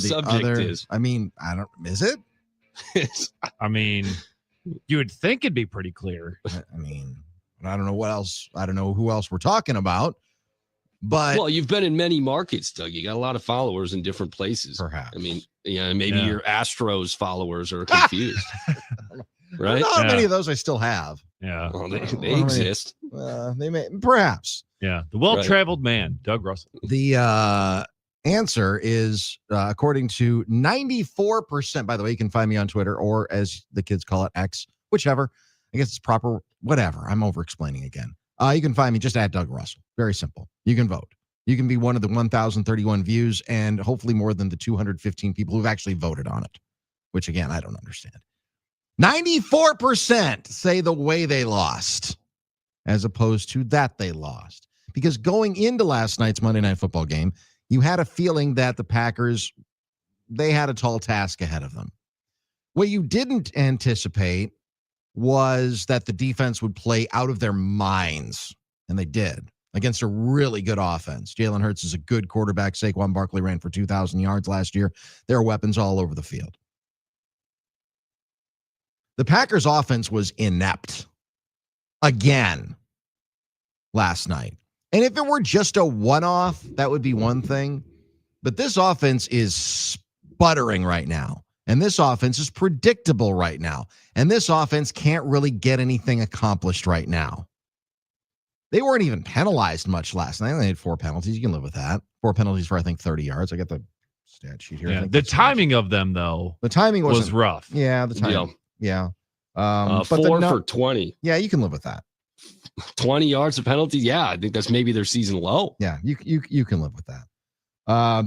Is. I mean, is it? I mean, you would think it'd be pretty clear. I mean, I don't know what else. I don't know who else we're talking about. But well, you've been in many markets, Doug. You got a lot of followers in different places. Perhaps. I mean, maybe your Astros followers are confused. Right? Not many of those I still have. Yeah. Well, they exist. They may, perhaps. Yeah. The well-traveled man, Doug Russell. The answer is, according to 94%, by the way, you can find me on Twitter, or as the kids call it, X, whichever. I guess it's proper, whatever. I'm over-explaining again. You can find me just at Doug Russell. Very simple. You can vote. You can be one of the 1,031 views and hopefully more than the 215 people who've actually voted on it, which, again, I don't understand. 94% say the way they lost as opposed to that they lost. Because going into last night's Monday Night Football game, you had a feeling that the Packers, they had a tall task ahead of them. What you didn't anticipate was that the defense would play out of their minds, and they did, against a really good offense. Jalen Hurts is a good quarterback. Saquon Barkley ran for 2,000 yards last year. There are weapons all over the field. The Packers' offense was inept again last night. And if it were just a one-off, that would be one thing. But this offense is sputtering right now. And this offense is predictable right now. And this offense can't really get anything accomplished right now. They weren't even penalized much last night. They had 4 penalties. You can live with that. 4 penalties for, I think, 30 yards. I got the stat sheet here. Yeah, the timing of them, though, the timing was rough. Yeah, the timing. Yeah. 4 for 20. Yeah, you can live with that. 20 yards of penalty. Yeah, I think that's maybe their season low. Yeah, you can live with that.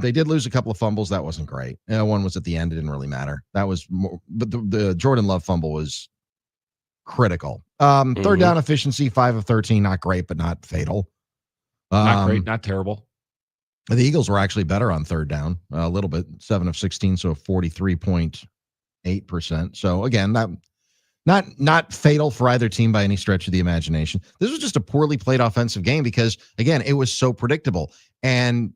They did lose a couple of fumbles. That wasn't great. One was at the end. It didn't really matter. That was more, but the Jordan Love fumble was critical. Third down efficiency, 5 of 13. Not great, but not fatal. Not great, not terrible. The Eagles were actually better on third down, a little bit, 7 of 16, so 43.8%. So again, not fatal for either team by any stretch of the imagination. This was just a poorly played offensive game because, again, it was so predictable. And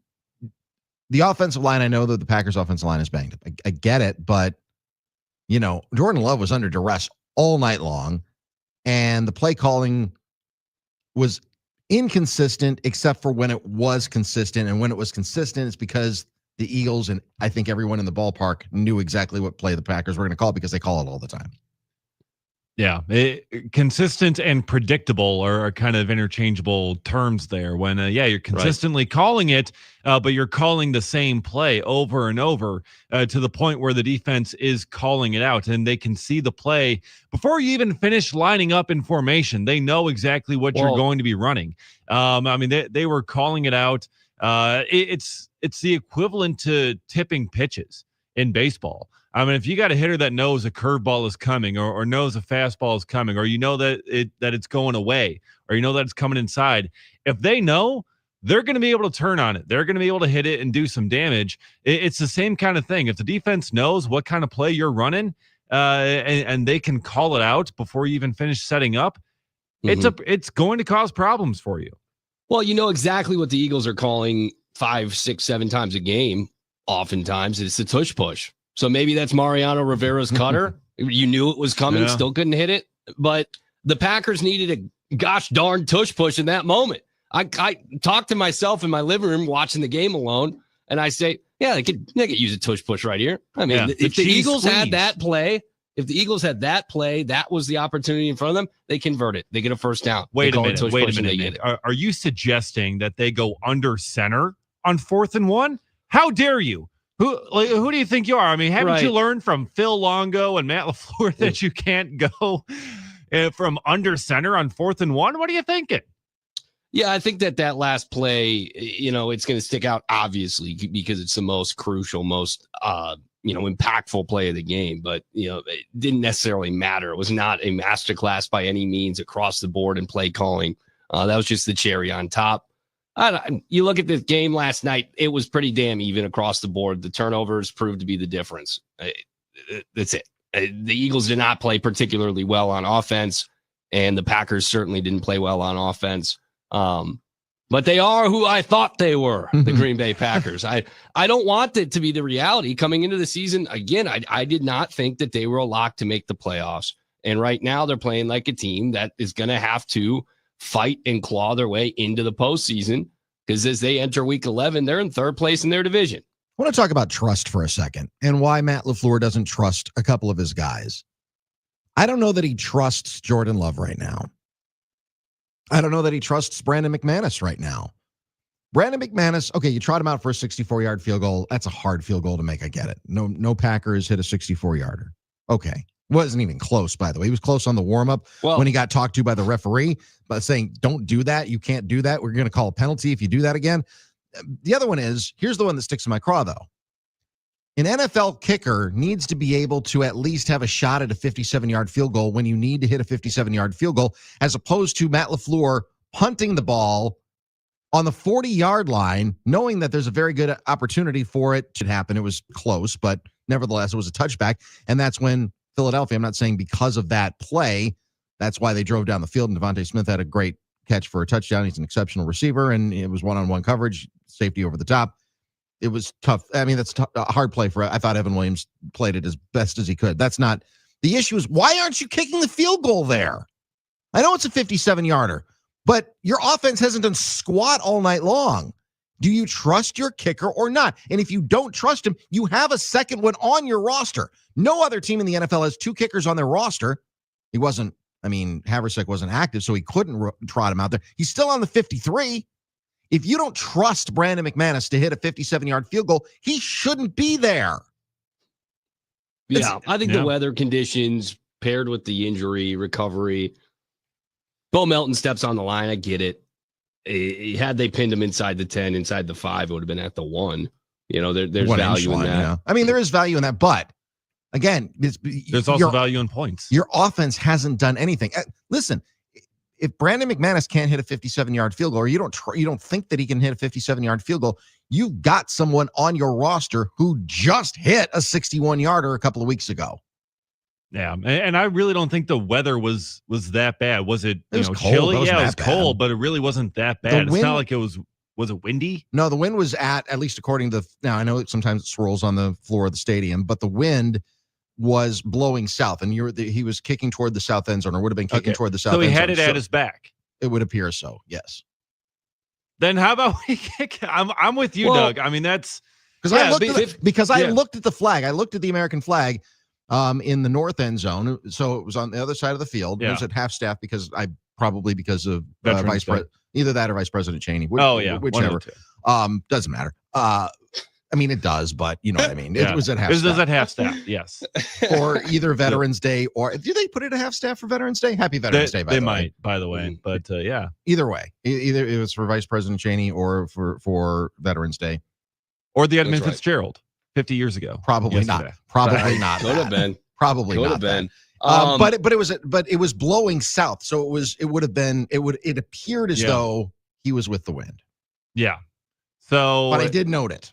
the offensive line, I know that the Packers' offensive line is banged up. I get it, but, Jordan Love was under duress all night long, and the play calling was inconsistent except for when it was consistent. And when it was consistent, it's because the Eagles and I think everyone in the ballpark knew exactly what play the Packers were going to call because they call it all the time. Yeah, consistent and predictable are kind of interchangeable terms there. When, you're consistently calling it, but you're calling the same play over and over to the point where the defense is calling it out, and they can see the play before you even finish lining up in formation. They know exactly what you're going to be running. They were calling it out. It's the equivalent to tipping pitches in baseball. I mean, if you got a hitter that knows a curveball is coming or knows a fastball is coming, or that it's going away, or that it's coming inside, if they know, they're going to be able to turn on it. They're going to be able to hit it and do some damage. It's the same kind of thing. If the defense knows what kind of play you're running and they can call it out before you even finish setting up, it's going to cause problems for you. Well, you know exactly what the Eagles are calling 5, 6, 7 times a game. Oftentimes it's the tush push. So maybe that's Mariano Rivera's cutter. You knew it was coming, still couldn't hit it. But the Packers needed a gosh darn tush push in that moment. I talked to myself in my living room watching the game alone, and I say, they could use a tush push right here. I mean, if the Eagles had that play, that was the opportunity in front of them, they convert it. They get a first down. Wait a minute. Are you suggesting that they go under center on 4th and 1? How dare you? Who do you think you are? I mean, haven't you learned from Phil Longo and Matt LaFleur that you can't go from under center on 4th and 1? What are you thinking? Yeah, I think that last play, it's going to stick out, obviously, because it's the most crucial, most, impactful play of the game. But, it didn't necessarily matter. It was not a masterclass by any means across the board in play calling. That was just the cherry on top. You look at this game last night, it was pretty damn even across the board. The turnovers proved to be the difference. That's it. The Eagles did not play particularly well on offense, and the Packers certainly didn't play well on offense. But they are who I thought they were, the Green Bay Packers. I don't want it to be the reality coming into the season. Again, I did not think that they were a lock to make the playoffs. And right now they're playing like a team that is going to have to fight and claw their way into the postseason, because as they enter week 11, they're in third place in their division. I want to talk about trust for a second and why Matt LaFleur doesn't trust a couple of his guys. I don't know that he trusts Jordan Love right now. I don't know that he trusts Brandon McManus right now. Brandon McManus, okay, you trot him out for a 64-yard field goal. That's a hard field goal to make. I get it. No Packers hit a 64-yarder. Okay. Wasn't even close, by the way. He was close on the warm-up when he got talked to by the referee, but saying, don't do that. You can't do that. We're going to call a penalty if you do that again. The other one is, here's the one that sticks in my craw, though. An NFL kicker needs to be able to at least have a shot at a 57-yard field goal when you need to hit a 57-yard field goal, as opposed to Matt LaFleur punting the ball on the 40-yard line, knowing that there's a very good opportunity for it to happen. It was close, but nevertheless, it was a touchback. And that's when Philadelphia, I'm not saying because of that play, that's why they drove down the field, and Devontae Smith had a great catch for a touchdown. He's an exceptional receiver, and it was one-on-one coverage, safety over the top. It was tough. I mean, that's a hard play for, I thought Evan Williams played it as best as he could. That's not, the issue is, why aren't you kicking the field goal there? I know it's a 57-yarder, but your offense hasn't done squat all night long. Do you trust your kicker or not? And if you don't trust him, you have a second one on your roster. No other team in the NFL has two kickers on their roster. Haversick wasn't active, so he couldn't trot him out there. He's still on the 53. If you don't trust Brandon McManus to hit a 57-yard field goal, he shouldn't be there. Yeah, I think the weather conditions paired with the injury recovery. Bo Melton steps on the line. I get it. Had they pinned him inside the 10, inside the 5, it would have been at the 1. You know, there's value in that. Yeah. I mean, there is value in that, but again, there's also value in points. Your offense hasn't done anything. Listen, if Brandon McManus can't hit a 57-yard field goal, or you don't think that he can hit a 57-yard field goal, you've got someone on your roster who just hit a 61-yarder a couple of weeks ago. Yeah, and I really don't think the weather was that bad. Was it? It was cold. Chilly? Yeah, it was cold, but it really wasn't that bad. It's not like it was. Was it windy? No, the wind was at least according to now. I know sometimes it swirls on the floor of the stadium, but the wind was blowing south, and he was kicking toward the south end zone, or would have been kicking toward the south end zone. So he had it at his back. It would appear so, yes. Then how about we kick? I'm with you, Doug. I mean, that's because I looked at the flag. I looked at the American flag in the north end zone, so it was on the other side of the field. It was at half staff because of Vice President, either that or Vice President Cheney. Whichever. Doesn't matter. I mean, it does, but you know what I mean. It was at half staff. It was at half staff, yes. Or either Veterans Day, or do they put it at half staff for Veterans Day? Happy Veterans Day, they might, by the way. But yeah. Either way. Either it was for Vice President Cheney or for Veterans Day. Or the Edmund Fitzgerald 50 years ago. Probably not. Probably not. Could have been. Probably could not. Could have been. But it was blowing south, so it appeared as though he was with the wind. Yeah. So, but I did note it.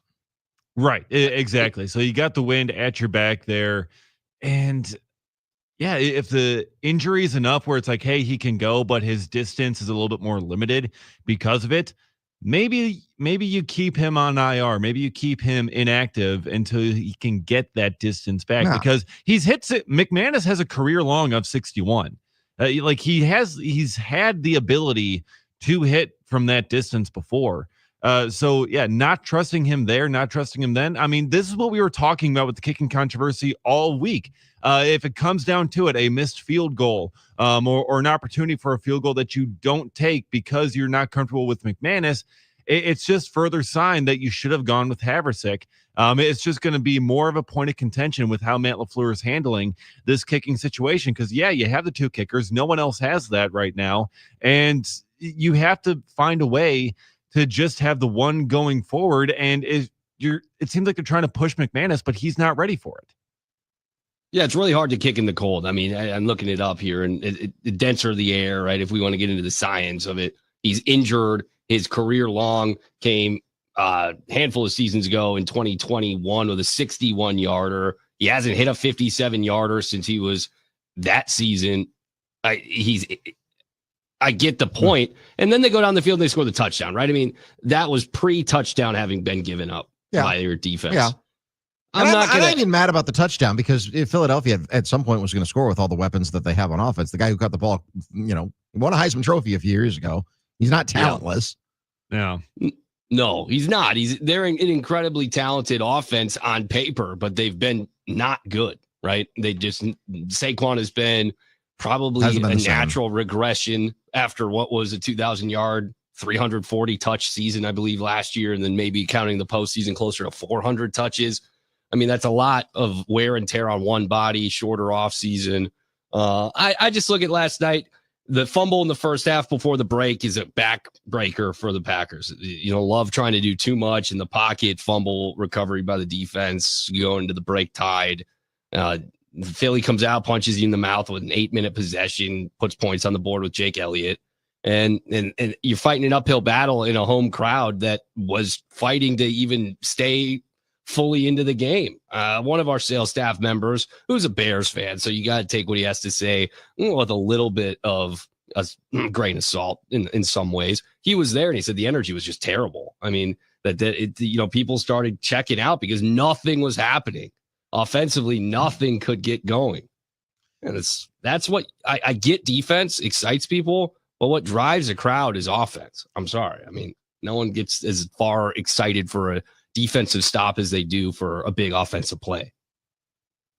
Right. Exactly. So you got the wind at your back there, and yeah, if the injury is enough where it's like, hey, he can go, but his distance is a little bit more limited because of it. Maybe you keep him on IR. Maybe you keep him inactive until he can get that distance back because he's hit. McManus has a career long of 61. He's had the ability to hit from that distance before. So yeah, not trusting him there, not trusting him then. I mean, this is what we were talking about with the kicking controversy all week. If it comes down to it, a missed field goal, or an opportunity for a field goal that you don't take because you're not comfortable with McManus, it's just further sign that you should have gone with Haversick. It's just going to be more of a point of contention with how Matt LaFleur is handling this kicking situation. Because you have the two kickers, no one else has that right now, and you have to find a way to just have the one going forward. And it seems like they're trying to push McManus, but he's not ready for it. Yeah, it's really hard to kick in the cold. I mean, I'm looking it up here, and the denser the air, right? If we want to get into the science of it, he's injured. His career long came a handful of seasons ago in 2021 with a 61-yarder. He hasn't hit a 57-yarder since he was that season. I I get the point. And then they go down the field and they score the touchdown, right? I mean, that was pre-touchdown having been given up by your defense. Yeah. I'm not even mad about the touchdown because if Philadelphia at some point was going to score with all the weapons that they have on offense. The guy who caught the ball, won a Heisman Trophy a few years ago. He's not talentless. Yeah. No, he's not. They're an incredibly talented offense on paper, but they've been not good, right? Saquon has been probably a natural regression after what was a 2,000-yard, 340 touch season, I believe, last year, and then maybe counting the postseason closer to 400 touches. I mean, that's a lot of wear and tear on one body, shorter off season. I just look at last night. The fumble in the first half before the break is a backbreaker for the Packers. Love trying to do too much in the pocket, fumble recovery by the defense, going into the break tied. Philly comes out, punches you in the mouth with an 8-minute possession, puts points on the board with Jake Elliott. And you're fighting an uphill battle in a home crowd that was fighting to even stay fully into the game. One of our sales staff members, who's a Bears fan, so you got to take what he has to say with a little bit of a grain of salt in some ways. He was there and he said the energy was just terrible. I mean, people started checking out because nothing was happening. Offensively, nothing could get going. And that's what I get. Defense excites people, but what drives a crowd is offense. I'm sorry. I mean, no one gets as far excited for a defensive stop as they do for a big offensive play.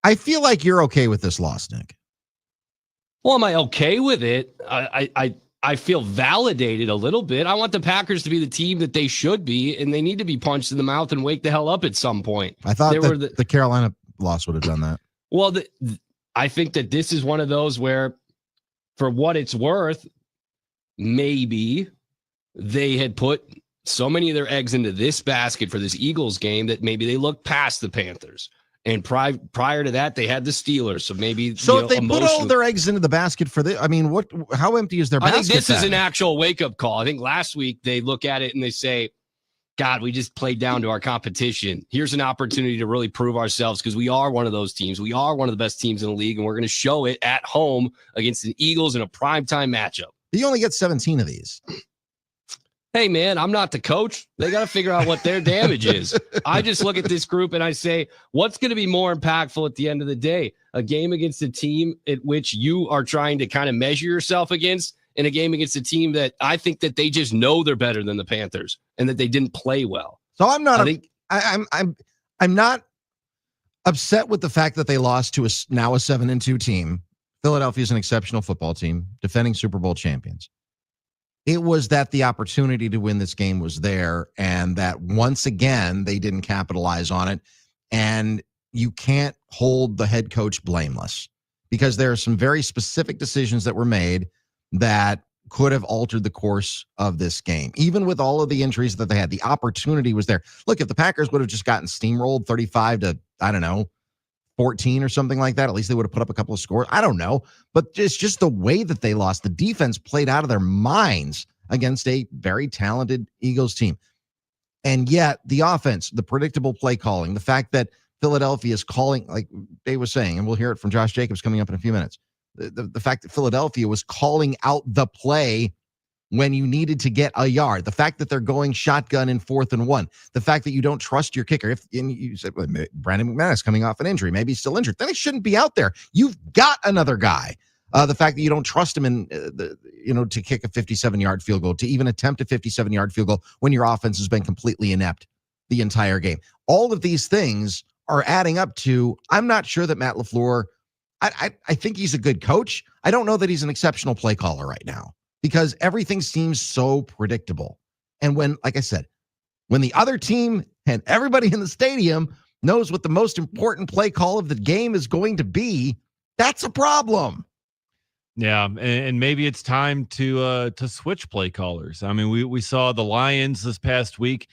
I feel like you're okay with this loss, Nick. Well, am I okay with it? I feel validated a little bit. I want the Packers to be the team that they should be, and they need to be punched in the mouth and wake the hell up at some point. I thought the Carolina loss would have done that. Well, I think that this is one of those where, for what it's worth, maybe they had put so many of their eggs into this basket for this Eagles game that maybe they looked past the Panthers. And prior to that, they had the Steelers. So maybe if they put all their eggs into the basket for the, I mean, how empty is their basket? I think this is an actual wake-up call. I think last week they look at it and they say, God, we just played down to our competition. Here's an opportunity to really prove ourselves because we are one of those teams. We are one of the best teams in the league, and we're going to show it at home against the Eagles in a primetime matchup. You only get 17 of these. Hey, man, I'm not the coach. They got to figure out what their damage is. I just look at this group and I say, what's going to be more impactful at the end of the day? A game against a team at which you are trying to kind of measure yourself against, and a game against a team that I think that they just know they're better than the Panthers and that they didn't play well. So I'm not upset with the fact that they lost to now a 7-2 team. Philadelphia is an exceptional football team, defending Super Bowl champions. It was that the opportunity to win this game was there, and that once again, they didn't capitalize on it. And you can't hold the head coach blameless because there are some very specific decisions that were made that could have altered the course of this game. Even with all of the injuries that they had, the opportunity was there. Look, if the Packers would have just gotten steamrolled 35 to, 14 or something like that, at least they would have put up a couple of scores. I don't know. But it's just the way that they lost. The defense played out of their minds against a very talented Eagles team. And yet the offense, the predictable play calling, the fact that Philadelphia is calling, like Dave was saying, and we'll hear it from Josh Jacobs coming up in a few minutes, the fact that Philadelphia was calling out the play when you needed to get a yard, the fact that they're going shotgun in 4th and 1, the fact that you don't trust your kicker. And you said, well, Brandon McManus coming off an injury, maybe he's still injured, then he shouldn't be out there. You've got another guy. The fact that you don't trust him in, to kick a 57-yard field goal, to even attempt a 57-yard field goal when your offense has been completely inept the entire game. All of these things are adding up to, I'm not sure that Matt LaFleur, I think he's a good coach. I don't know that he's an exceptional play caller right now, because everything seems so predictable. And when, like I said, when the other team and everybody in the stadium knows what the most important play call of the game is going to be, that's a problem. Yeah, and maybe it's time to switch play callers. I mean, we saw the Lions this past week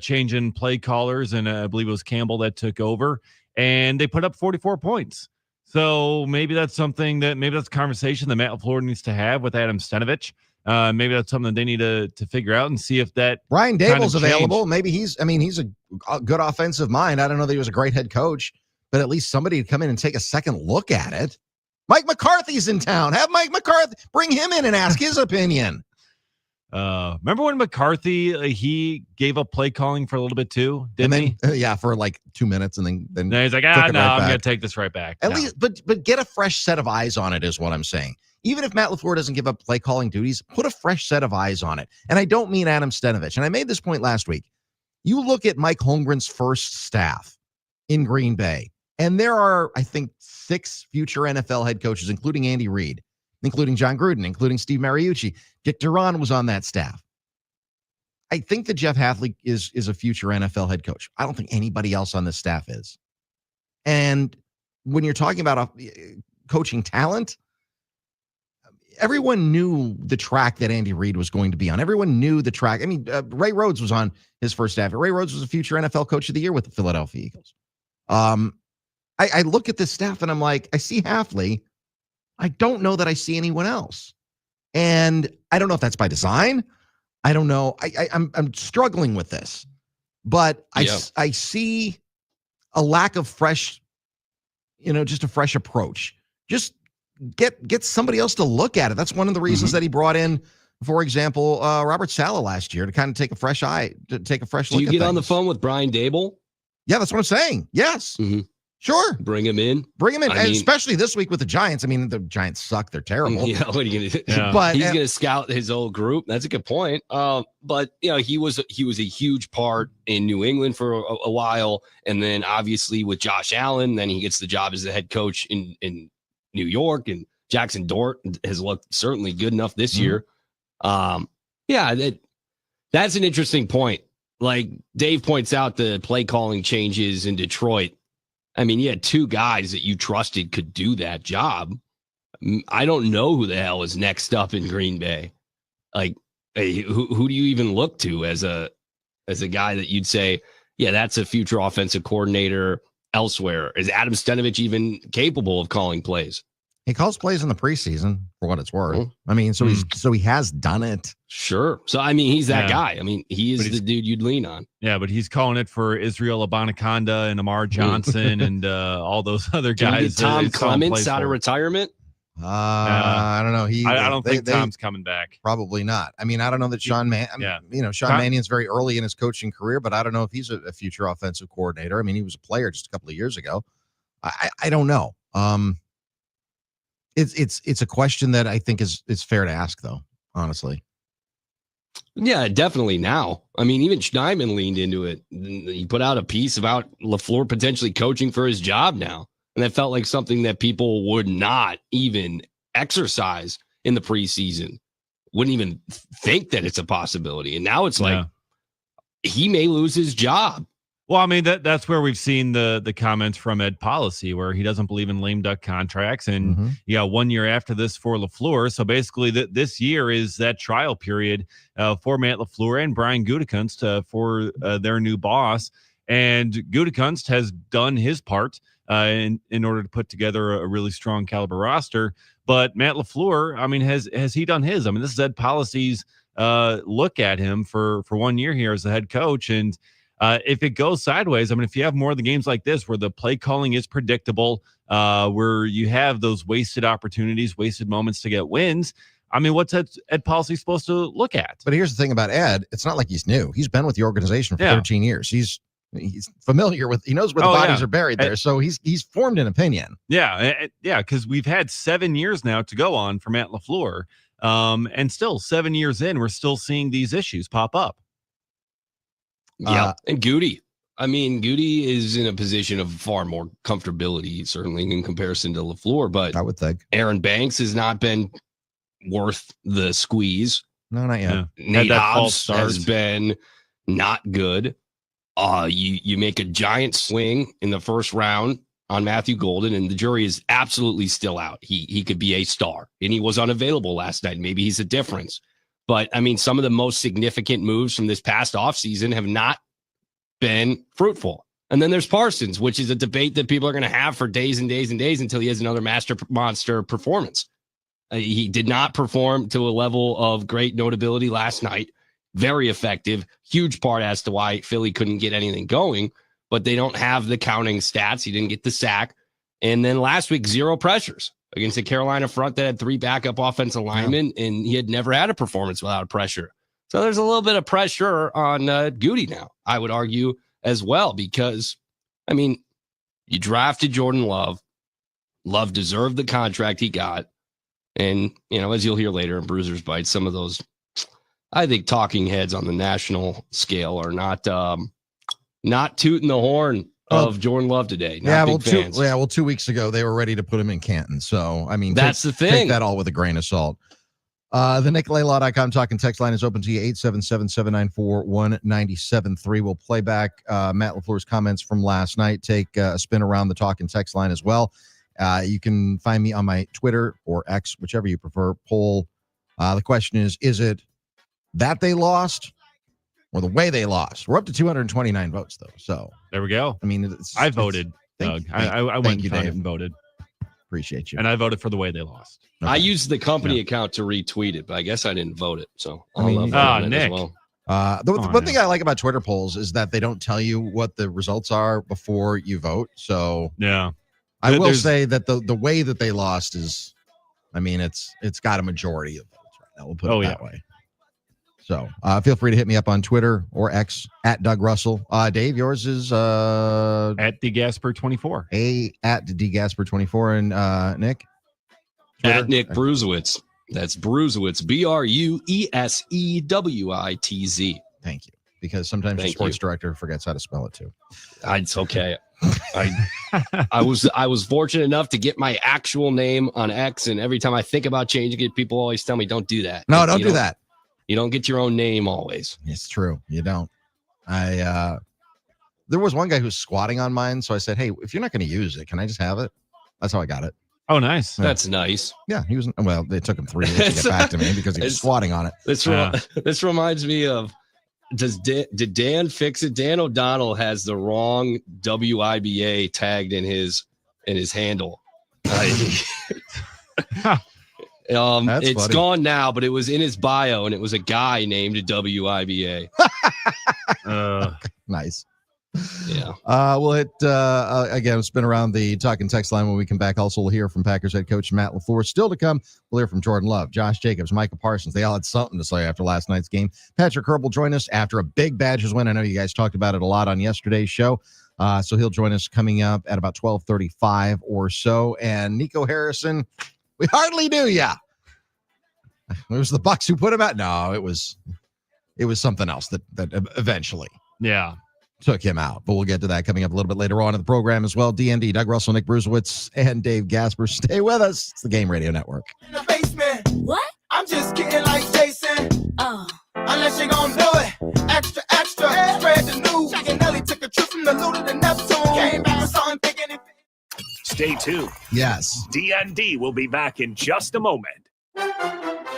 changing play callers, and I believe it was Campbell that took over, and they put up 44 points. So maybe that's something maybe that's a conversation that Matt LaFleur needs to have with Adam Stenavich. Maybe that's something that they need to figure out and see if that Brian Dable's available. Maybe he's a good offensive mind. I don't know that he was a great head coach, but at least somebody to come in and take a second look at it. Mike McCarthy's in town. Have Mike McCarthy, bring him in and ask his opinion. Remember when McCarthy, he gave up play calling for a little bit too, didn't he? Yeah, for like 2 minutes, and then no, he's like, I'm going to take this right back. At least, but get a fresh set of eyes on it is what I'm saying. Even if Matt LaFleur doesn't give up play calling duties, put a fresh set of eyes on it. And I don't mean Adam Stenovich. And I made this point last week. You look at Mike Holmgren's first staff in Green Bay, and there are, I think, 6 future NFL head coaches, including Andy Reid, including John Gruden, including Steve Mariucci. Dick Duran was on that staff. I think that Jeff Hafley is a future NFL head coach. I don't think anybody else on this staff is. And when you're talking about coaching talent, everyone knew the track that Andy Reid was going to be on. Everyone knew the track. I mean, Ray Rhodes was on his first staff. Ray Rhodes was a future NFL coach of the year with the Philadelphia Eagles. I look at this staff and I'm like, I see Hafley. I don't know that I see anyone else. And I don't know if that's by design. I don't know. I'm struggling with this, but I see a lack of fresh, just a fresh approach. Just get somebody else to look at it. That's one of the reasons that he brought in, for example, Robert Saleh last year to kind of take a fresh look at things. Do you get on the phone with Brian Dable? Yeah, that's what I'm saying. Yes. Mm-hmm. Sure. Bring him in. And especially this week with the Giants. I mean, the Giants suck. They're terrible. Yeah, what are you going to do? Yeah. But he's going to scout his old group. That's a good point. But he was a huge part in New England for a while. And then obviously with Josh Allen, then he gets the job as the head coach in New York. And Jackson Dort has looked certainly good enough this year. That's an interesting point. Like Dave points out the play calling changes in Detroit. I mean, you had 2 guys that you trusted could do that job. I don't know who the hell is next up in Green Bay. Like, who do you even look to as a guy that you'd say, yeah, that's a future offensive coordinator elsewhere? Is Adam Stenovich even capable of calling plays? He calls plays in the preseason, for what it's worth. I mean, so he has done it. Sure. So I mean, he's that guy. I mean, he is the dude you'd lean on. Yeah, but he's calling it for Israel Abanikanda and Amar Johnson and all those other guys. Tom Clements out of retirement. I don't know. I don't think Tom's coming back. Probably not. I mean, I don't know that Sean Mannion's very early in his coaching career, but I don't know if he's a future offensive coordinator. I mean, he was a player just a couple of years ago. I don't know. It's a question that I think is fair to ask, though, honestly. Yeah, definitely now. I mean, even Schneidman leaned into it. He put out a piece about LaFleur potentially coaching for his job now. And that felt like something that people would not even exercise in the preseason. Wouldn't even think that it's a possibility. And now it's like he may lose his job. Well, I mean, that's where we've seen the comments from Ed Policy, where he doesn't believe in lame duck contracts. And 1 year after this for LaFleur. So basically this year is that trial period for Matt LaFleur and Brian Gutekunst for their new boss. And Gutekunst has done his part in order to put together a really strong caliber roster. But Matt LaFleur, I mean, has he done his? I mean, this is Ed Policy's look at him for 1 year here as the head coach. And if it goes sideways, I mean, if you have more of the games like this where the play calling is predictable, where you have those wasted opportunities, wasted moments to get wins, I mean, what's Ed Policy supposed to look at? But here's the thing about Ed. It's not like he's new. He's been with the organization for 13 years. He's familiar with, he knows where the bodies are buried there. So he's formed an opinion. Yeah. Because we've had 7 years now to go on for Matt LaFleur. And still 7 years in, we're still seeing these issues pop up. Yeah, and Goody. I mean, Goody is in a position of far more comfortability, certainly in comparison to LaFleur. But I would think Aaron Banks has not been worth the squeeze. No, not yet. Nate Hobbs has been not good. You make a giant swing in the first round on Matthew Golden, and the jury is absolutely still out. He could be a star, and he was unavailable last night. Maybe he's a difference. But, I mean, some of the most significant moves from this past offseason have not been fruitful. And then there's Parsons, which is a debate that people are going to have for days and days and days until he has another monster performance. He did not perform to a level of great notability last night. Very effective. Huge part as to why Philly couldn't get anything going. But they don't have the counting stats. He didn't get the sack. And then last week, 0 pressures. against a Carolina front that had 3 backup offensive linemen, and he had never had a performance without pressure. So there's a little bit of pressure on Goody now, I would argue, as well, because, I mean, you drafted Jordan Love. Love deserved the contract he got. And, as you'll hear later in Bruiser's Bites, some of those, I think, talking heads on the national scale are not tooting the horn of Jordan Love today. Not big fans. 2 weeks ago, they were ready to put him in Canton. So, I mean, that's the thing. Take that all with a grain of salt. The NickLaylaw.com talking text line is open to you, 877-794-1973. We'll play back Matt LaFleur's comments from last night. Take a spin around the talking text line as well. You can find me on my Twitter or X, whichever you prefer, poll. The question is it that they lost or the way they lost? We're up to 229 votes, though. So there we go. I mean, I voted, Doug. I went and voted. Appreciate you. And I voted for the way they lost. Okay. I used the company account to retweet it, but I guess I didn't vote it. So Nick. As well. The one thing I like about Twitter polls is that they don't tell you what the results are before you vote. So yeah, I will say that the way that they lost is, I mean, it's got a majority of votes right now. We'll put it that way. So feel free to hit me up on Twitter or X at Doug Russell. Dave, yours is at DGasper24. At DGasper24. And Nick? Twitter? At Nick Brusewitz. That's Brusewitz, Brusewitz. Thank you. Because sometimes the sports director forgets how to spell it too. It's okay. I was fortunate enough to get my actual name on X, and every time I think about changing it, people always tell me, don't do that. No, don't do that. You don't get your own name always. It's true. You don't. There was one guy who was squatting on mine. So I said, hey, if you're not going to use it, can I just have it? That's how I got it. Oh, nice. Yeah. That's nice. Yeah. He was, well, it took him 3 years to get back to me because he was squatting on it. This reminds me of, did Dan fix it? Dan O'Donnell has the wrong WIBA tagged in his handle. It's funny. Gone now, but it was in his bio, and it was a guy named WIBA. Nice. Yeah. We'll hit again, spin around the talking text line when we come back. Also, we'll hear from Packers head coach Matt LaFleur. Still to come, we'll hear from Jordan Love, Josh Jacobs, Micah Parsons. They all had something to say after last night's game. Patrick Herb will join us after a big Badgers win. I know you guys talked about it a lot on yesterday's show. So he'll join us coming up at about 12:35 or so. And Nico Harrison, we hardly knew ya. It was the Bucks who put him out. No, it was something else that eventually took him out. But we'll get to that coming up a little bit later on in the program as well. D.N.D, Doug Russell, Nick Brusewitz, and Dave Gasper. Stay with us. It's the Game Radio Network. In the basement. What? I'm just kidding like Jason. Unless you're gonna do it. Extra, extra. Yeah. Spread the news. Jack and Nelly took a trip from the Luda to Neptune. Came back with something thinking it. Stay tuned. Yes. D.N.D will be back in just a moment.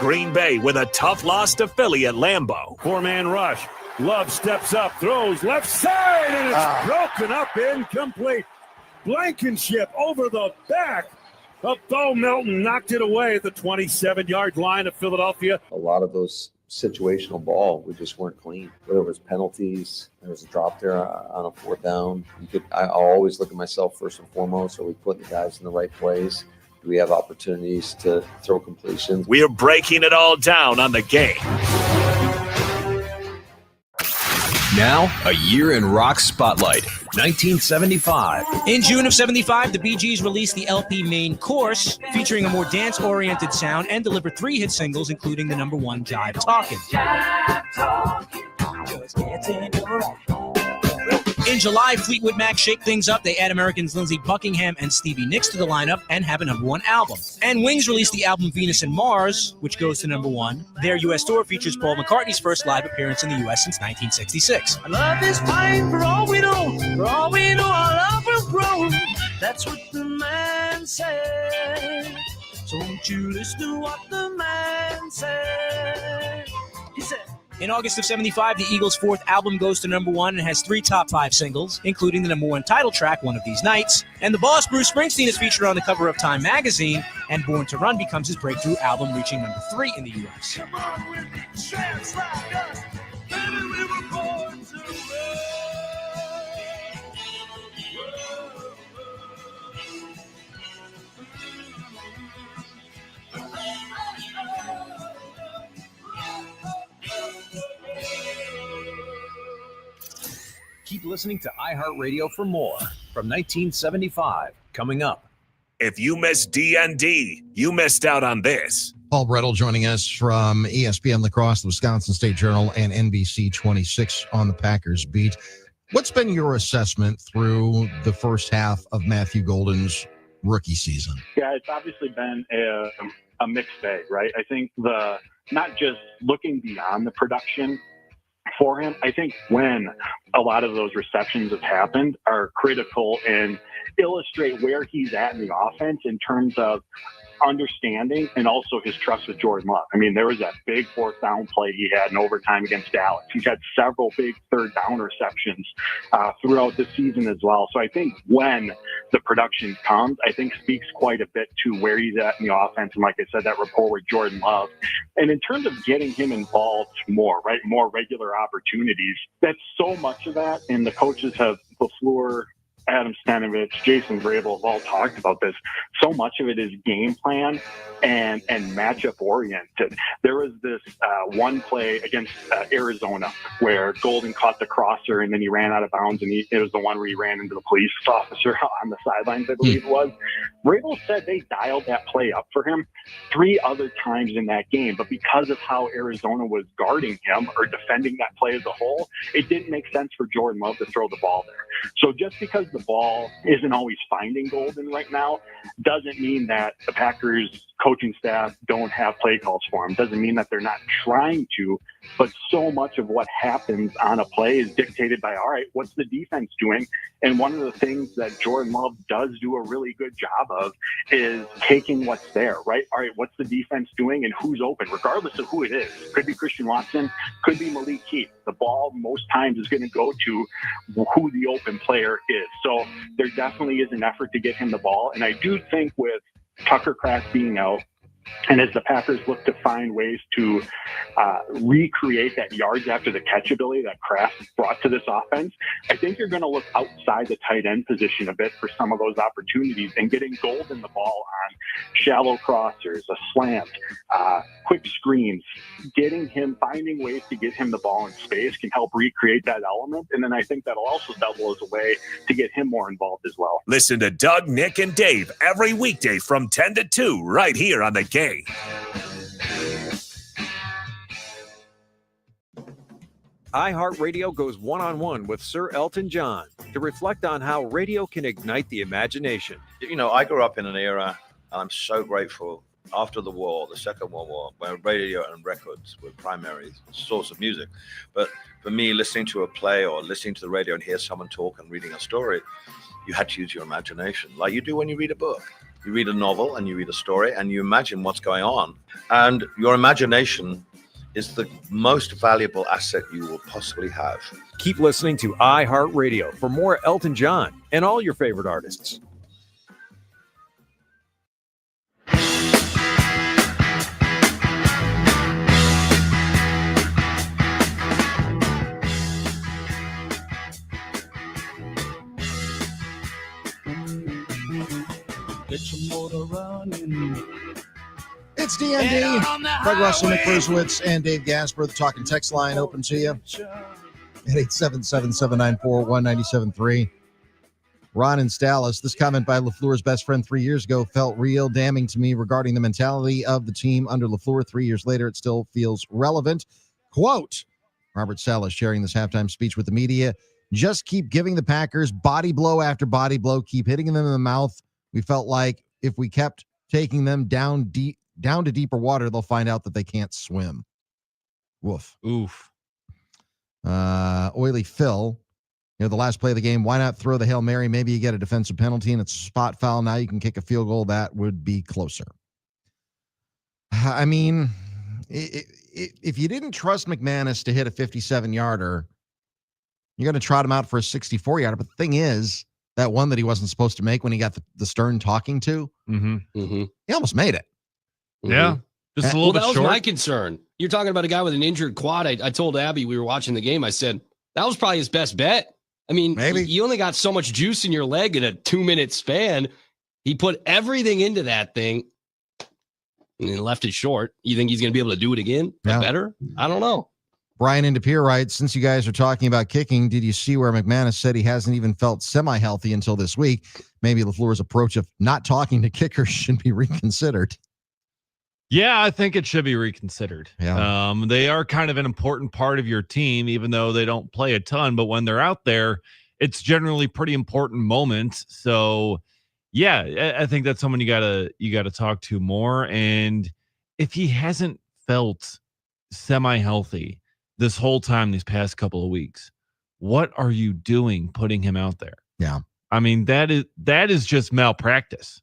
Green Bay with a tough loss to Philly at Lambeau. Four-man rush. Love steps up, throws left side, and it's broken up, incomplete. Blankenship over the back of Bo Melton, knocked it away at the 27-yard line of Philadelphia. A lot of those situational ball, we just weren't clean. Whether it was penalties, there was a drop there on a fourth down. I'll always look at myself first and foremost. Are we putting the guys in the right place? Do we have opportunities to throw completions? We are breaking it all down on the Game. Now, a year in rock spotlight, 1975. In June of 75, the Bee Gees released the LP Main Course, featuring a more dance-oriented sound, and delivered 3 hit singles, including the number 1 Jive Talkin'. In July, Fleetwood Mac shake things up. They add Americans Lindsey Buckingham and Stevie Nicks to the lineup and have a number 1 album. And Wings released the album Venus and Mars, which goes to number 1. Their U.S. tour features Paul McCartney's first live appearance in the U.S. since 1966. Our love is fine for all we know. For all we know, our love will grow. That's what the man said. So won't you listen to what the man said? He said. In August of 75, the Eagles' 4th album goes to number 1 and has 3 top 5 singles, including the number 1 title track, One of These Nights. And the boss, Bruce Springsteen, is featured on the cover of Time magazine, and Born to Run becomes his breakthrough album, reaching number 3 in the U.S. Come on with me, chance like us. Baby, we were born to run. Keep listening to iHeartRadio for more from 1975. Coming up. If you missed D.N.D, you missed out on this. Paul Brettel joining us from ESPN Lacrosse, the Wisconsin State Journal, and NBC 26 on the Packers beat. What's been your assessment through the first half of Matthew Golden's rookie season? Yeah, it's obviously been a mixed bag, right? I think not just looking beyond the production for him, I think when a lot of those receptions have happened are critical and illustrate where he's at in the offense in terms of understanding and also his trust with Jordan Love. I mean, there was that big fourth down play he had in overtime against Dallas. He's had several big third down receptions throughout the season as well. So I think when the production comes, I think speaks quite a bit to where he's at in the offense. And like I said, that rapport with Jordan Love. And in terms of getting him involved more, right, more regular opportunities, that's so much of that. And the coaches have, LaFleur, Adam Stanovich, Jason Vrabel have all talked about this. So much of it is game plan and matchup oriented. There was this one play against Arizona where Golden caught the crosser and then he ran out of bounds, and it was the one where he ran into the police officer on the sidelines, I believe it was. Vrabel said they dialed that play up for him 3 other times in that game, but because of how Arizona was guarding him or defending that play as a whole, it didn't make sense for Jordan Love to throw the ball there. So just because the ball isn't always finding Golden right now doesn't mean that the Packers coaching staff don't have play calls for him. Doesn't mean that they're not trying to, but so much of what happens on a play is dictated by, all right, what's the defense doing? And one of the things that Jordan Love does do a really good job of is taking what's there, right? All right, what's the defense doing and who's open, regardless of who it is. Could be Christian Watson, could be Malik Heath. The ball most times is going to go to who the open player is. So there definitely is an effort to get him the ball. And I do think with Tucker Kraft being out, and as the Packers look to find ways to recreate that yards after the catch ability that Kraft brought to this offense, I think you're going to look outside the tight end position a bit for some of those opportunities, and getting Golden the ball on shallow crossers, a slant, quick screens, finding ways to get him the ball in space can help recreate that element. And then I think that'll also double as a way to get him more involved as well. Listen to Doug, Nick, and Dave every weekday from 10 to 2 right here on The Game. iHeartRadio goes one-on-one with Sir Elton John to reflect on how radio can ignite the imagination. You know, I grew up in an era, and I'm so grateful, after the war, the Second World War, where radio and records were primary source of music. But for me, listening to a play or listening to the radio and hear someone talk and reading a story, you had to use your imagination, like you do when you read a book. You read a novel and you read a story and you imagine what's going on. And your imagination is the most valuable asset you will possibly have. Keep listening to iHeartRadio for more Elton John and all your favorite artists. Get your motor running. It's D.N.D. Craig Russell, Nick Kruswitz, and Dave Gasper. The talking text line open to you at 877-794-1973. Ron in Dallas. This comment by LaFleur's best friend 3 years ago felt real damning to me regarding the mentality of the team under LaFleur. 3 years later, it still feels relevant. Quote, Robert Saleh sharing this halftime speech with the media. Just keep giving the Packers body blow after body blow. Keep hitting them in the mouth. We felt like if we kept taking them down to deeper water, they'll find out that they can't swim. Woof. Oof. Oily Phil, the last play of the game, why not throw the Hail Mary? Maybe you get a defensive penalty and it's a spot foul. Now you can kick a field goal. That would be closer. I mean, if you didn't trust McManus to hit a 57-yarder, you're going to trot him out for a 64-yarder. But the thing is, that one that he wasn't supposed to make when he got the Stern talking to, he almost made it. Yeah. Just a little bit that was short. my concern. You're talking about a guy with an injured quad. I told Abby, we were watching the game, I said, that was probably his best bet. I mean, maybe you only got so much juice in your leg in a 2-minute span. He put everything into that thing and left it short. You think he's going to be able to do it again? Better? I don't know. Brian in De Pere writes, since you guys are talking about kicking, did you see where McManus said he hasn't even felt semi-healthy until this week? Maybe LaFleur's approach of not talking to kickers should be reconsidered. Yeah, I think it should be reconsidered. Yeah. They are kind of an important part of your team, even though they don't play a ton. But when they're out there, it's generally pretty important moments. So, yeah, I think that's someone you gotta talk to more. And if he hasn't felt semi-healthy this whole time these past couple of weeks, what are you doing putting him out there? Yeah. I mean, that is just malpractice.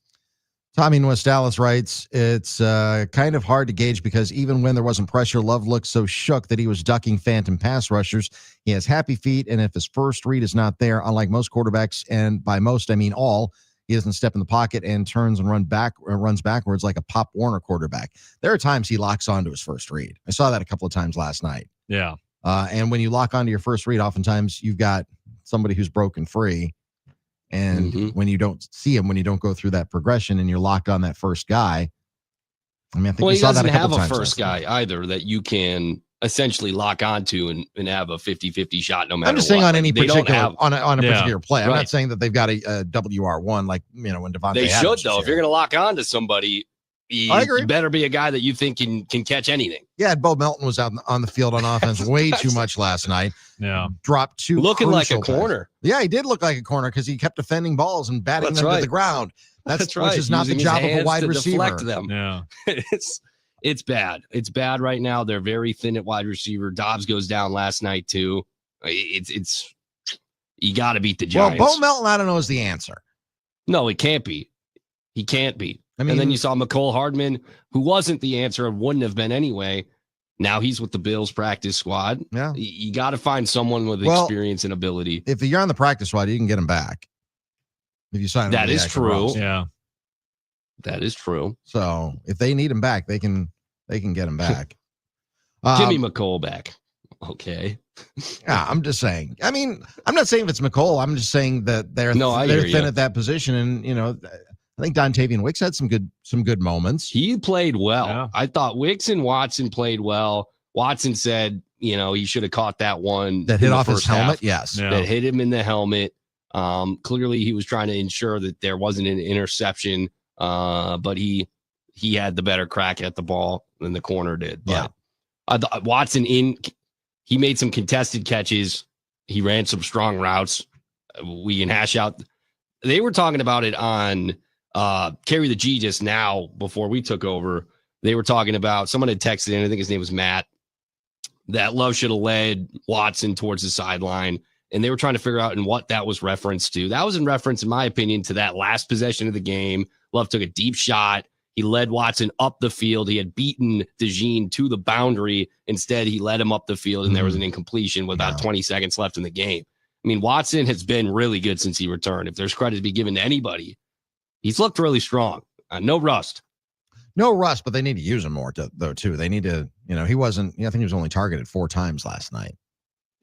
Tommy in West Dallas writes, it's kind of hard to gauge because even when there wasn't pressure, Love looked so shook that he was ducking phantom pass rushers. He has happy feet, and if his first read is not there, unlike most quarterbacks, and by most I mean all, he doesn't step in the pocket and turns and runs backwards like a Pop Warner quarterback. There are times he locks onto his first read. I saw that a couple of times last night. Yeah. And when you lock onto your first read, oftentimes you've got somebody who's broken free. And when you don't see him, when you don't go through that progression and you're locked on that first guy, I mean, I think we saw that a couple times. He doesn't have a first guy either that you can essentially lock onto and have a 50-50 shot no matter what. I'm just saying on any particular on a Yeah. particular play. I'm Right. not saying that they've got a WR1 like, when Devontae They Adams should, was though. here. If you're going to lock on to somebody, I agree. you better be a guy that you think can catch anything. Yeah, Bo Melton was out on the field on offense way too much last night. Yeah. Dropped two Looking like a crucial passes. corner. Yeah, he did look like a corner because he kept defending balls and batting That's them to right. the ground. That's right. Which is not Using the his job of a hands wide to receiver. deflect them. Yeah. It's bad. It's bad right now. They're very thin at wide receiver. Dobbs goes down last night too. It's you got to beat the Giants. Well, Bo Melton, I don't know, is the answer. No, it can't be. He can't be. I mean, and then you saw McCole Hardman, who wasn't the answer and wouldn't have been anyway. Now he's with the Bills practice squad. Yeah. You got to find someone with experience and ability. If you're on the practice squad, you can get him back. If you sign him, That is true. Yeah. That is true. So if they need him back, they can get him back. Give me McCole back. Okay. Yeah, I'm just saying. I mean, I'm not saying if it's McCole. I'm just saying that they're hear thin you. at that position, and I think Dontavian Wicks had some good moments. He played well. Yeah. I thought Wicks and Watson played well. Watson said, he should have caught that one That in hit the off his first helmet. half. Yes. Yeah. That hit him in the helmet. Clearly he was trying to ensure that there wasn't an interception. But he had the better crack at the ball than the corner did. But I thought Watson he made some contested catches. He ran some strong routes. We can hash out. They were talking about it on Carry the G just now before we took over. They were talking about, someone had texted in, I think his name was Matt, that Love should have led Watson towards the sideline. And they were trying to figure out in what that was referenced to. That was in reference, in my opinion, to that last possession of the game. Love took a deep shot. He led Watson up the field. He had beaten DeJean to the boundary. Instead, he led him up the field, and there was an incompletion with about 20 seconds left in the game. I mean, Watson has been really good since he returned. If there's credit to be given to anybody, he's looked really strong. No rust. No rust, but they need to use him more, though, too. They need to, he wasn't, I think he was only targeted 4 times last night.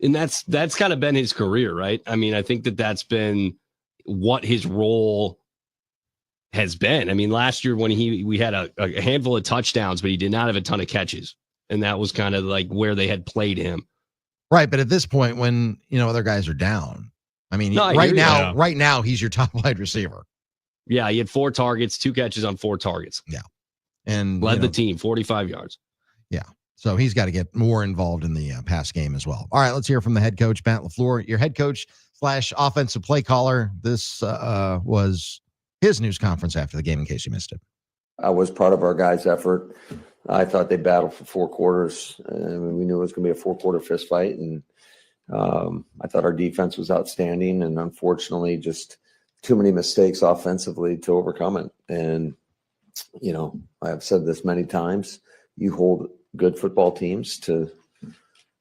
And that's kind of been his career, right? I mean, I think that's been what his role has been. I mean, last year when we had a handful of touchdowns, but he did not have a ton of catches. And that was kind of like where they had played him. Right. But at this point, when, other guys are down, I mean, No, right now, he's your top wide receiver. Yeah. He had 4 targets, 2 catches on 4 targets. Yeah. And led the team 45 yards. Yeah. So he's got to get more involved in the pass game as well. All right. Let's hear from the head coach, Matt LaFleur, your head coach / offensive play caller. This was his news conference after the game, in case you missed it. I was proud of our guys' effort. I thought they battled for 4 quarters. We knew it was going to be a 4-quarter fist fight. And I thought our defense was outstanding. And unfortunately, just too many mistakes offensively to overcome it. And, I've said this many times, you hold good football teams to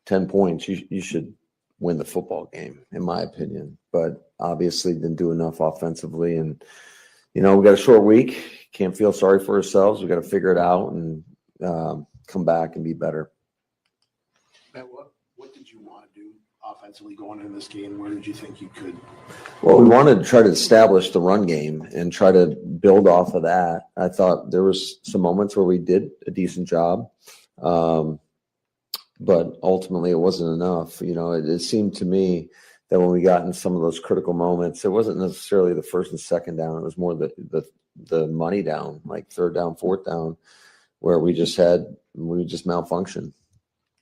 10 points. You should win the football game, in my opinion. But obviously didn't do enough offensively. And, we got a short week. Can't feel sorry for ourselves. We got to figure it out and come back and be better. Matt, what did you want to do offensively going into this game? Where did you think you could? Well, we wanted to try to establish the run game and try to build off of that. I thought there was some moments where we did a decent job. but ultimately it wasn't enough. It seemed to me that when we got in some of those critical moments, it wasn't necessarily the first and second down. It was more the money down, like third down, fourth down, where we just malfunctioned.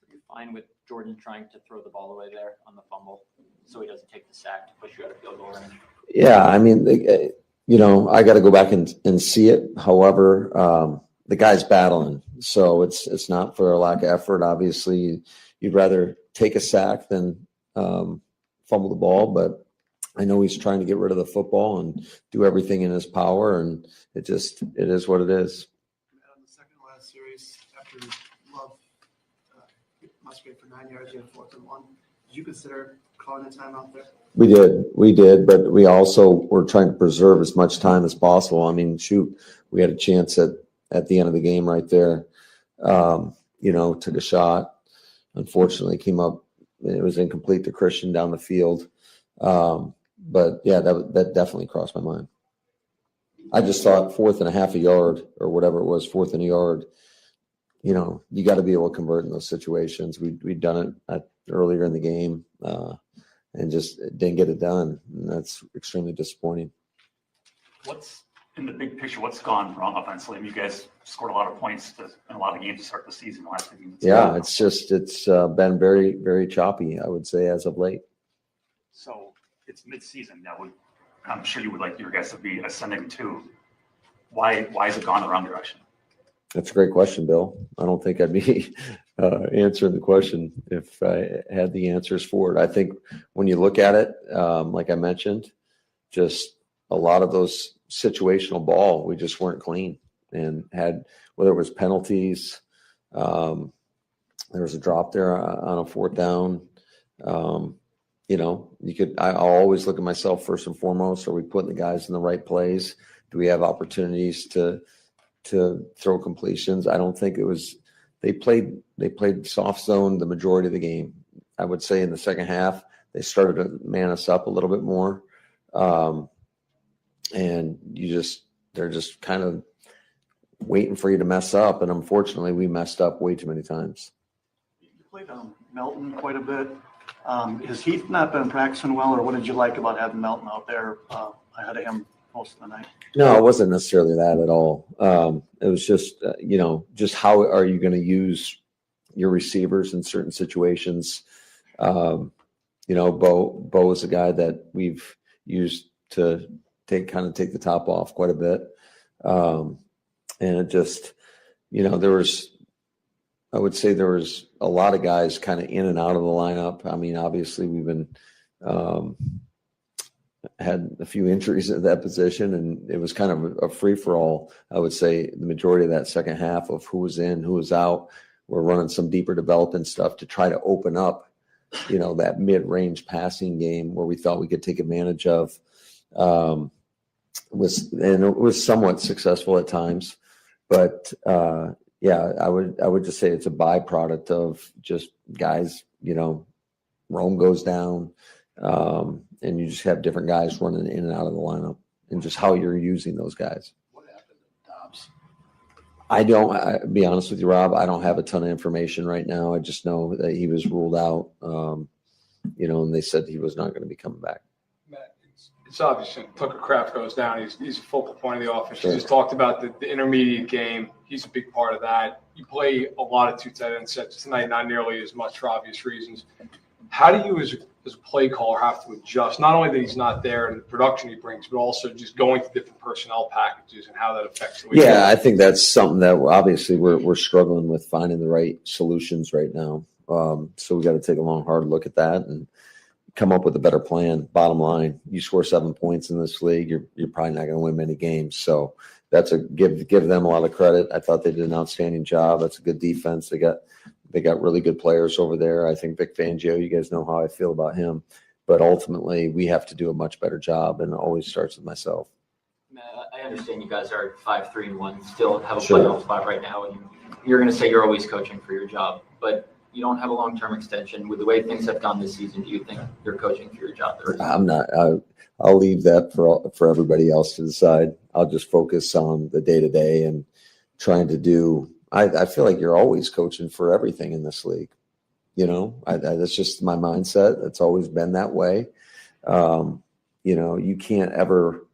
You're fine with Jordan trying to throw the ball away there on the fumble, so he doesn't take the sack to push you out of field goal range. Yeah, I mean, I got to go back and see it. However, the guy's battling, so it's not for a lack of effort. Obviously, you'd rather take a sack than fumble the ball, but I know he's trying to get rid of the football and do everything in his power, and it is what it is. On the second last series, after Love must wait for 9 yards, you had 4th and 1. Did you consider calling a timeout there? We did, but we also were trying to preserve as much time as possible. I mean, shoot, we had a chance at the end of the game right there. Took a shot. Unfortunately, came up. It was incomplete to Christian down the field. But yeah, that definitely crossed my mind. I just thought 4th and a half a yard or whatever it was, 4th and a yard. You got to be able to convert in those situations. We'd done it earlier in the game and just didn't get it done. And that's extremely disappointing. What's in the big picture? What's gone wrong offensively? I mean, you guys scored a lot of points in a lot of games to start the season. Last week. Yeah, it's been very, very choppy, I would say, as of late. So it's mid-season. I'm sure you would like your guys to be ascending too. Why has it gone the wrong direction? That's a great question, Bill. I don't think I'd be answering the question if I had the answers for it. I think when you look at it, like I mentioned, just a lot of those situational ball, we just weren't clean and had, whether it was penalties, there was a drop there on a 4th down. I'll always look at myself first and foremost. Are we putting the guys in the right plays? Do we have opportunities to throw completions? I don't think it was. They played soft zone the majority of the game. I would say in the second half they started to man us up a little bit more, and they're just kind of waiting for you to mess up. And unfortunately, we messed up way too many times. You played Melton quite a bit. Has he not been practicing well, or what did you like about having Melton out there ahead of him most of the night? No, it wasn't necessarily that at all. It was just, just how are you going to use your receivers in certain situations? Bo is a guy that we've used to take the top off quite a bit. And it just, I would say there was a lot of guys kind of in and out of the lineup. I mean, obviously we've been, had a few injuries at that position, and it was kind of a free-for-all. I would say the majority of that second half of who was in, who was out. We're running some deeper development stuff to try to open up, that mid-range passing game where we thought we could take advantage of. And it was somewhat successful at times, but I would just say it's a byproduct of just guys, Rome goes down, and you just have different guys running in and out of the lineup, and just how you're using those guys. What happened to Dobbs? I'll be honest with you, Rob, I don't have a ton of information right now. I just know that he was ruled out, and they said he was not going to be coming back. Matt, it's obvious when Tucker Kraft goes down, he's a focal point of the offense. Sure. You just talked about the intermediate game. He's a big part of that. You play a lot of 2 tight end sets tonight, not nearly as much for obvious reasons. How do you, as a play caller, have to adjust, not only that he's not there and the production he brings, but also just going to different personnel packages and how that affects the way you I think that's something that obviously we're struggling with finding the right solutions right now. So we got to take a long, hard look at that and come up with a better plan. Bottom line, you score 7 points in this league, you're probably not going to win many games. So that's give them a lot of credit. I thought they did an outstanding job. That's a good defense. They got really good players over there. I think Vic Fangio, you guys know how I feel about him. But ultimately, we have to do a much better job, and it always starts with myself. I understand you guys are 5-3-1, still have a Sure. playoff spot right now, and you're going to say you're always coaching for your job, but you don't have a long-term extension. With the way things have gone this season, do you think you're coaching for your job? I'm not. I'll leave that for everybody else to decide. I'll just focus on the day-to-day and trying to do. I feel like you're always coaching for everything in this league. That's just my mindset. It's always been that way. You can't ever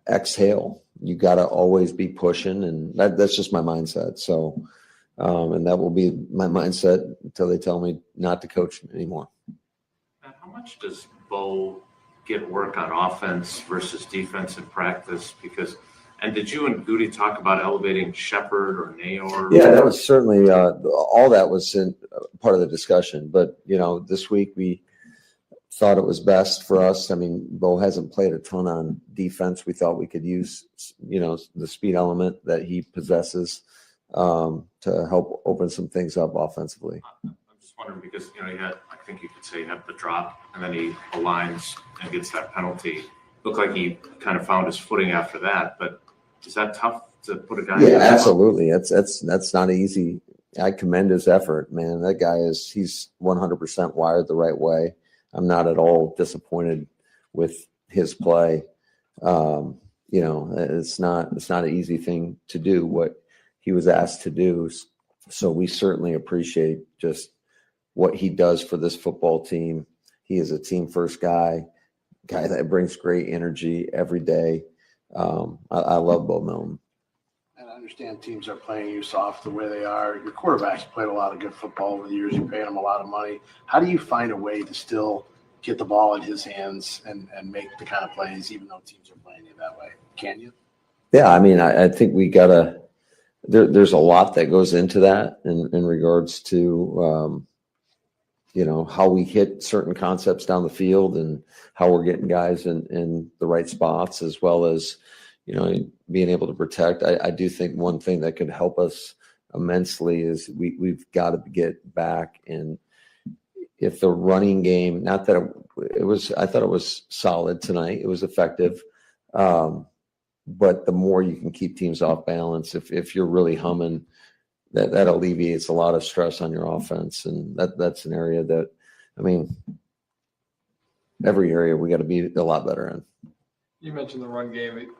exhale. You got to always be pushing, and that's just my mindset. So, and that will be my mindset until they tell me not to coach anymore. And how much does Bo get work on offense versus defense in practice? And did you and Goody talk about elevating Shepard or Nayor? Yeah, that was certainly all that was in part of the discussion. But this week we thought it was best for us. I mean, Bo hasn't played a ton on defense. We thought we could use the speed element that he possesses to help open some things up offensively. I'm just wondering because I think you could say he had the drop and then he aligns and gets that penalty. Looked like he kind of found his footing after that, but is that tough to put a guy? Yeah, absolutely. That's not easy. I commend his effort, man. That guy he's 100% wired the right way. I'm not at all disappointed with his play. It's not an easy thing to do what he was asked to do. So we certainly appreciate just what he does for this football team. He is a team first guy that brings great energy every day. I love Bo Melton. And I understand teams are playing you soft the way they are. Your quarterback's played a lot of good football over the years. You're paying him a lot of money. How do you find a way to still get the ball in his hands and make the kind of plays, even though teams are playing you that way? Can you? Yeah, I mean, I think we gotta. There's a lot that goes into that in regards to how we hit certain concepts down the field and how we're getting guys in the right spots, as well as being able to protect. I do think one thing that could help us immensely is we've got to get back in. If the running game, not that I thought it was solid tonight. It was effective. But the more you can keep teams off balance, if you're really humming, that alleviates a lot of stress on your offense. And that's an area that, I mean, every area we got to be a lot better in. You mentioned the run game.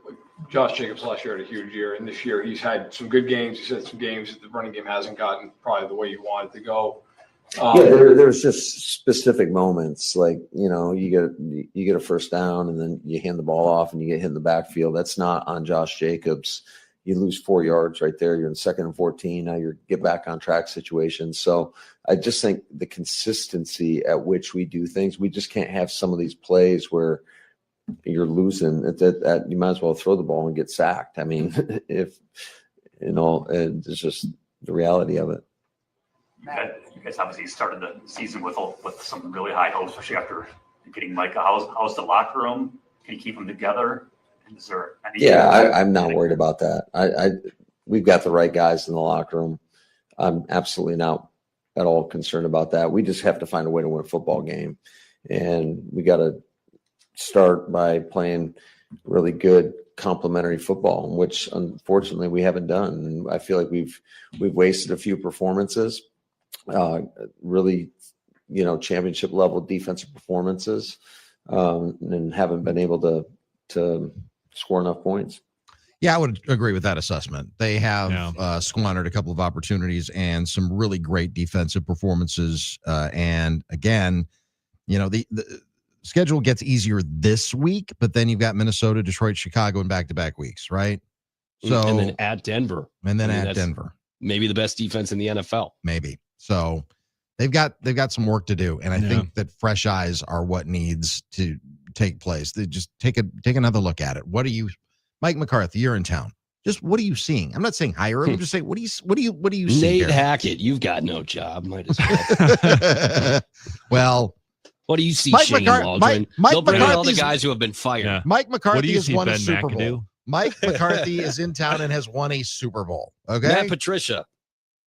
Josh Jacobs last year had a huge year, and this year he's had some good games. He's had some games that the running game hasn't gotten probably the way you want it to go. There's just specific moments like, you get a first down and then you hand the ball off and you get hit in the backfield. That's not on Josh Jacobs. You lose 4 yards right there. You're in 2nd and 14. Now you're get back on track situation. So I just think the consistency at which we do things, we just can't have some of these plays where you're losing that you might as well throw the ball and get sacked. I mean, it's just the reality of it. You guys obviously started the season with some really high hopes, especially after getting Micah. How's the locker room? Can you keep them together? Is there any? Yeah, I'm not worried about that. We've got the right guys in the locker room. I'm absolutely not at all concerned about that. We just have to find a way to win a football game, and we got to start by playing really good complementary football, which unfortunately we haven't done. And I feel like we've wasted a few performances. Really, championship level defensive performances, and haven't been able to score enough points. Yeah, I would agree with that assessment. They have squandered a couple of opportunities and some really great defensive performances. And again, the schedule gets easier this week, but then you've got Minnesota, Detroit, Chicago in back-to-back weeks, right? So and then at Denver. Denver. Maybe the best defense in the NFL. Maybe. So they've got some work to do. And I think that fresh eyes are what needs to take place. They just take another look at it. Mike McCarthy, you're in town. Just what are you seeing? I'm not saying hire him. I'm just saying, what do you see? Nate Hackett, you've got no job. Might as well. Well, what do you see, Mike Shane Waldron? They'll bring in all the guys who have been fired. Yeah. Mike McCarthy has won a Super McAdoo? Bowl. Mike McCarthy is in town and has won a Super Bowl. Okay. Matt Patricia.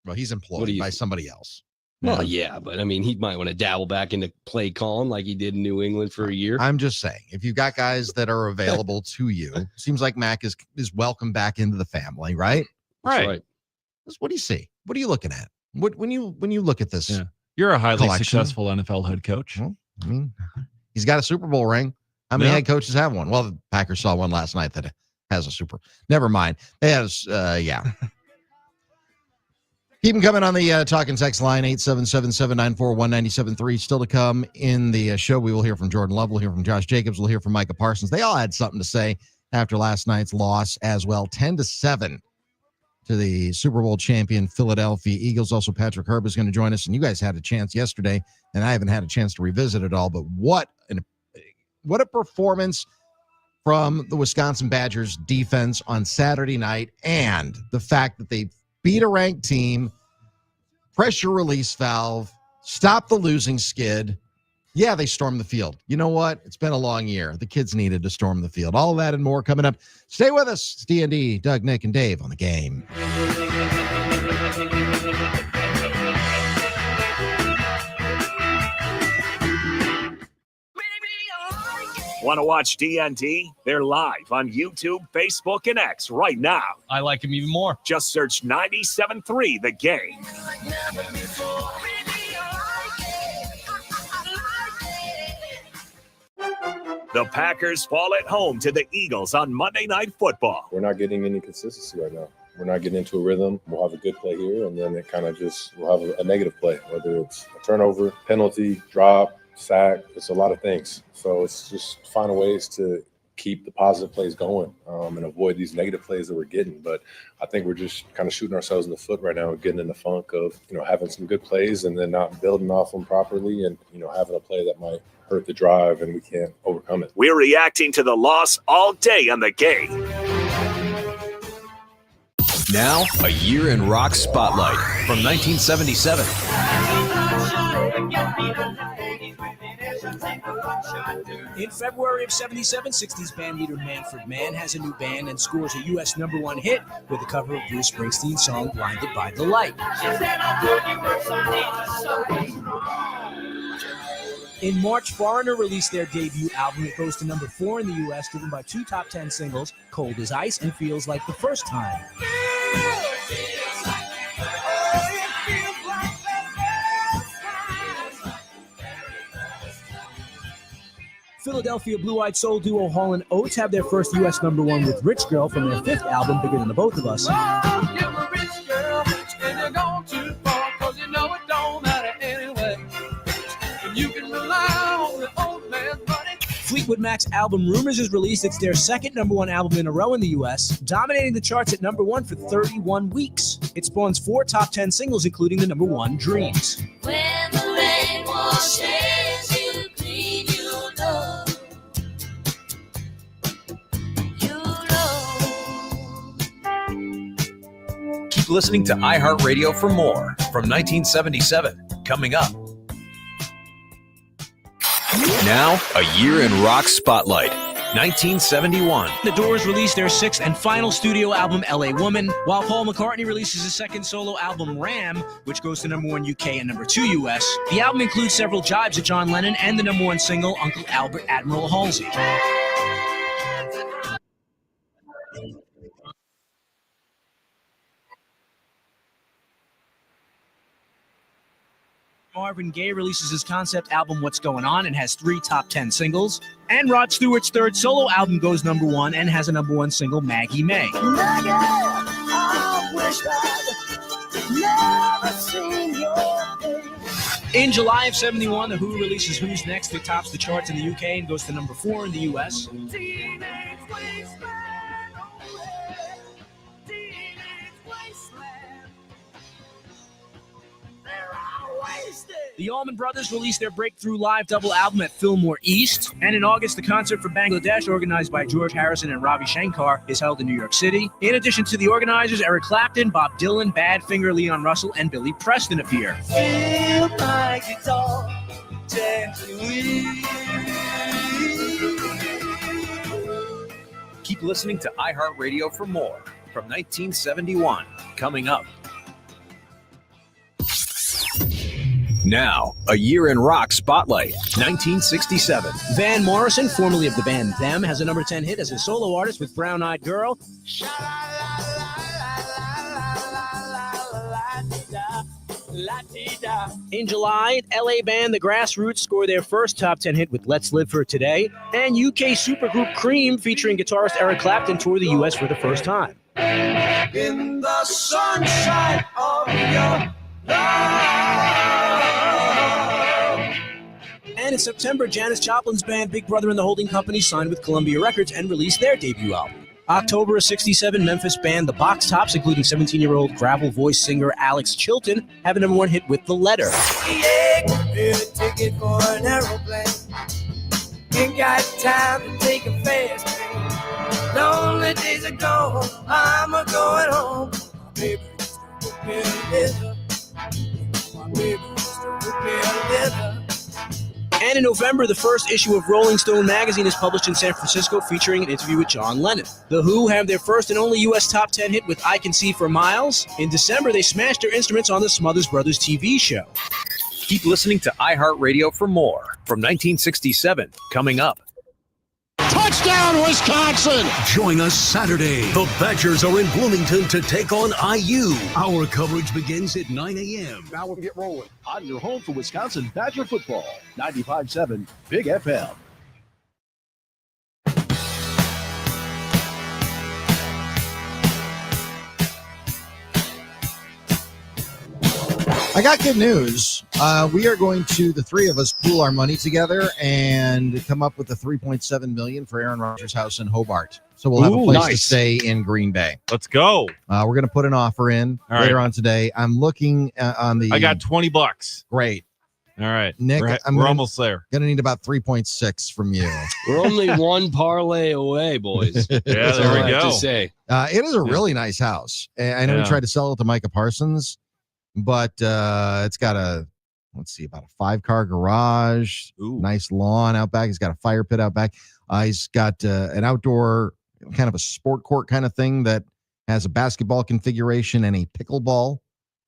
Well, he's employed by somebody else. Well, yeah, but I mean, he might want to dabble back into play calling like he did in New England for a year. I'm just saying, if you've got guys that are available to you, seems like Mac is welcome back into the family, right? Right. What do you see? What are you looking at? When you look at this? Yeah. You're a highly collection? successful NFL head coach. Well, I mean, he's got a Super Bowl ring. How many head coaches have one? Well, the Packers saw one last night that has a Super. Never mind. They has, yeah. Keep them coming on the talk and text line, 877-794-1973. Still to come in the show, we will hear from Jordan Love. We'll hear from Josh Jacobs. We'll hear from Micah Parsons. They all had something to say after last night's loss as well, 10-7 to the Super Bowl champion Philadelphia Eagles. Also, Patrick Herb is going to join us, and you guys had a chance yesterday, and I haven't had a chance to revisit it all, but what a performance from the Wisconsin Badgers defense on Saturday night, and the fact that they beat a ranked team, pressure release valve, stop the losing skid. Yeah, they stormed the field. You know what? It's been a long year. The kids needed to storm the field. All of that and more coming up. Stay with us. It's D&D, Doug, Nick, and Dave on the game. Want to watch D.N.D? They're live on YouTube, Facebook, and X right now. I like him even more. Just search 97.3 The Game. The Packers fall at home to the Eagles on Monday Night Football. We're not getting any consistency right now. We're not getting into a rhythm. We'll have a good play here, and then it kind of we'll have a negative play, whether it's a turnover, penalty, drop, sack. It's a lot of things. So it's just finding ways to keep the positive plays going and avoid these negative plays that we're getting. But I think we're just kind of shooting ourselves in the foot right now and getting in the funk of, having some good plays and then not building off them properly and, having a play that might hurt the drive and we can't overcome it. We're reacting to the loss all day on The Game. Now, a year in rock spotlight from 1977. In February of 77, 60s band leader Manfred Mann has a new band and scores a U.S. #1 hit with a cover of Bruce Springsteen's song Blinded by the Light. In March, Foreigner released their debut album. It goes to #4 in the U.S., driven by 2 top 10 singles, Cold as Ice and Feels Like the First Time. Philadelphia blue-eyed soul duo Hall & Oates have their first U.S. #1 with Rich Girl from their 5th album, Bigger Than the Both of Us. Fleetwood Mac's album Rumors is released. It's their 2nd #1 album in a row in the U.S., dominating the charts at #1 for 31 weeks. It spawns 4 top 10 singles, including the #1 Dreams. When the rain washes you clean, you know. Keep listening to iHeartRadio for more from 1977. Coming up. Now, a year in rock spotlight. 1971. The Doors released their 6th and final studio album, L.A. Woman, while Paul McCartney releases his 2nd solo album, Ram, which goes to #1 UK and #2 US. The album includes several jibes at John Lennon and the #1 single, Uncle Albert Admiral Halsey. Marvin Gaye releases his concept album What's Going On and has 3 top 10 singles. And Rod Stewart's 3rd solo album goes #1 and has a #1 single, Maggie May. Maggie, I wish I'd never seen your face. In July of 71, The Who releases Who's Next, that tops the charts in the UK and goes to #4 in the US. The Allman Brothers released their breakthrough live double album at Fillmore East. And in August, the concert for Bangladesh, organized by George Harrison and Ravi Shankar, is held in New York City. In addition to the organizers, Eric Clapton, Bob Dylan, Badfinger, Leon Russell, and Billy Preston appear. Feel my guitar gently. Keep listening to iHeartRadio for more from 1971. Coming up. Now, a year in rock spotlight, 1967. Van Morrison, formerly of the band Them, has a #10 hit as a solo artist with Brown Eyed Girl. In July, LA band The Grassroots score their first top 10 hit with Let's Live for Today. And UK supergroup Cream, featuring guitarist Eric Clapton, tour the US for the first time. in the sunshine of your love. And in September, Janis Joplin's band Big Brother and the Holding Company signed with Columbia Records and released their debut album. October of '67, Memphis band The Box Tops, including 17-year-old gravel voice singer Alex Chilton, have a #1 hit with The Letter. Yeah, get a ticket for an aeroplane. Ain't got time to take a fast train. Lonely days are gone, I'm a going home. My baby just put me a letter. My baby just put me a letter. And in November, the first issue of Rolling Stone magazine is published in San Francisco, featuring an interview with John Lennon. The Who have their first and only U.S. top 10 hit with I Can See for Miles. In December, they smashed their instruments on the Smothers Brothers TV show. Keep listening to iHeartRadio for more from 1967 coming up. Touchdown, Wisconsin! Join us Saturday. The Badgers are in Bloomington to take on IU. Our coverage begins at 9 a.m. Now we'll get rolling on your home for Wisconsin Badger football. 95.7 Big FM. I got good news. We are going to, the three of us, pool our money together and come up with the $3.7 million for Aaron Rodgers' house in Hobart. So we'll have a place to stay in Green Bay. Let's go. We're going to put an offer in later on today. I'm looking on the. I got $20. Great. All right, Nick, we're almost there. Going to need about 3.6 from you. We're only one parlay away, boys. Yeah, That's there all we I have go. to say. It is a really nice house. I know we tried to sell it to Micah Parsons, but it's got about a 5-car garage, nice lawn out back. He's got a fire pit out back. He's got an outdoor kind of a sport court kind of thing that has a basketball configuration and a pickleball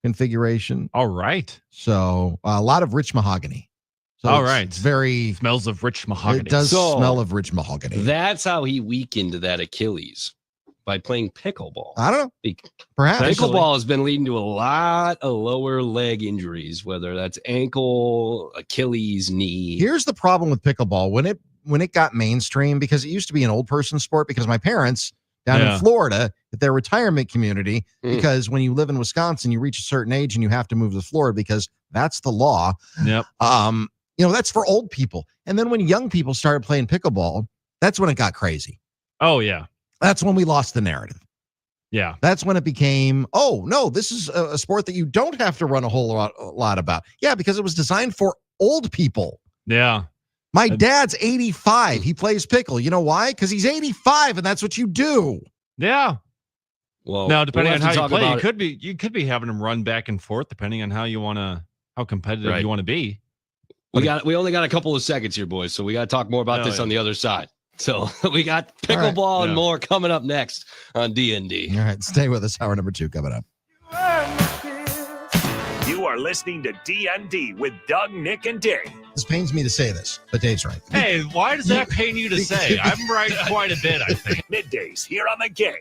configuration. All right. So a lot of rich mahogany. So All right. It's very smells of rich mahogany. It does smell of rich mahogany. That's how he weakened that Achilles, by playing pickleball. I don't know. Perhaps pickleball has been leading to a lot of lower leg injuries, whether that's ankle, Achilles, knee. Here's the problem with pickleball. When it got mainstream, because it used to be an old person sport, because my parents down in Florida at their retirement community, because when you live in Wisconsin, you reach a certain age and you have to move to Florida because that's the law. Yep. That's for old people. And then when young people started playing pickleball, that's when it got crazy. Oh, yeah. That's when we lost the narrative. Yeah. That's when it became, oh, no, this is a sport that you don't have to run a whole lot about. Yeah, because it was designed for old people. Yeah. My dad's 85. He plays pickle. You know why? Because he's 85, and that's what you do. Yeah. Well, now, depending on how you play, about you could be having him run back and forth, depending on how competitive you want to be. We only got a couple of seconds here, boys, so we got to talk more about this on the other side. So we got pickleball and more coming up next on D.N.D. All right, stay with us. Hour number 2 coming up. You are listening to D.N.D. with Doug, Nick, and Dave. This pains me to say this, but Dave's right. Hey, why does that pain you to say? I'm right quite a bit, I think. Middays here on the game.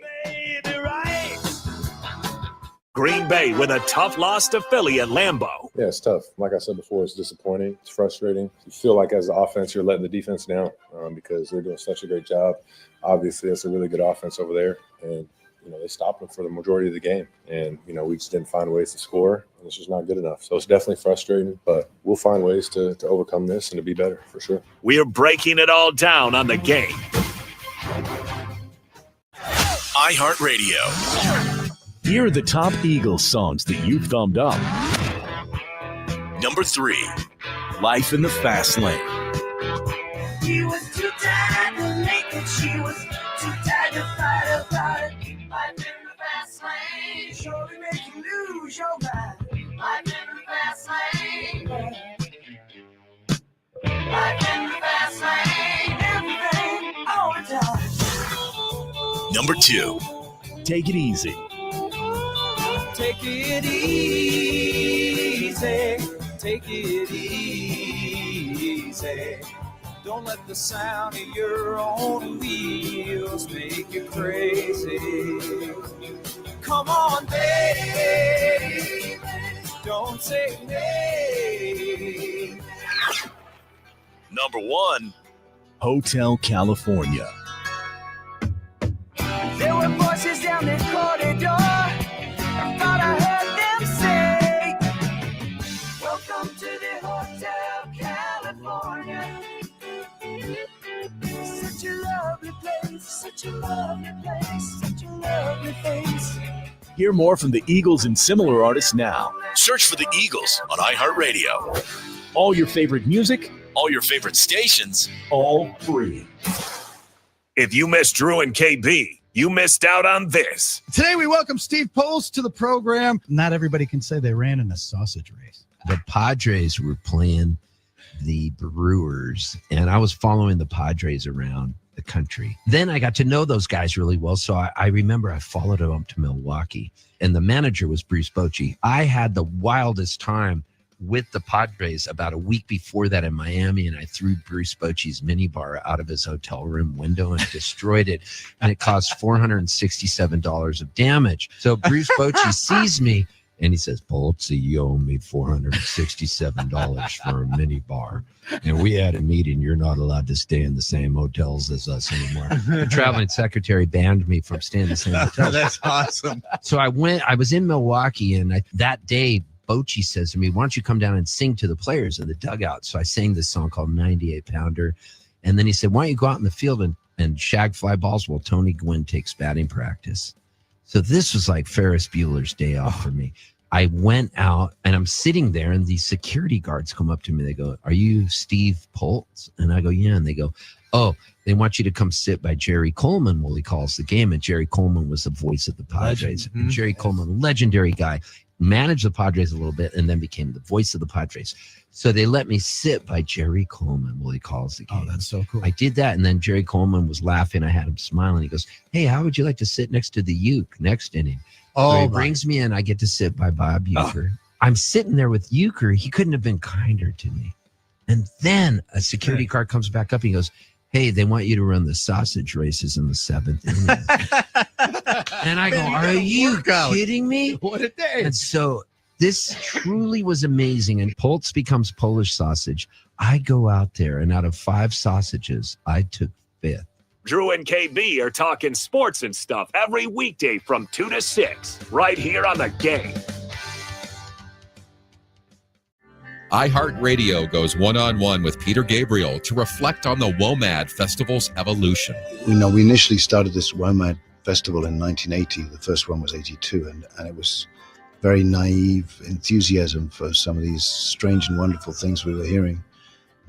Green Bay with a tough loss to Philly at Lambeau. Yeah, it's tough. Like I said before, it's disappointing. It's frustrating. You feel like as the offense, you're letting the defense down because they're doing such a great job. Obviously, it's a really good offense over there. And, they stopped them for the majority of the game. And, we just didn't find ways to score. And it's just not good enough. So it's definitely frustrating. But we'll find ways to overcome this and to be better, for sure. We are breaking it all down on the game. iHeartRadio. Here are the top Eagles songs that you've thumbed up. Number 3, Life in the Fast Lane. He was too tired to make it. She was too tired to fight about it. Life in the fast lane surely make you lose your mind. Life in the fast lane. Life in the fast lane. Everything all the time. Number 2, Take It Easy. Take it easy. Take it easy. Don't let the sound of your own wheels make you crazy. Come on, baby. Don't say nay. Number 1, Hotel California. There were voices down there calling. lovely place, such a lovely face. Hear more from the Eagles and similar artists now. Search for the Eagles on iHeartRadio. All your favorite music, all your favorite stations, all free. If you missed Drew and KB, you missed out on this. Today we welcome Steve Post to the program. Not everybody can say they ran in a sausage race. The Padres were playing the Brewers, and I was following the Padres around the country. Then I got to know those guys really well, so I remember I followed them up to Milwaukee, and the manager was Bruce Bochy. I had the wildest time with the Padres about a week before that in Miami, and I threw Bruce Bochy's minibar out of his hotel room window and destroyed it, and it caused $467 of damage. So Bruce Bochy sees me, and he says, Polizzi, you owe me $467 for a minibar. And we had a meeting. You're not allowed to stay in the same hotels as us anymore. The traveling secretary banned me from staying in the same hotels. That's awesome. So I was in Milwaukee, and that day, Bochy says to me, why don't you come down and sing to the players in the dugout? So I sang this song called 98 Pounder. And then he said, why don't you go out in the field and shag fly balls while Tony Gwynn takes batting practice? So this was like Ferris Bueller's Day Off for me. I went out and I'm sitting there, and these security guards come up to me. They go, are you Steve Poltz? And I go, yeah. And they go, oh, they want you to come sit by Jerry Coleman while he calls the game. And Jerry Coleman was the voice of the Padres. And Jerry Coleman, legendary guy, managed the Padres a little bit and then became the voice of the Padres. So they let me sit by Jerry Coleman while he calls the game. Oh, that's so cool. I did that, and then Jerry Coleman was laughing. I had him smiling. He goes, hey, how would you like to sit next to the Uke next inning? So he brings me in. I get to sit by Bob Uecker. I'm sitting there with Uecker. He couldn't have been kinder to me. And then a security guard comes back up. And he goes, hey, they want you to run the sausage races in the 7th inning. And I go, are you kidding me? What a day. And so this truly was amazing. And Poltz becomes Polish sausage. I go out there, and out of 5 sausages, I took 5th. Drew and KB are talking sports and stuff every weekday from 2 to 6, right here on The Game. iHeartRadio goes one-on-one with Peter Gabriel to reflect on the WOMAD Festival's evolution. We initially started this WOMAD Festival in 1980. The first one was 82, and it was very naive enthusiasm for some of these strange and wonderful things we were hearing.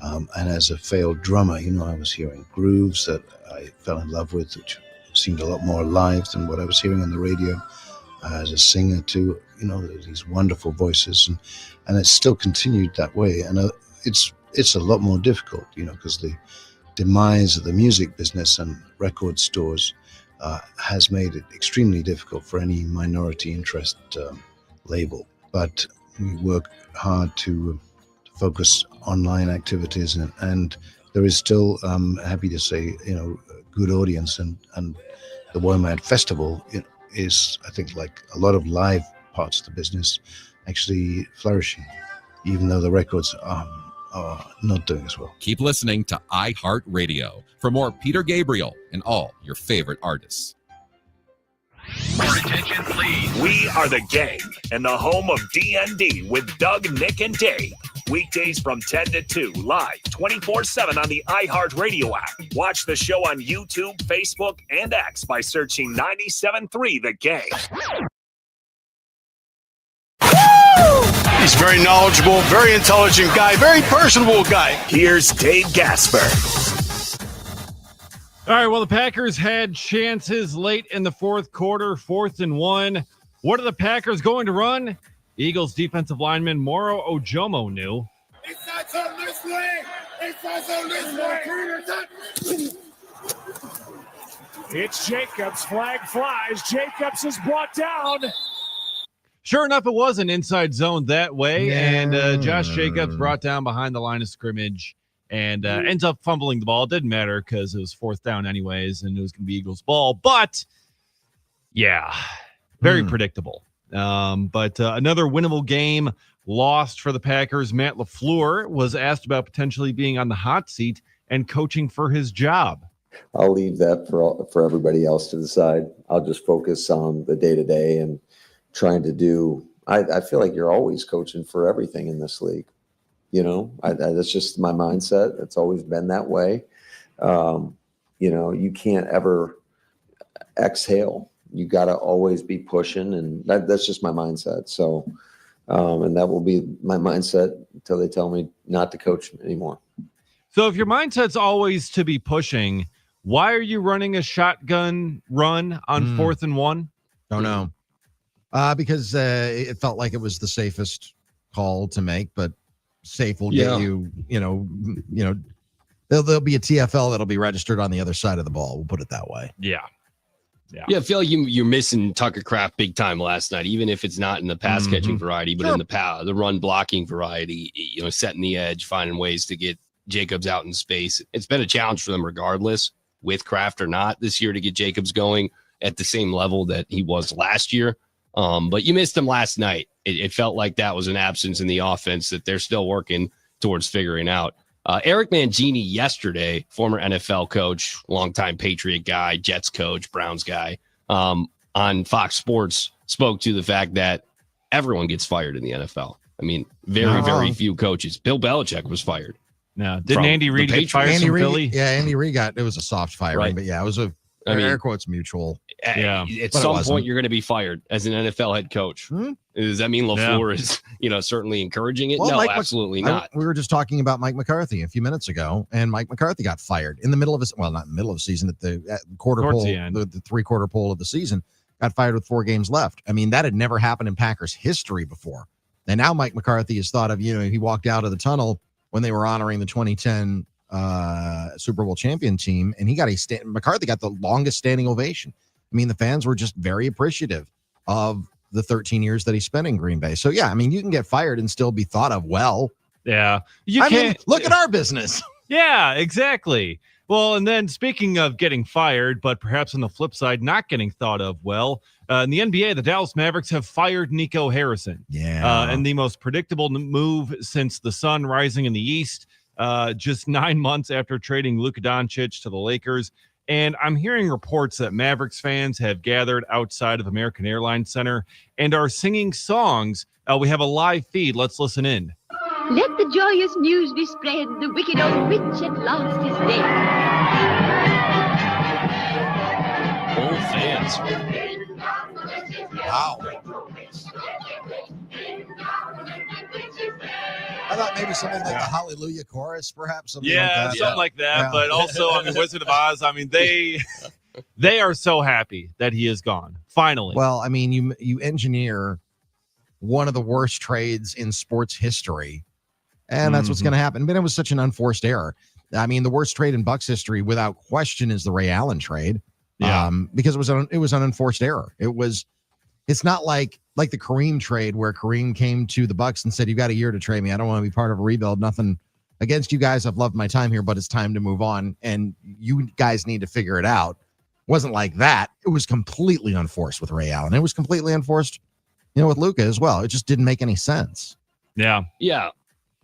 And as a failed drummer, I was hearing grooves that I fell in love with, which seemed a lot more alive than what I was hearing on the radio. As a singer too, these wonderful voices, and it's still continued that way. And it's a lot more difficult, because the demise of the music business and record stores has made it extremely difficult for any minority interest label. But we work hard to focus online activities, and there is still, happy to say, a good audience, and the WOMAD Festival is, I think, like a lot of live parts of the business, actually flourishing, even though the records are not doing as well. Keep listening to iHeartRadio for more Peter Gabriel and all your favorite artists. More attention, please. We are The Game and the home of D.N.D. with Doug, Nick, and Dave. Weekdays from 10 to 2, live 24/7 on the iHeartRadio app. Watch the show on YouTube, Facebook, and X by searching 97.3 The Game. He's very knowledgeable, very intelligent guy, very personable guy. Here's Dave Gasper. All right, well, the Packers had chances late in the fourth quarter, 4th and 1. What are the Packers going to run? Eagles defensive lineman Moro Ojomo knew. It's Jacobs. Flag flies. Jacobs is brought down. Sure enough, it was an inside zone that way, and Josh Jacobs brought down behind the line of scrimmage and ends up fumbling the ball. It didn't matter because it was 4th down anyways, and it was going to be Eagles' ball. But, yeah, very predictable. But another winnable game lost for the Packers. Matt LaFleur was asked about potentially being on the hot seat and coaching for his job. I'll leave that for everybody else to decide. I'll just focus on the day-to-day and trying to do. I feel like you're always coaching for everything in this league. That's just my mindset. It's always been that way. You can't ever exhale. You got to always be pushing, and that's just my mindset. So, and that will be my mindset until they tell me not to coach anymore. So if your mindset's always to be pushing, why are you running a shotgun run on 4th and 1? Don't know. Because it felt like it was the safest call to make, but safe will get you, there'll be a TFL that'll be registered on the other side of the ball. We'll put it that way. Yeah. I feel like you're missing Tucker Kraft big time last night, even if it's not in the pass catching variety, but in the run blocking variety, setting the edge, finding ways to get Jacobs out in space. It's been a challenge for them regardless, with Kraft or not, this year to get Jacobs going at the same level that he was last year. But you missed him last night. It felt like that was an absence in the offense that they're still working towards figuring out. Eric Mangini yesterday, former NFL coach, longtime Patriot guy, Jets coach, Browns guy, on Fox Sports spoke to the fact that everyone gets fired in the NFL. I mean, very few coaches. Bill Belichick was fired. No, didn't Andy Reid get fired from Philly? Yeah, Andy Reid it was a soft firing, but yeah, it was air quotes mutual. Yeah. At some point, you're going to be fired as an NFL head coach. Does that mean LaFleur is, certainly encouraging it? Well, no, absolutely not. We were just talking about Mike McCarthy a few minutes ago, and Mike McCarthy got fired in the middle of not in the middle of the season, at the quarter pole, the 3/4 pole of the season, got fired with 4 games left. I mean, that had never happened in Packers history before. And now Mike McCarthy is thought of, he walked out of the tunnel when they were honoring the 2010 Super Bowl champion team, and he got McCarthy got the longest standing ovation. I mean, the fans were just very appreciative of the 13 years that he spent in Green Bay. So, yeah, I mean, you can get fired and still be thought of well. Yeah. Look at our business. Yeah, exactly. Well, and then speaking of getting fired, but perhaps on the flip side, not getting thought of well, in the NBA, the Dallas Mavericks have fired Nico Harrison. Yeah. And the most predictable move since the sun rising in the East, just 9 months after trading Luka Doncic to the Lakers. And I'm hearing reports that Mavericks fans have gathered outside of American Airlines Center and are singing songs. We have a live feed. Let's listen in. Let the joyous news be spread. The wicked old witch at last is dead. Old fans. Wow. I thought maybe something like the Hallelujah chorus, perhaps. Something like that. Yeah. But also, Wizard of Oz, they are so happy that he is gone. Finally. Well, I mean, you engineer one of the worst trades in sports history, and that's what's going to happen. But it was such an unforced error. I mean, the worst trade in Bucs history, without question, is the Ray Allen trade. Yeah. Because it was an unforced error. It's not like the Kareem trade where Kareem came to the Bucs and said, "You got a year to trade me. I don't want to be part of a rebuild. Nothing against you guys. I've loved my time here, but it's time to move on. And you guys need to figure it out." It wasn't like that. It was completely unforced with Ray Allen. It was completely unforced, with Luka as well. It just didn't make any sense. Yeah. Yeah.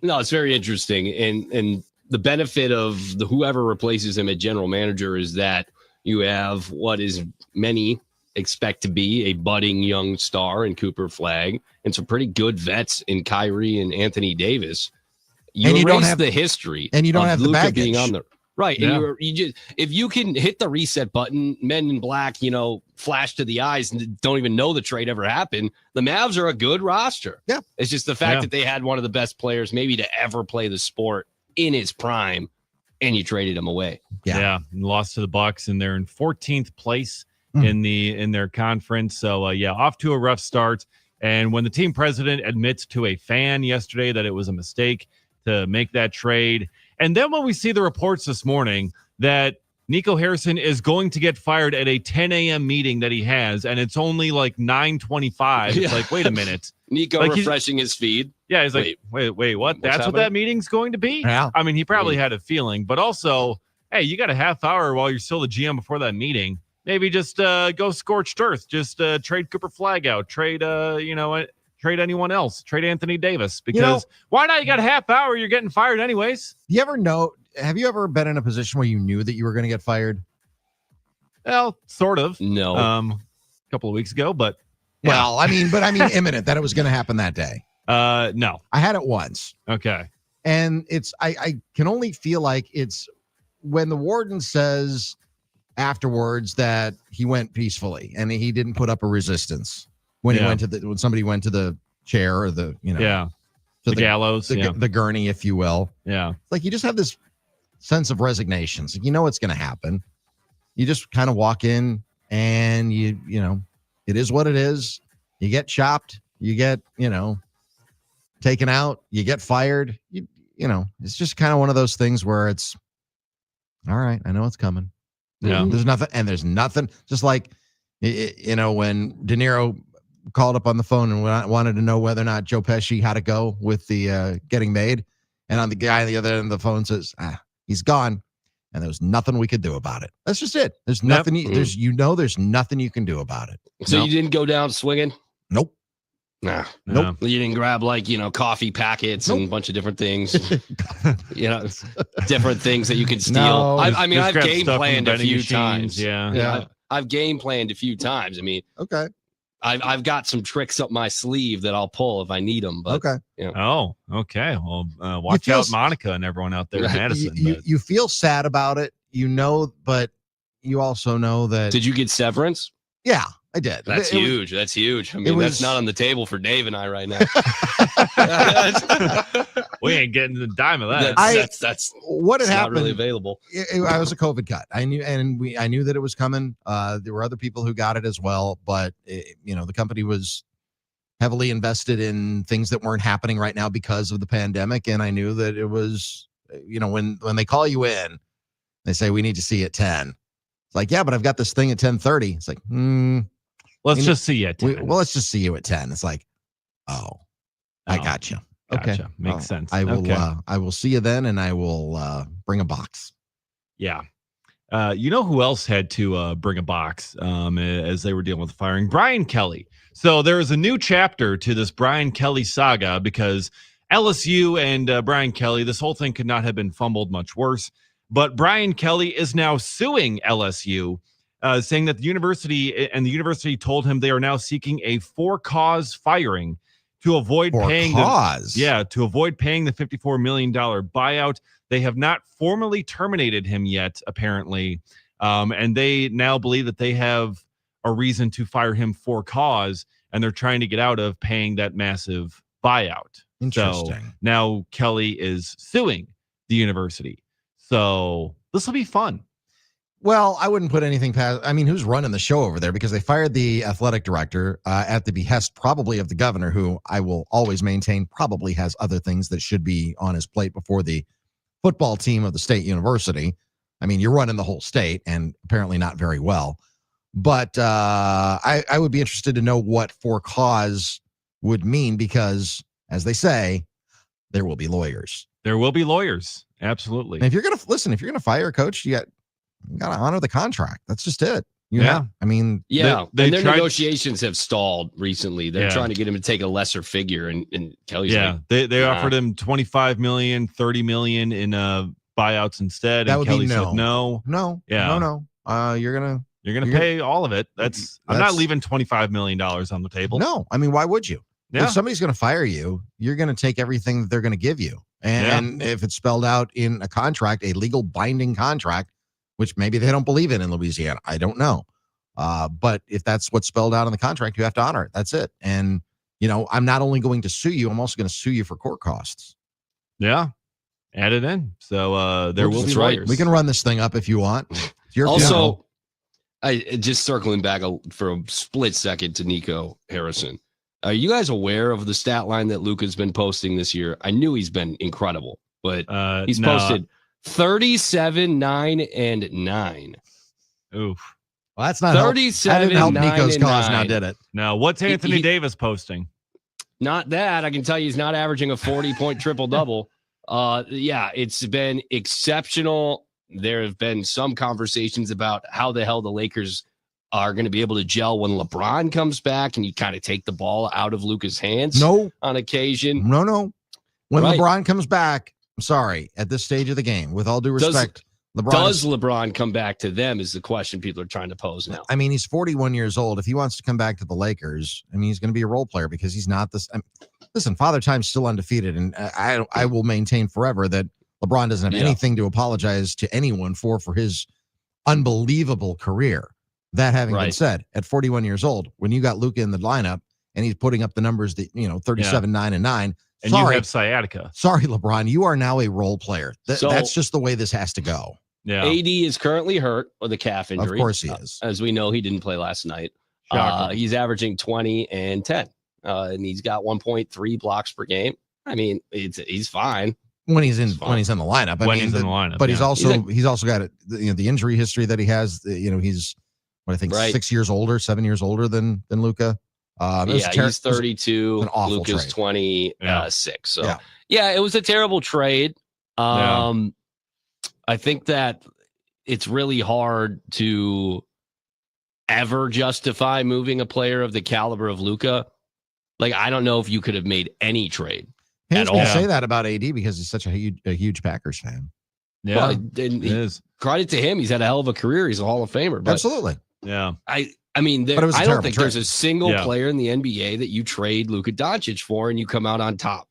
No, it's very interesting. And the benefit of whoever replaces him at general manager is that you have what is many expect to be a budding young star in Cooper Flagg and some pretty good vets in Kyrie and Anthony Davis. You don't have the history, and you don't have Luka the baggage being on the right. Yeah. And you just, if you can hit the reset button, Men in Black, flash to the eyes and don't even know the trade ever happened. The Mavs are a good roster. Yeah, it's just the fact that they had one of the best players maybe to ever play the sport in his prime, and you traded him away. Yeah, and lost to the Bucks, and they're in 14th place in their conference. So off to a rough start. And when the team president admits to a fan yesterday that it was a mistake to make that trade, and then when we see the reports this morning that Nico Harrison is going to get fired at a 10 a.m. meeting that he has, and it's only like 9:25. It's like, wait a minute. Nico refreshing his feed. Yeah, he's like, wait, what? That's happening? What that meeting's going to be? Yeah. I mean, he probably had a feeling, but also, hey, you got a half hour while you're still the GM before that meeting. Maybe just go scorched earth. Just trade Cooper Flagg out. Trade trade anyone else. Trade Anthony Davis. Because why not? You got a half hour. You're getting fired anyways. Have you ever been in a position where you knew that you were going to get fired? Well, sort of. No. A couple of weeks ago, but well, I mean imminent that it was going to happen that day. No. I had it once. Okay. And I can only feel like it's when the warden says afterwards that he went peacefully and he didn't put up a resistance when when somebody went to the chair or the the gallows, the gurney, if you will. Yeah, it's like you just have this sense of resignation. It's like, you know what's going to happen. You just kind of walk in and you know it is what it is. You get chopped, you get taken out, you get fired. You know, it's just kind of one of those things where it's all right. I know it's coming. Yeah. There's nothing. Just like, when De Niro called up on the phone and wanted to know whether or not Joe Pesci had to go with the Getting Made, and on the guy on the other end of the phone says, he's gone, and there was nothing we could do about it. That's just it. There's nothing. There's nothing you can do about it. So you didn't go down swinging? Nope. Nah. Nope. You didn't grab coffee packets and a bunch of different things. Different things that you can steal. No, I've game planned a few machines, times. Yeah. I've game planned a few times. I mean, okay. I've got some tricks up my sleeve that I'll pull if I need them. But, okay. Oh, okay. Well, watch out, Monica and everyone out there in Madison. You feel sad about it, but you also know that. Did you get severance? Yeah, I did. That's huge. That's huge. I mean, that's not on the table for Dave and I right now. We ain't getting the dime of that. That's what had happened. Not really available. I was a COVID cut. I knew that it was coming. There were other people who got it as well, but the company was heavily invested in things that weren't happening right now because of the pandemic, and I knew that it was. When they call you in, they say we need to see you at 10. It's like, yeah, but I've got this thing at 10:30. It's like, let's just see you at 10. Let's just see you at 10. It's like, I got you. Gotcha. Okay, Makes sense. I will. Okay. I will see you then, and I will bring a box. Yeah. Who else had to bring a box as they were dealing with the firing? Brian Kelly. So there is a new chapter to this Brian Kelly saga because LSU and Brian Kelly, this whole thing could not have been fumbled much worse. But Brian Kelly is now suing LSU, saying that the university told him they are now seeking a for-cause firing to avoid paying the $54 million buyout. They have not formally terminated him yet, apparently, and they now believe that they have a reason to fire him for cause, and they're trying to get out of paying that massive buyout. Interesting. So now Kelly is suing the university. So this will be fun. Well, I wouldn't put anything past. I mean, who's running the show over there? Because they fired the athletic director at the behest probably of the governor, who I will always maintain probably has other things that should be on his plate before the football team of the state university. I mean, you're running the whole state and apparently not very well. But I would be interested to know what for cause would mean because, as they say, there will be lawyers. There will be lawyers. Absolutely. And if you're going to fire a coach, you got to honor the contract. That's just it. Yeah. And their negotiations have stalled recently. They're trying to get him to take a lesser figure, and Kelly's they offered him $25 million, $30 million in buyouts instead. That and would Kelly be said no. You're gonna pay all of it. I'm not leaving $25 million on the table. No, I mean, why would you? Yeah. If somebody's going to fire you, you're going to take everything that they're going to give you. And if it's spelled out in a contract, a legal binding contract, which maybe they don't believe in Louisiana, I don't know. But if that's what's spelled out in the contract, you have to honor it. That's it. And, I'm not only going to sue you, I'm also going to sue you for court costs. Yeah. Add it in. So there will be lawyers. We can run this thing up if you want. Also, just circling back for a split second to Nico Harrison. Are you guys aware of the stat line that Luka's been posting this year? I knew he's been incredible, but he's posted 37, 9, and 9. Oof. Well, that's not 37. That didn't help Nico's cause 9. now, did it? No. What's Anthony Davis posting? Not that. I can tell you he's not averaging a 40-point triple-double. It's been exceptional. There have been some conversations about how the hell the Lakers are going to be able to gel when LeBron comes back and you kind of take the ball out of Luka's hands on occasion. No. When LeBron comes back, I'm sorry, at this stage of the game, with all due respect, does LeBron come back to them is the question people are trying to pose now. I mean, he's 41 years old. If he wants to come back to the Lakers, I mean, he's going to be a role player because he's not this. Listen, Father Time's still undefeated, and I will maintain forever that LeBron doesn't have anything to apologize to anyone for his unbelievable career. That having been said, at 41 years old, when you got Luka in the lineup and he's putting up the numbers that 37, 9, and 9. And you have sciatica. Sorry, LeBron, you are now a role player. That's just the way this has to go. Yeah. AD is currently hurt with a calf injury. Of course he is. As we know, he didn't play last night. He's averaging 20 and 10, and he's got 1.3 blocks per game. I mean, he's fine. When he's in the lineup, he's in the lineup, but he's also got the injury history that he has. He's 6 years older, 7 years older than Luka. He's 32. Luka's 26. So it was a terrible trade. I think that it's really hard to ever justify moving a player of the caliber of Luka. Like, I don't know if you could have made any trade. He's going to say that about AD because he's such a huge Packers fan. Yeah, credit to him. He's had a hell of a career. He's a Hall of Famer. But absolutely. Yeah. I mean, I don't think there's a single player in the NBA that you trade Luka Doncic for and you come out on top.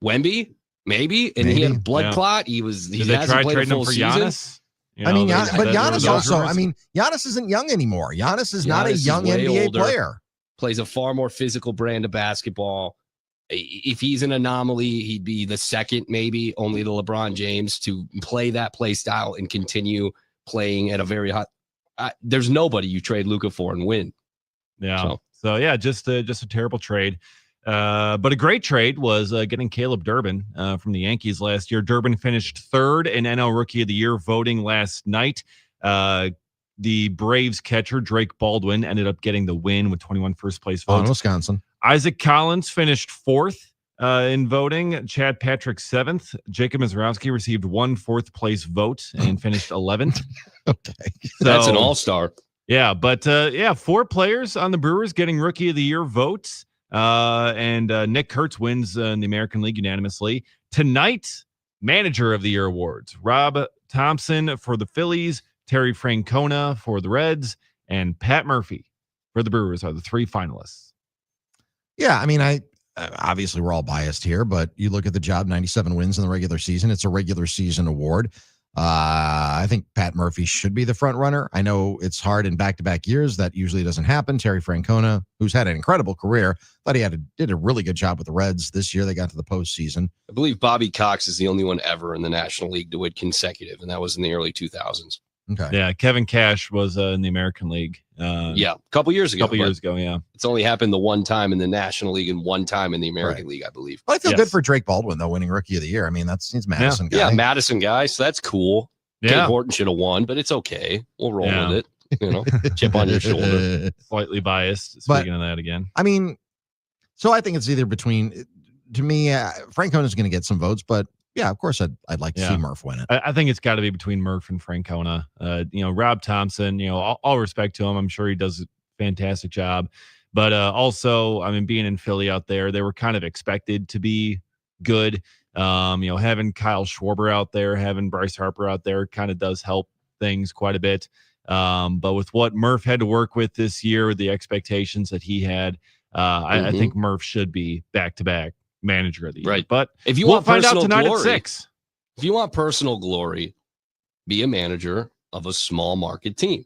Wemby, maybe, and he had a blood clot. He hasn't played a full season. Giannis? But Giannis also. I mean, Giannis isn't young anymore. Giannis is not a young NBA player. Plays a far more physical brand of basketball. If he's an anomaly, he'd be the second, maybe only to LeBron James to play that play style and continue playing at a very high. There's nobody you trade Luka for and win. Yeah. So just a terrible trade. But a great trade was getting Caleb Durbin from the Yankees last year. Durbin finished third in NL Rookie of the Year voting last night. The Braves catcher, Drake Baldwin, ended up getting the win with 21 first-place votes. On Wisconsin. Isaac Collins finished fourth in voting. Chad Patrick seventh. Jacob Mizrowski received 1 fourth-place vote and finished 11th. Okay. So, that's an all-star. Yeah, but 4 players on the Brewers getting Rookie of the Year votes. And Nick Kurtz wins in the American League unanimously. Tonight, Manager of the Year awards. Rob Thompson for the Phillies, Terry Francona for the Reds, and Pat Murphy for the Brewers are the 3 finalists. Yeah, I mean, obviously we're all biased here, but you look at the job, 97 wins in the regular season. It's a regular season award. I think Pat Murphy should be the front runner. I know it's hard in back-to-back years. That usually doesn't happen. Terry Francona, who's had an incredible career, thought he did a really good job with the Reds this year. They got to the postseason. I believe Bobby Cox is the only one ever in the National League to win consecutive, and that was in the early 2000s. Okay. Yeah, Kevin Cash was in the American League. A couple years ago. Yeah. It's only happened the one time in the National League and one time in the American League, I believe. Well, I feel good for Drake Baldwin, though, winning Rookie of the Year. I mean, he's Madison guy. Yeah, Madison guy, so that's cool. Yeah. Dave Horton should have won, but it's okay. We'll roll with it. Chip on your shoulder. Slightly biased. Speaking of that again. I mean, so I think it's either between, to me, Francona's going to get some votes, but yeah, of course, I'd like to see Murph win it. I think it's got to be between Murph and Francona. Rob Thompson, all respect to him. I'm sure he does a fantastic job. But also, I mean, being in Philly out there, they were kind of expected to be good. Having Kyle Schwarber out there, having Bryce Harper out there kind of does help things quite a bit. But with what Murph had to work with this year, the expectations that he had, I think Murph should be back-to-back Manager of the Year. Right. But if you we'll want find out personal tonight glory, at 6. If you want personal glory, be a manager of a small market team.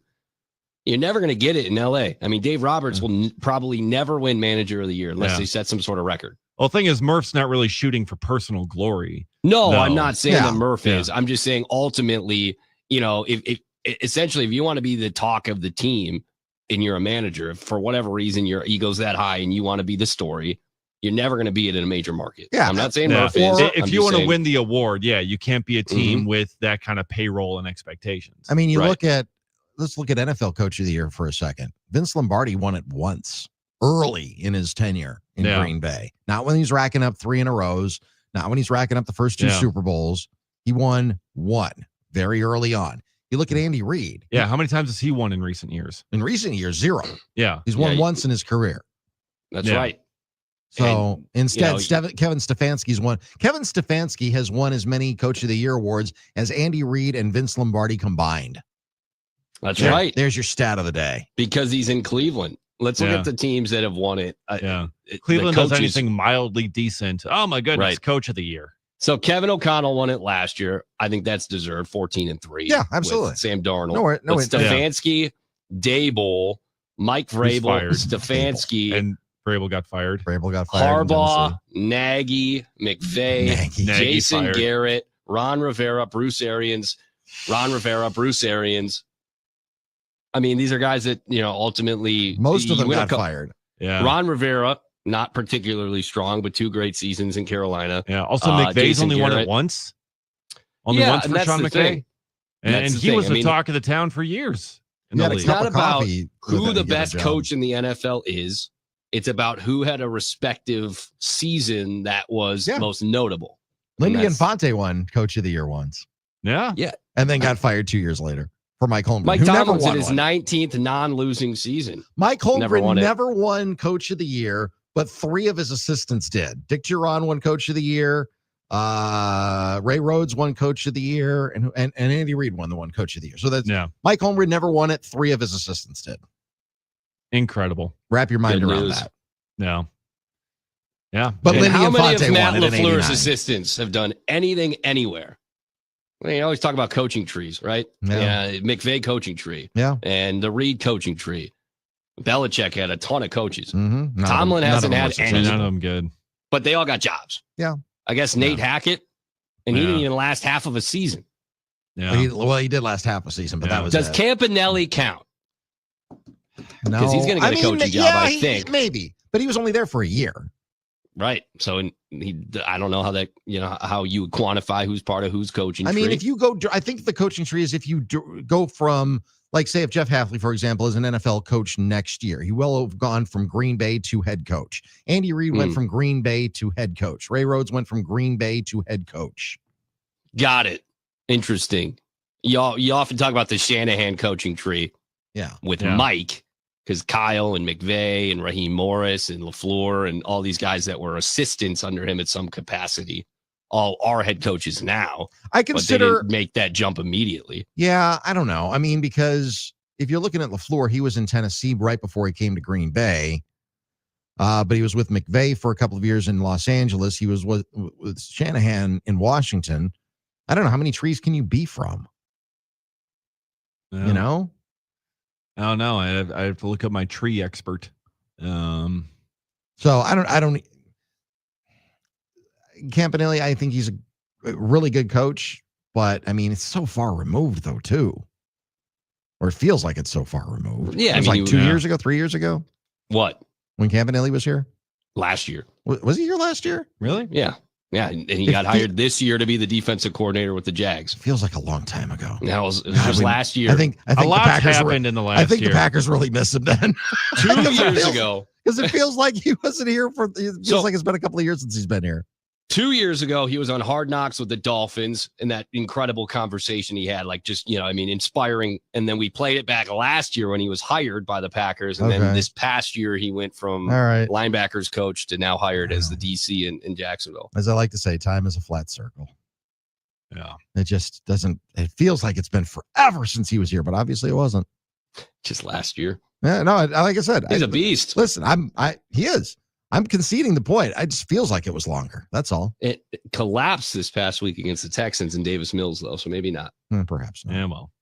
You're never going to get it in LA. I mean, Dave Roberts will probably never win Manager of the Year unless they set some sort of record. Well, the thing is, Murph's not really shooting for personal glory. No. I'm not saying that Murph is. I'm just saying ultimately, if essentially, if you want to be the talk of the team and you're a manager, if for whatever reason your ego's that high and you want to be the story, you're never going to be it in a major market. Yeah, I'm not saying Murph is. If you want to win the award, you can't be a team with that kind of payroll and expectations. I mean, let's look at NFL Coach of the Year for a second. Vince Lombardi won it once early in his tenure in Green Bay. Not when he's racking up 3 in a row, not when he's racking up the first 2 Super Bowls. He won 1 very early on. You look at Andy Reid. Yeah, how many times has he won in recent years? In recent years, 0. Yeah. He's won once in his career. That's right. So instead, Kevin Stefanski's won. Kevin Stefanski has won as many Coach of the Year awards as Andy Reid and Vince Lombardi combined. That's right. There's your stat of the day. Because he's in Cleveland. Let's look at the teams that have won it. Cleveland does anything mildly decent. Oh my goodness, Coach of the Year. So Kevin O'Connell won it last year. I think that's deserved. 14-3. Yeah, absolutely. Sam Darnold. No, Stefanski, Dable, Mike Vrabel, Stefanski, and Vrabel got fired. Harbaugh, Nagy, McVay, Jason Garrett, Ron Rivera, Bruce Arians. I mean, these are guys that, ultimately most of them got fired. Yeah. Ron Rivera, not particularly strong, but 2 great seasons in Carolina. Yeah. Also, McVay's only won it once. Only once for Sean McVay. And he was the talk of the town for years. It's not about who the best coach in the NFL is. It's about who had a respective season that was most notable. Lindy Infante won Coach of the Year once. Yeah. And then got fired 2 years later for Mike Holmgren. Mike Tomlin's in his 19th non-losing season. Mike Holmgren never won Coach of the Year, but 3 of his assistants did. Dick Giron won Coach of the Year. Ray Rhodes won Coach of the Year, and Andy Reid won Coach of the Year. So that's Mike Holmgren never won it. 3 of his assistants did. Incredible. Wrap your mind around that. No. Yeah. But Lindy how many Infante of Matt won it in LaFleur's 89. assistants have done anything anywhere? You always talk about coaching trees, right? Yeah. McVay coaching tree. Yeah. And the Reid coaching tree. Belichick had a ton of coaches. Mm-hmm. Tomlin hasn't had any. None of them good. But they all got jobs. Yeah. I guess Nate Hackett, and he didn't even last half of a season. Yeah. He did last half a season, but that was Does it. Campanelli count? No. Because he's going to get a coaching job, I think. Maybe. But he was only there for a year. Right. So I don't know how that, how you would quantify who's part of whose coaching tree. I mean, if you go, I think the coaching tree is if you go from, like, say, if Jeff Hafley, for example, is an NFL coach next year, he will have gone from Green Bay to head coach. Andy Reid went from Green Bay to head coach. Ray Rhodes went from Green Bay to head coach. Got it. Interesting. You often talk about the Shanahan coaching tree. Yeah. With Mike. Because Kyle and McVay and Raheem Morris and LaFleur and all these guys that were assistants under him at some capacity all are head coaches now. I consider but they didn't make that jump immediately. Yeah, I don't know. I mean, because if you're looking at LaFleur, he was in Tennessee right before he came to Green Bay. But he was with McVay for a couple of years in Los Angeles. He was with Shanahan in Washington. I don't know. How many trees can you be from? Yeah. You know? I don't know. I have to look up my tree expert. So I don't. Campanelli, I think he's a really good coach, but I mean, it's so far removed though, too. Or it feels like it's so far removed. Yeah, it was like 2 years ago, 3 years ago. What? When Campanelli was here? Last year. Was he here last year? Really? Yeah. Yeah, and he got hired this year to be the defensive coordinator with the Jags. Feels like a long time ago. That was last year. I think a lot the Packers happened in the last year. I think the Packers really missed him then. 2 years ago. Because it feels like he wasn't here it feels like it's been a couple of years since he's been here. 2 years ago, he was on Hard Knocks with the Dolphins and that incredible conversation he had, like just, inspiring. And then we played it back last year when he was hired by the Packers. And then this past year, he went from linebackers coach to now hired as the DC in Jacksonville. As I like to say, time is a flat circle. Yeah. It just doesn't, it feels like it's been forever since he was here, but obviously it wasn't. Just last year. Yeah, no, like I said. He's a beast. Listen, he is. I'm conceding the point. It just feels like it was longer. That's all. It collapsed this past week against the Texans in Davis Mills, though, so maybe not. Perhaps not. Yeah, well.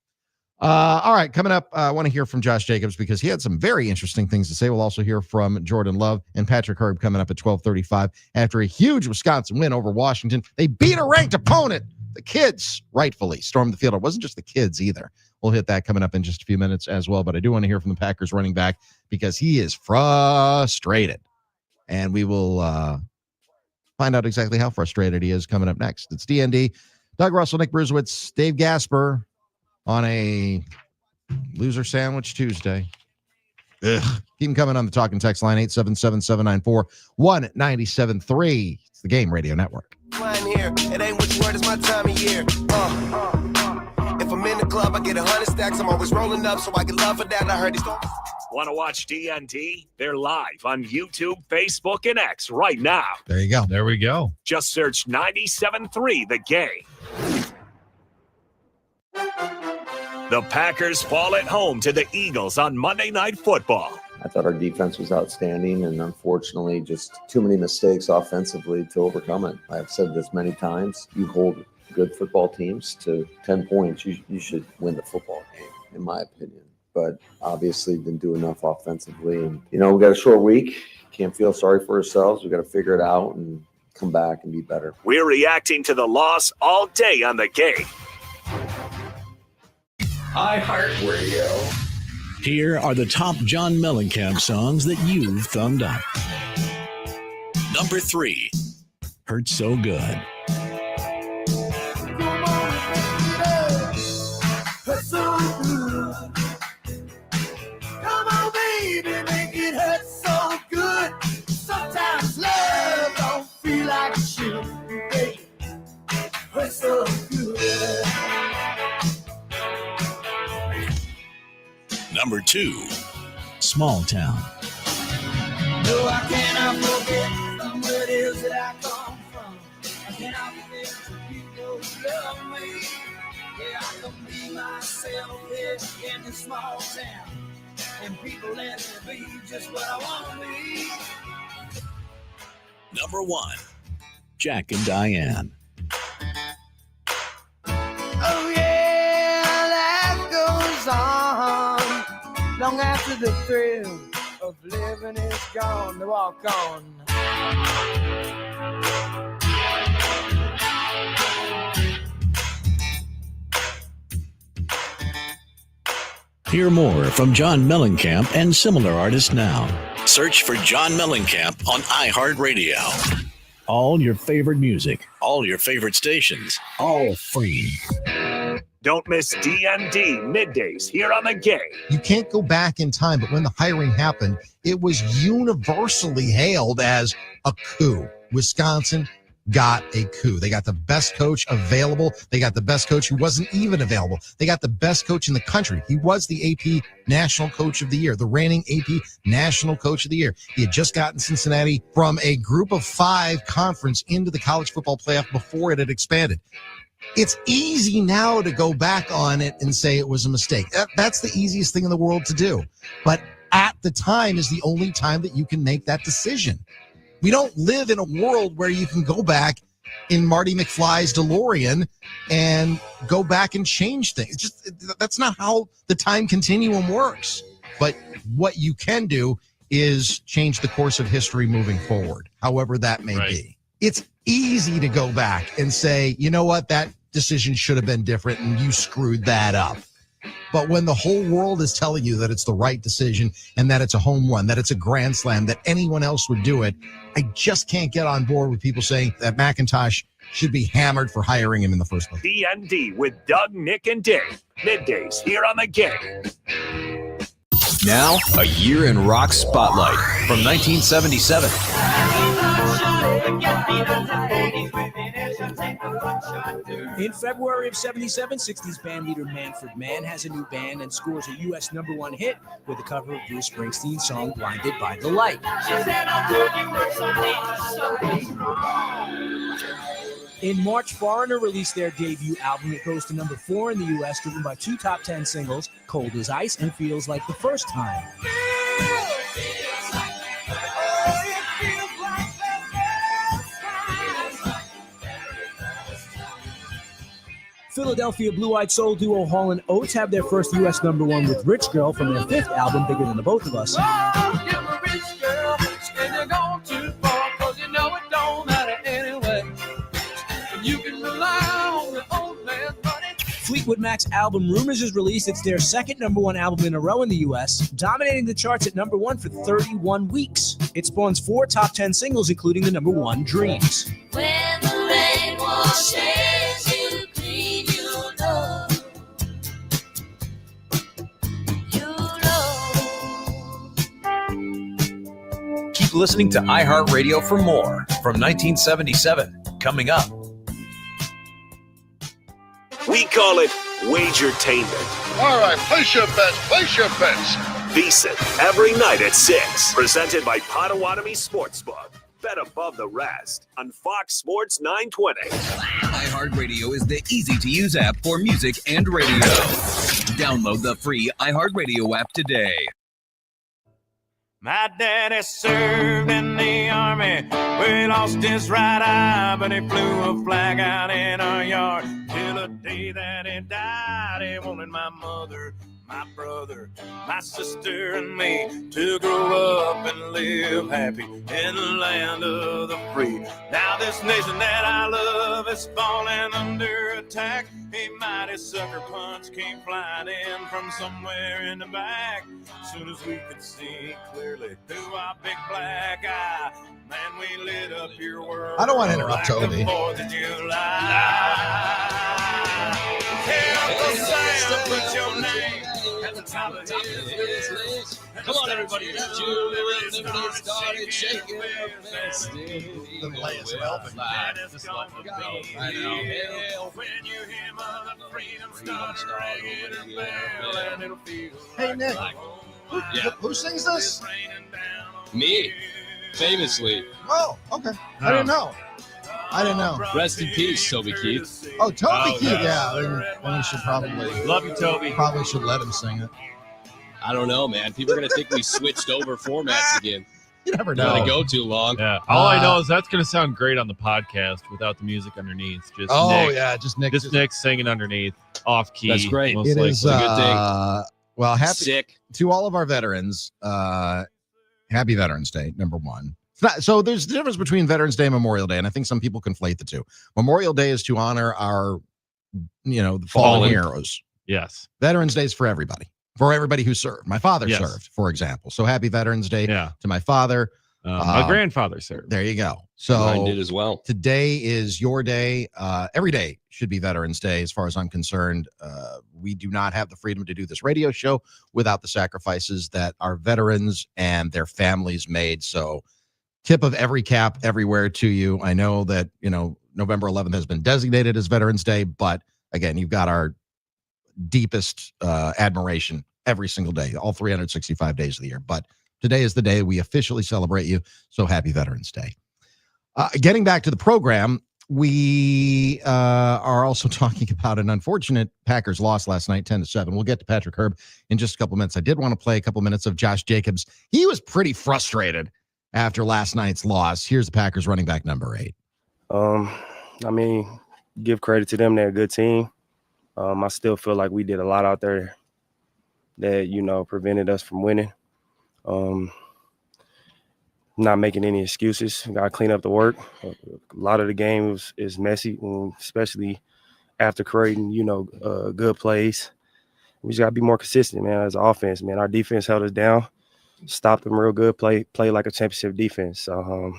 All right, coming up, I want to hear from Josh Jacobs because he had some very interesting things to say. We'll also hear from Jordan Love and Patrick Herb coming up at 12:35 after a huge Wisconsin win over Washington. They beat a ranked opponent. The kids rightfully stormed the field. It wasn't just the kids either. We'll hit that coming up in just a few minutes as well. But I do want to hear from the Packers running back because he is frustrated. And we will find out exactly how frustrated he is coming up next. It's D.N.D. Doug Russell, Nick Bruzewitz, Dave Gasper on a loser sandwich Tuesday. Ugh. Keep them coming on the talking text line, 877-794-1973. It's the Game Radio Network. Here. It ain't what you heard, it's my time of year. If I'm in the club, I get 100 stacks. I'm always rolling up, so I get love for that. I heard these. Want to watch D.N.D? They're live on YouTube, Facebook, and X right now. There you go. There we go. Just search 97.3 The Game. The Packers fall at home to the Eagles on Monday Night Football. I thought our defense was outstanding, and unfortunately, just too many mistakes offensively to overcome it. I've said this many times. You hold good football teams to 10 points, you should win the football game, in my opinion. But obviously didn't do enough offensively. And, we got a short week. Can't feel sorry for ourselves. We got to figure it out and come back and be better. We're reacting to the loss all day on the game. iHeartRadio. Here are the top John Mellencamp songs that you've thumbed up. Number 3, Hurt So Good. Hurt so good. Come on, baby, make it hurt so good. Sometimes love don't feel like it should, baby. Hurt so good. Number 2, Small Town. No, I cannot forget where it is that I come from. I cannot forget the people who love me. Yeah, I can be myself here in this small town. And people let me be just what I want to be. Number 1, Jack and Diane. Oh yeah, life goes on long after the thrill of living is gone. To walk on. Hear more from John Mellencamp and similar artists now. Search for John Mellencamp on iHeartRadio. All your favorite music, all your favorite stations, all free. Don't miss D.N.D. middays here on the game. You can't go back in time, but when the hiring happened, it was universally hailed as a coup. Wisconsin got a coup. They got the best coach available. They got the best coach who wasn't even available. They got the best coach in the country. He was the AP National Coach of the Year, the reigning AP National Coach of the Year. He had just gotten Cincinnati from a group of 5 conference into the college football playoff before it had expanded. It's easy now to go back on it and say it was a mistake. That's the easiest thing in the world to do. But at the time is the only time that you can make that decision. We don't live in a world where you can go back in Marty McFly's DeLorean and go back and change things. That's not how the time continuum works. But what you can do is change the course of history moving forward, however that may be. It's easy to go back and say, you know what, that decision should have been different and you screwed that up. But when the whole world is telling you that it's the right decision and that it's a home run, that it's a grand slam, that anyone else would do it, I just can't get on board with people saying that McIntosh should be hammered for hiring him in the first place. D.N.D. with Doug, Nick, and Dave. Middays here on the game. Now, a year in rock spotlight from 1977. In February of 77, 60s band leader Manfred Mann has a new band and scores a U.S. #1 hit with a cover of Bruce Springsteen's song Blinded by the Light. In March, Foreigner released their debut album. It goes to number 4 in the U.S., driven by 2 top 10 singles, Cold as Ice and Feels Like the First Time. Philadelphia Blue-Eyed Soul duo Hall & Oates have their first U.S. #1 with Rich Girl from their 5th album, Bigger Than the Both of Us. Fleetwood Mac's album Rumors is released. It's their second #1 album in a row in the U.S., dominating the charts at #1 for 31 weeks. It spawns 4 top 10 singles, including the #1 Dreams. When the rain washes you clean, you know. Keep listening to iHeartRadio for more from 1977. Coming up. We call it Wagertainment. All right, place your bets. Place your bets. VSiN every night at 6. Presented by Potawatomi Sportsbook. Bet above the rest on Fox Sports 920. iHeartRadio is the easy-to-use app for music and radio. Download the free iHeartRadio app today. My daddy served in the army, where he lost his right eye, but he flew a flag out in our yard. Till the day that he died, he wanted my mother, my brother, my sister, and me to grow up and live happy in the land of the free. Now this nation that I love is falling under attack. A mighty sucker punch came flying in from somewhere in the back. Soon as we could see clearly through our big black eye, man, we lit up your world. I don't want to interrupt like Toby. the 4th of July. Hey, Uncle Sam, put your name at the top of his list. Come on, everybody. Everybody started shaking their fists. The layers of Elvin. I know. When you hear Mother Freedom start ringing her bell, and it'll feel Hey, Nick. Who sings this? Me, famously. Oh, okay. I didn't know. Rest in peace, Toby Keith. Oh, Toby Keith. Yeah, then we should probably Love you, Toby. Probably should let him sing it. I don't know, man. People are gonna think we switched over formats again. You never Not know. to go too long. Yeah. All I know is that's going to sound great on the podcast without the music underneath. Just Nick, just Nick. Just Nick singing underneath, off key. That's great. Most It likely. is a good thing. Well, happy Sick. to all of our veterans. Happy Veterans Day, number one. So there's the difference between Veterans Day and Memorial Day, and I think some people conflate the two. Memorial Day is to honor our, the fallen heroes. Yes. Veterans Day is for everybody who served. My father Yes. served, for example. So happy Veterans Day Yeah. to my father. My grandfather served. There you go. So Mine did as well. Today is your day. Every day should be Veterans Day, as far as I'm concerned. We do not have the freedom to do this radio show without the sacrifices that our veterans and their families made. So, tip of every cap everywhere to you. I know that November 11th has been designated as Veterans Day, but again, you've got our deepest admiration every single day, all 365 days of the year. But today is the day we officially celebrate you. So happy Veterans Day. Getting back to the program, we are also talking about an unfortunate Packers loss last night, 10-7. We'll get to Patrick Herb in just a couple minutes. I did want to play a couple minutes of Josh Jacobs. He was pretty frustrated after last night's loss. Here's the Packers running back number 8. I mean, give credit to them. They're a good team. I still feel like we did a lot out there that, prevented us from winning. Not making any excuses. Got to clean up the work. A lot of the game is messy, especially after creating, good plays. We just got to be more consistent, man, as an offense, man. Our defense held us down, stopped them real good, play like a championship defense. So,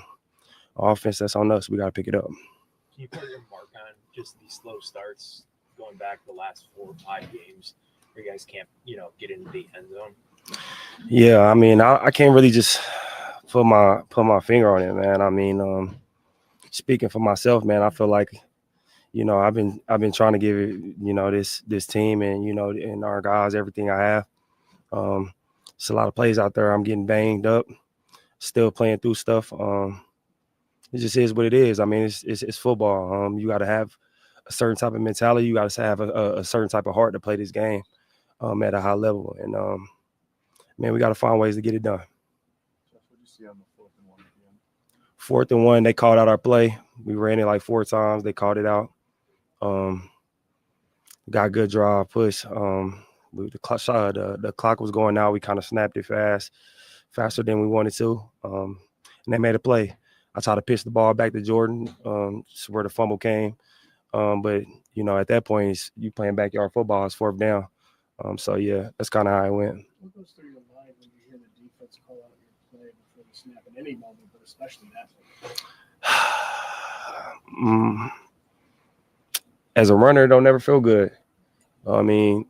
offense, that's on us. We got to pick it up. Can you put your mark on just these slow starts going back the last 4 or 5 games where you guys can't, get into the end zone? Yeah, I mean, I can't really just put my finger on it, man. I mean, speaking for myself, man, I feel like, I've been trying to give it, this team and and our guys everything I have. It's a lot of plays out there. I'm getting banged up, still playing through stuff. It just is what it is. I mean, it's football. You got to have a certain type of mentality. You got to have a certain type of heart to play this game at a high level. And man, we got to find ways to get it done. Fourth and one, they called out our play. We ran it like 4 times. They called it out. Got a good drive, push. The clock was going out. We kind of snapped it faster than we wanted to. And they made a play. I tried to pitch the ball back to Jordan. Where the fumble came. But, at that point, you playing backyard football. It's 4th down. So, yeah, that's kind of how it went. What goes through your mind when you hear the defense call out your play before the snap in any moment, but especially that one? As a runner, it don't never feel good. I mean,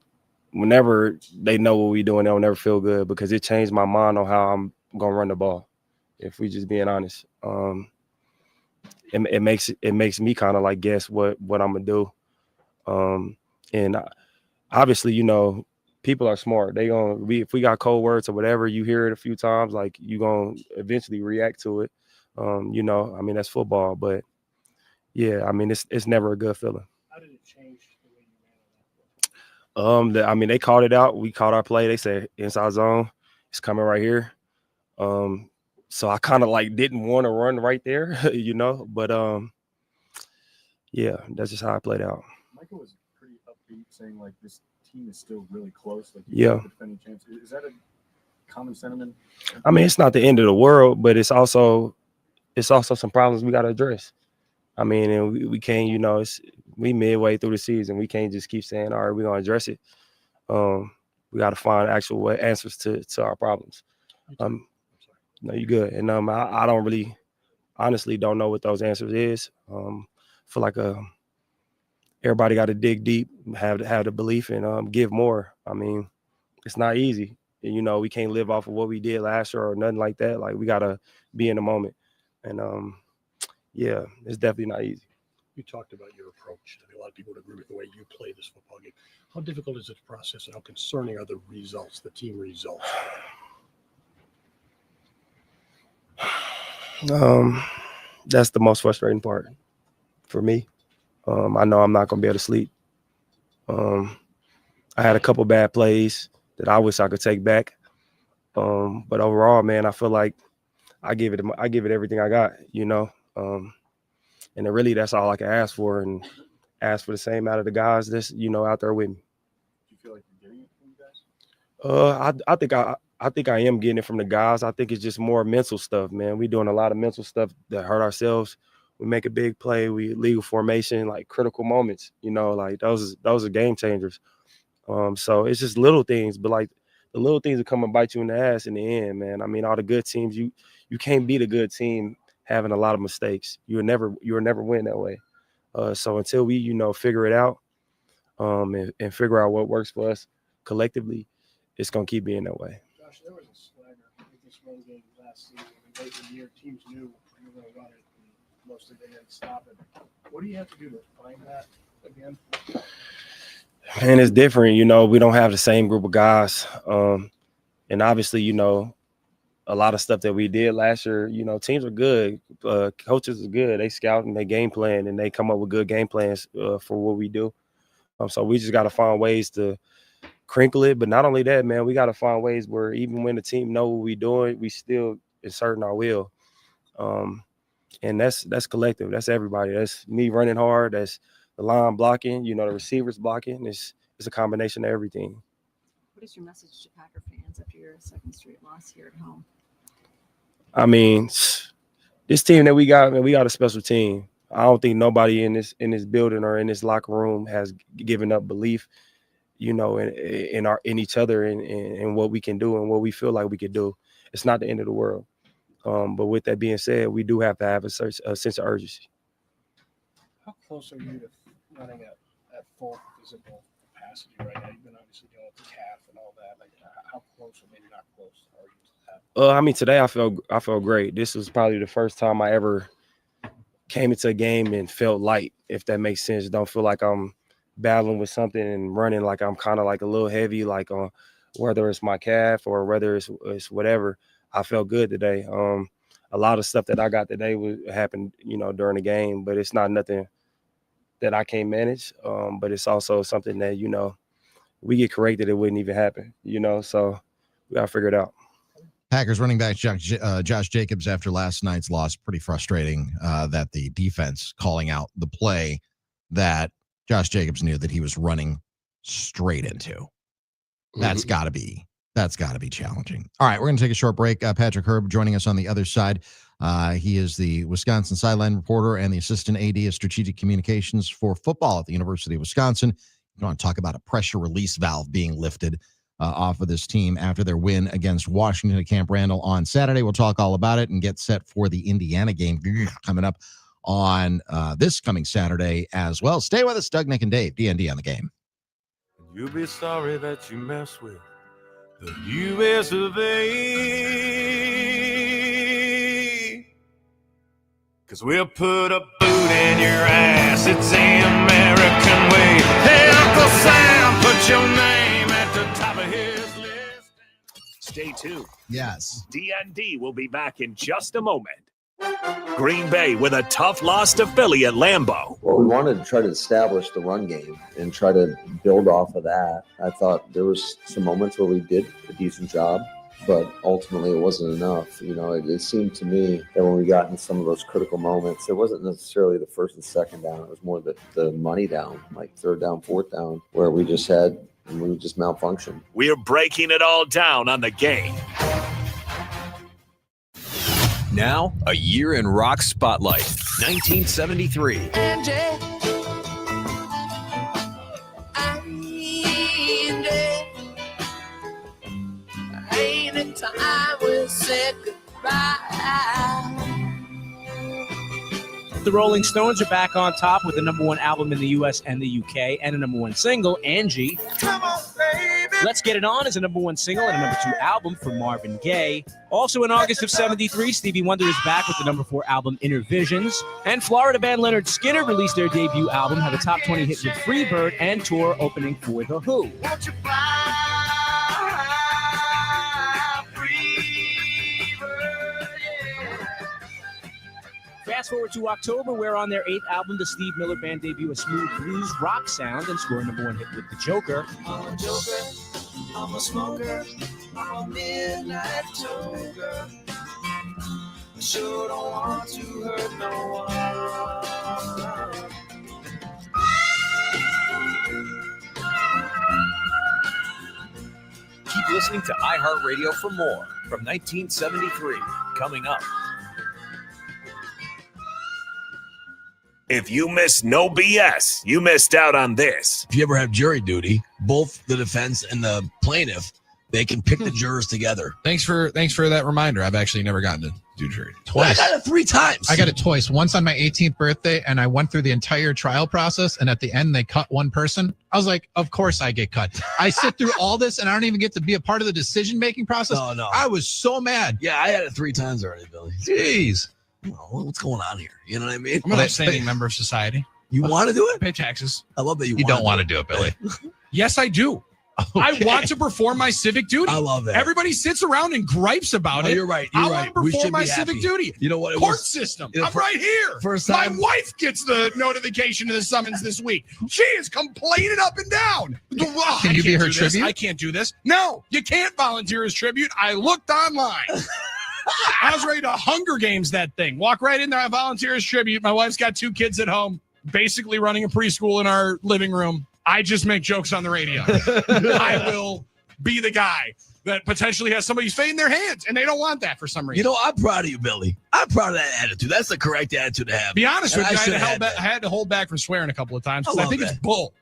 whenever they know what we're doing, they'll never feel good because it changed my mind on how I'm going to run the ball, if we just being honest. It makes me kind of like guess what I'm going to do. And obviously, people are smart. They if we got cold words or whatever, you hear it a few times, like you gonna eventually react to it. I mean, that's football, but yeah, I mean, it's never a good feeling. How did it change the way you ran on that? I mean, they called it out. We called our play. They said inside zone. It's coming right here. So I kind of like didn't want to run right there, you know. But yeah, that's just how I played out. Michael was pretty upbeat, saying like this team is still really close. Like yeah, the defending champs. Is that a common sentiment? I mean, it's not the end of the world, but it's also some problems we got to address. I mean, and we can't, you know, we midway through the season. We can't just keep saying, all right, we're gonna address it. We got to find actual answers to our problems. No, you good. And I don't really, honestly, don't know what those answers is. Feel like everybody got to dig deep, have the belief, and give more. I mean, it's not easy. And, you know, we can't live off of what we did last year or nothing like that. Like, we got to be in the moment. And yeah, it's definitely not easy. You talked about your approach. I think a lot of people would agree with the way you play this football game. How difficult is it to process, and how concerning are the results, the team results? That's the most frustrating part for me. I know I'm not gonna be able to sleep. I had a couple bad plays that I wish I could take back. But overall, man, I feel like I give it everything I got, you know. And really, that's all I can ask for, and ask for the same out of the guys that's, you know, out there with me. Do you feel like you're getting it from you guys? I think I am getting it from the guys. I think it's just more mental stuff, man. We doing a lot of mental stuff that hurt ourselves. We make a big play, we legal formation, like critical moments, you know, like those are game changers. So it's just little things, but like the little things will come and bite you in the ass in the end, man. I mean, all the good teams, you can't beat a good team having a lot of mistakes. You'll never win that way. So until we, you know, figure it out, and figure out what works for us collectively, it's gonna keep being that way. Josh, there was a swagger with this run game last season. Late in the year, teams knew you were going to run it, and mostly they didn't stop it. What do you have to do to find that again? And it's different, you know. We don't have the same group of guys, and obviously, you know, a lot of stuff that we did last year, you know, teams are good, coaches are good. They scout and they game plan, and they come up with good game plans for what we do. So we just got to find ways to crinkle it. But not only that, man, we got to find ways where even when the team know what we're doing, we still inserting our will. And that's collective. That's everybody. That's me running hard. That's the line blocking, you know, the receivers blocking. It's a combination of everything. What is your message to Packer fans after your second straight loss here at home? I mean, this team that we got, man, we got a special team. I don't think nobody in this building or in this locker room has given up belief, you know, in each other and what we can do and what we feel like we can do. It's not the end of the world. But with that being said, we do have to have a sense of urgency. How close are you to running at full physical capacity right now? You've been obviously dealing with the calf and all that. Like, how close or maybe not close are you to that? I mean, today I felt great. This was probably the first time I ever came into a game and felt light, if that makes sense. Don't feel like I'm battling with something and running like I'm kind of like a little heavy, like whether it's my calf or whether it's whatever. I felt good today. A lot of stuff that I got today happened, you know, during the game, but it's not nothing that I can't manage. But it's also something that, you know, we get corrected, it wouldn't even happen, you know, so we got to figure it out. Packers running back Josh Jacobs after last night's loss. Pretty frustrating that the defense calling out the play that Josh Jacobs knew that he was running straight into. That's got to be challenging. All right, we're going to take a short break. Patrick Herb joining us on the other side. He is the Wisconsin sideline reporter and the assistant AD of strategic communications for football at the University of Wisconsin. We want to talk about a pressure release valve being lifted off of this team after their win against Washington at Camp Randall on Saturday. We'll talk all about it and get set for the Indiana game coming up on this coming Saturday as well. Stay with us, Doug, Nick, and Dave. D.N.D. on the game. You'll be sorry that you mess with the U.S. of A. 'Cause we'll put a boot in your ass. It's the American way. Hey, Uncle Sam, put your name at the top of his list. Stay tuned. Yes. D.N.D. will be back in just a moment. Green Bay with a tough loss to Philly at Lambeau. Well, we wanted to try to establish the run game and try to build off of that. I thought there was some moments where we did a decent job. but ultimately it wasn't enough. It seemed to me that when we got in some of those critical moments, it wasn't necessarily the first and second down. It was more the money down, like third down, fourth down, where we just malfunctioned. We're breaking it all down on the game. Now, a year in rock spotlight. 1973. Ain't it time we said goodbye? The Rolling Stones are back on top with the #1 album in the US and the UK and a #1 single, Angie. Come on, baby. Let's Get It On is a #1 single and a #2 album for Marvin Gaye. Also in August of '73, Stevie Wonder is back with the #4 album, Inner Visions. And Florida band Leonard Skinner released their debut album, had a top 20 hit with Freebird and tour opening for The Who. Won't you fly? Fast forward to October, where on their 8th album, the Steve Miller Band debut a smooth blues rock sound and score a #1 hit with The Joker. I'm a joker, I'm a smoker, I'm a midnight toker. I sure don't want to hurt no one. Keep listening to iHeartRadio for more from 1973. Coming up. If you missed No BS, you missed out on this. If you ever have jury duty, both the defense and the plaintiff, they can pick the jurors together. Thanks for that reminder. I've actually never gotten to do jury Twice. I got it 3 times. I got it twice. Once on my 18th birthday, and I went through the entire trial process, and at the end, they cut one person. I was like, of course I get cut. I sit through all this, and I don't even get to be a part of the decision-making process. No. I was so mad. Yeah, I had it 3 times already, Billy. Jeez. What's going on here? You know what I mean? I'm an upstanding member of society. You want to do it? Pay taxes. I love that You don't want to do it, Billy. Yes, I do. Okay. I want to perform my civic duty. I love that. Everybody sits around and gripes about it. You're right. I want to perform my civic duty. You know what? Court system. I'm right here. First My time. wife gets the notification of the summons this week. She is complaining up and down. Can you be her tribute? tribute? I can't do this. No, you can't volunteer as tribute. I looked online. I was ready to Hunger Games that thing. Walk right in there. I volunteer as tribute. My wife's got 2 kids at home, basically running a preschool in our living room. I just make jokes on the radio. I will be the guy that potentially has somebody's fate in their hands, and they don't want that for some reason. You know, I'm proud of you, Billy. I'm proud of that attitude. That's the correct attitude to have. Be honest with you, I I had to hold back from swearing a couple of times because I love think that. it's bull.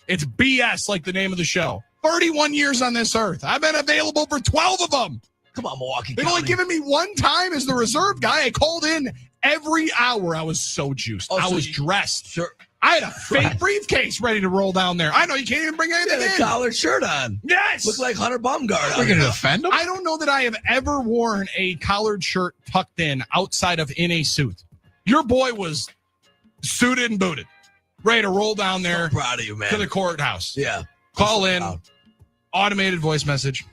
It's BS, like the name of the show. 31 years on this earth. I've been available for 12 of them. Come on, Milwaukee They've County. only given me one time as the reserve guy. I called in every hour. I was so juiced. I was dressed. Sure. I had a fake briefcase ready to roll down there. I know you can't even bring anything You had a in. collared shirt on. Yes. Look like Hunter Baumgart. We're going to defend him? I don't know that I have ever worn a collared shirt tucked in outside of in a suit. Your boy was suited and booted, ready to roll down there I'm proud of you, man. to the courthouse. Yeah. Call in, automated voice message.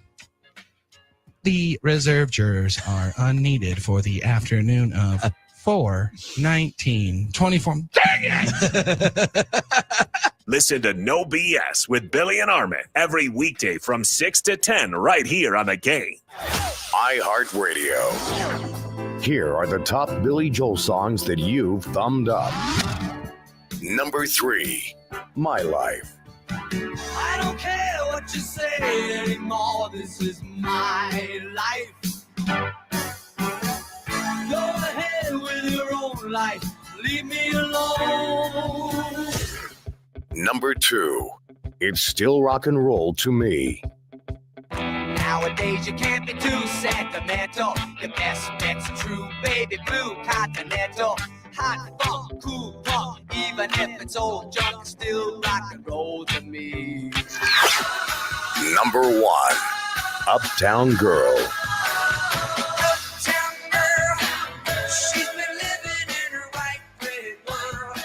The reserve jurors are unneeded for the afternoon of 4/19/24. Dang it! Listen to No BS with Billy and Armin every weekday from 6 to 10 right here on The Game. iHeartRadio. Here are the top Billy Joel songs that you've thumbed up. Number 3, My Life. I don't care what you say anymore. This is my life. Go ahead with your own life. Leave me alone. Number 2, It's Still Rock and Roll to Me. Nowadays you can't be too sentimental. Your best bet's true, baby blue continental. Hot funk, cool funk, even if it's old junk, it's still rock and roll to me. Number 1, Uptown Girl. Uptown girl, she's been living in her right great world.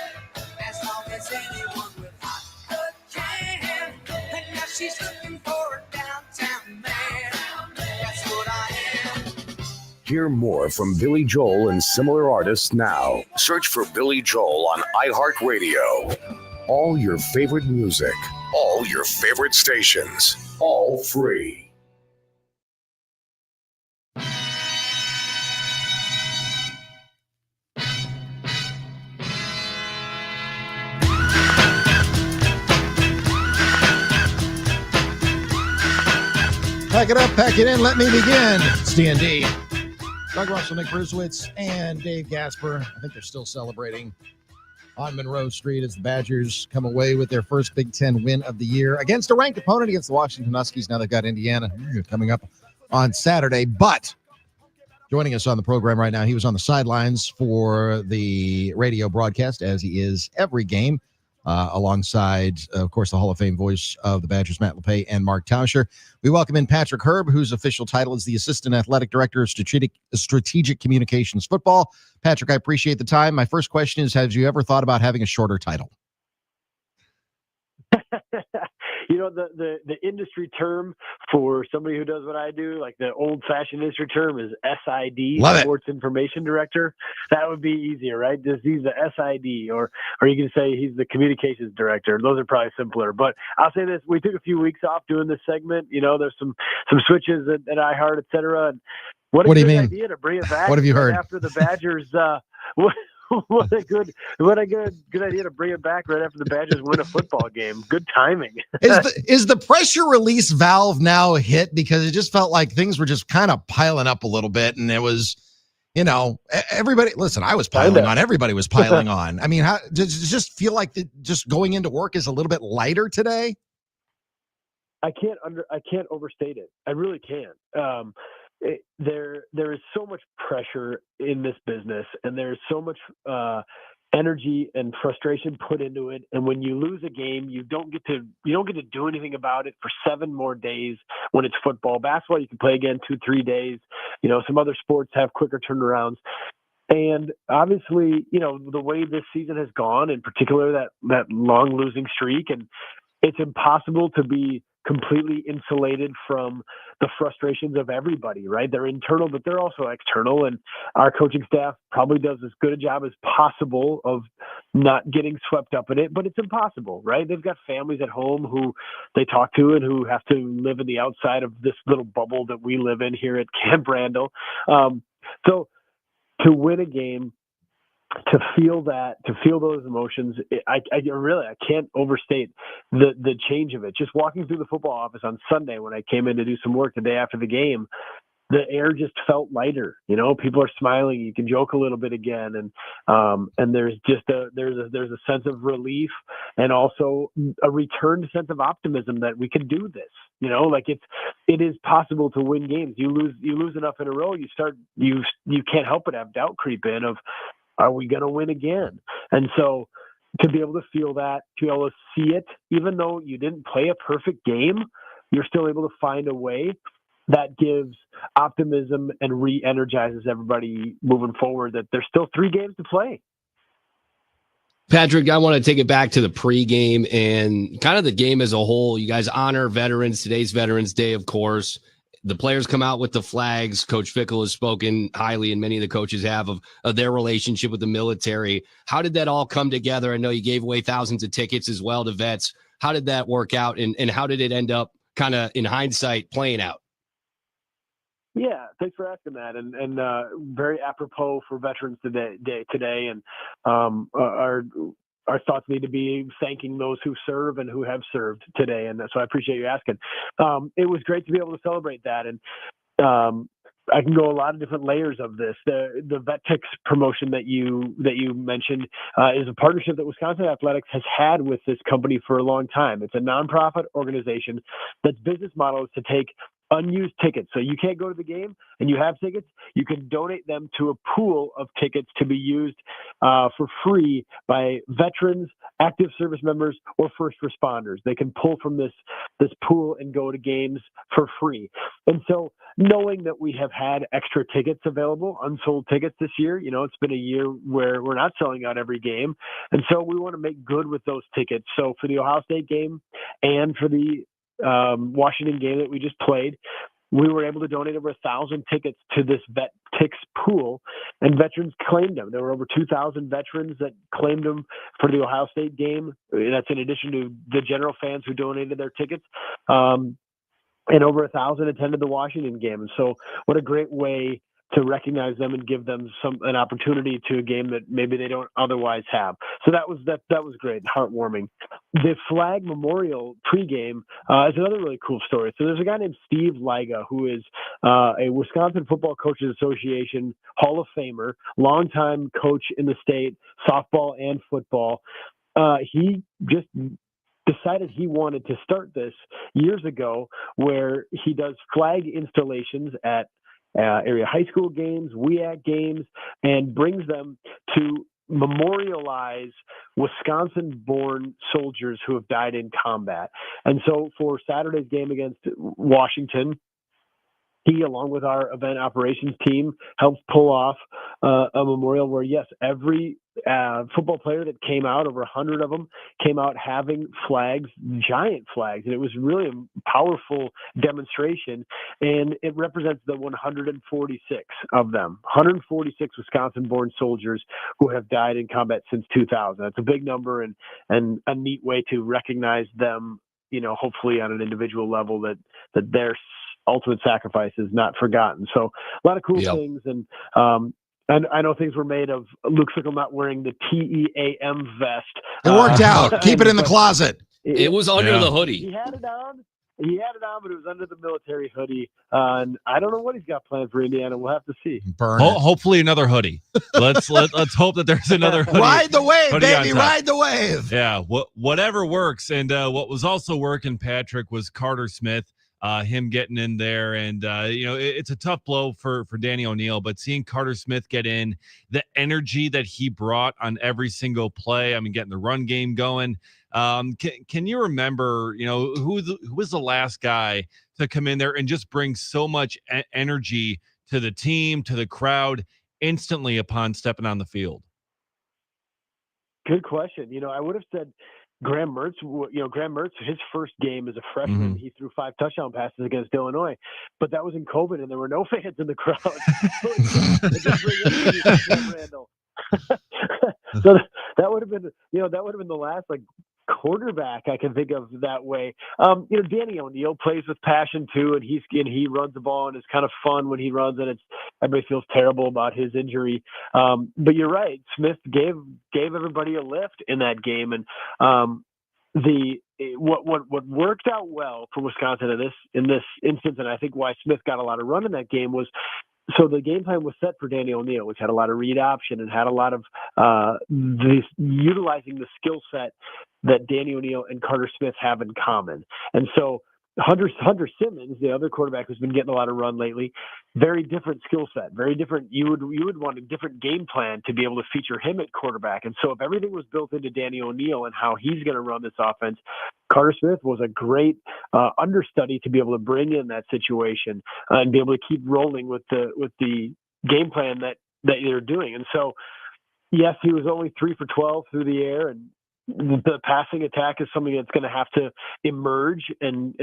As long as anyone with hot blood can. And now she's looking for a downtown man. That's what I am. Hear more from Billy Joel and similar artists now. Search for Billy Joel on iHeartRadio. All your favorite music, all your favorite stations, all free. Pack it up, pack it in, let me begin. It's D.N.D. Doug Russell, Nick Brusewitz, and Dave Gasper. I think they're still celebrating on Monroe Street as the Badgers come away with their first Big Ten win of the year against a ranked opponent against the Washington Huskies. Now they've got Indiana coming up on Saturday. But joining us on the program right now, he was on the sidelines for the radio broadcast, as he is every game, alongside, of course, the Hall of Fame voice of the Badgers, Matt LePay, and Mark Tauscher. We welcome in Patrick Herb, whose official title is the Assistant Athletic Director of Strategic Communications Football. Patrick, I appreciate the time. My first question is, have you ever thought about having a shorter title? You know, the industry term for somebody who does what I do, like the old-fashioned industry term, is SID, Love it. Sports Information Director. That would be easier, right? Just he's the SID, or you can say he's the Communications Director. Those are probably simpler. But I'll say this: we took a few weeks off doing this segment. You know, there's some switches at iHeart, et cetera. And what do a you good mean? idea to bring it back. What have you heard? After the Badgers? What a good idea to bring it back right after the Badgers win a football game. Good timing. Is the pressure release valve now hit? Because it just felt like things were just kind of piling up a little bit, and it was, you know, everybody. Listen, I was piling on. Everybody was piling on. I mean, how does it just feel like just going into work is a little bit lighter today? I can't overstate it. I really can't. There is so much pressure in this business, and there's so much energy and frustration put into it. And when you lose a game, you don't get to do anything about it for 7 more days. When it's football, basketball, you can play again 2-3 days. You know, some other sports have quicker turnarounds. And obviously, you know, the way this season has gone, in particular that long losing streak, and it's impossible to be completely insulated from the frustrations of everybody, right? They're internal, but they're also external. And our coaching staff probably does as good a job as possible of not getting swept up in it, but it's impossible, right? They've got families at home who they talk to and who have to live in the outside of this little bubble that we live in here at Camp Randall. So to win a game, to feel those emotions, I can't overstate the change of it. Just walking through the football office on Sunday when I came in to do some work the day after the game, the air just felt lighter. You know, people are smiling. You can joke a little bit again, and there's just there's a sense of relief and also a returned sense of optimism that we can do this. You know, like it is possible to win games. You lose enough in a row, you can't help but have doubt creep in of, are we going to win again? And so to be able to feel that, to be able to see it, even though you didn't play a perfect game, you're still able to find a way that gives optimism and re-energizes everybody moving forward, that there's still 3 games to play. Patrick, I want to take it back to the pregame and kind of the game as a whole. You guys honor veterans. Today's Veterans Day, of course. The players come out with the flags. Coach Fickle has spoken highly, and many of the coaches have, of their relationship with the military. How did that all come together? I know you gave away thousands of tickets as well to vets. How did that work out, and how did it end up kind of in hindsight playing out? Yeah, thanks for asking that, and very apropos for Veterans today, and our thoughts need to be thanking those who serve and who have served today, and so I appreciate you asking. It was great to be able to celebrate that, and I can go a lot of different layers of this. The VetTix promotion that you mentioned is a partnership that Wisconsin Athletics has had with this company for a long time. It's a nonprofit organization that's business model is to take unused tickets. So you can't go to the game and you have tickets, you can donate them to a pool of tickets to be used for free by veterans, active service members, or first responders. They can pull from this pool and go to games for free. And so knowing that we have had extra tickets available, unsold tickets this year, you know, it's been a year where we're not selling out every game. And so we want to make good with those tickets. So for the Ohio State game and for the Washington game that we just played, we were able to donate over 1,000 tickets to this VetTix pool, and veterans claimed them. There were over 2,000 veterans that claimed them for the Ohio State game. That's in addition to the general fans who donated their tickets. And over 1,000 attended the Washington game. And so what a great way to recognize them and give them an opportunity to a game that maybe they don't otherwise have. So that was great, heartwarming. The flag memorial pregame is another really cool story. So there's a guy named Steve Liga who is a Wisconsin Football Coaches Association Hall of Famer, longtime coach in the state, softball and football. He just decided he wanted to start this years ago, where he does flag installations at area high school games, WEAC games, and brings them to memorialize Wisconsin-born soldiers who have died in combat. And so for Saturday's game against Washington, he, along with our event operations team, helped pull off a memorial where, yes, every football player that came out, over 100 of them, came out having flags, giant flags. And it was really a powerful demonstration. And it represents the 146 of them, 146 Wisconsin-born soldiers who have died in combat since 2000. That's a big number and a neat way to recognize them, hopefully on an individual level, that their ultimate sacrifice is not forgotten. So a lot of cool things. And I know things were made of Luke Fickell not wearing the TEAM vest. It worked out. Keep it in the closet. It was under the hoodie. He had it on, but it was under the military hoodie. And I don't know what he's got planned for Indiana. We'll have to see. Hopefully another hoodie. Let's hope that there's another hoodie. Ride the wave, baby. Ride the wave. Yeah. Whatever works. And what was also working, Patrick, was Carter Smith. Him getting in there, and it's a tough blow for Danny O'Neill, but seeing Carter Smith get in, the energy that he brought on every single play, getting the run game going. Can you remember, who was the last guy to come in there and just bring so much energy to the team, to the crowd, instantly upon stepping on the field? Good question. I would have said Graham Mertz, his first game as a freshman, he threw 5 touchdown passes against Illinois, but that was in COVID and there were no fans in the crowd. So that would have been, the last quarterback I can think of that way. Danny O'Neill plays with passion too, and he runs the ball and it's kind of fun when he runs, and everybody feels terrible about his injury. But you're right, Smith gave everybody a lift in that game, and what worked out well for Wisconsin in this instance, and I think why Smith got a lot of run in that game was, so the game plan was set for Danny O'Neill, which had a lot of read option and had a lot of utilizing the skill set that Danny O'Neill and Carter Smith have in common. And so Hunter Simmons, the other quarterback who's been getting a lot of run lately, very different skill set, very different. You would want a different game plan to be able to feature him at quarterback. And so if everything was built into Danny O'Neill and how he's going to run this offense, Carter Smith was a great understudy to be able to bring in that situation and be able to keep rolling with the game plan that they're doing. And so, yes, he was only 3 for 12 through the air, and the passing attack is something that's going to have to emerge and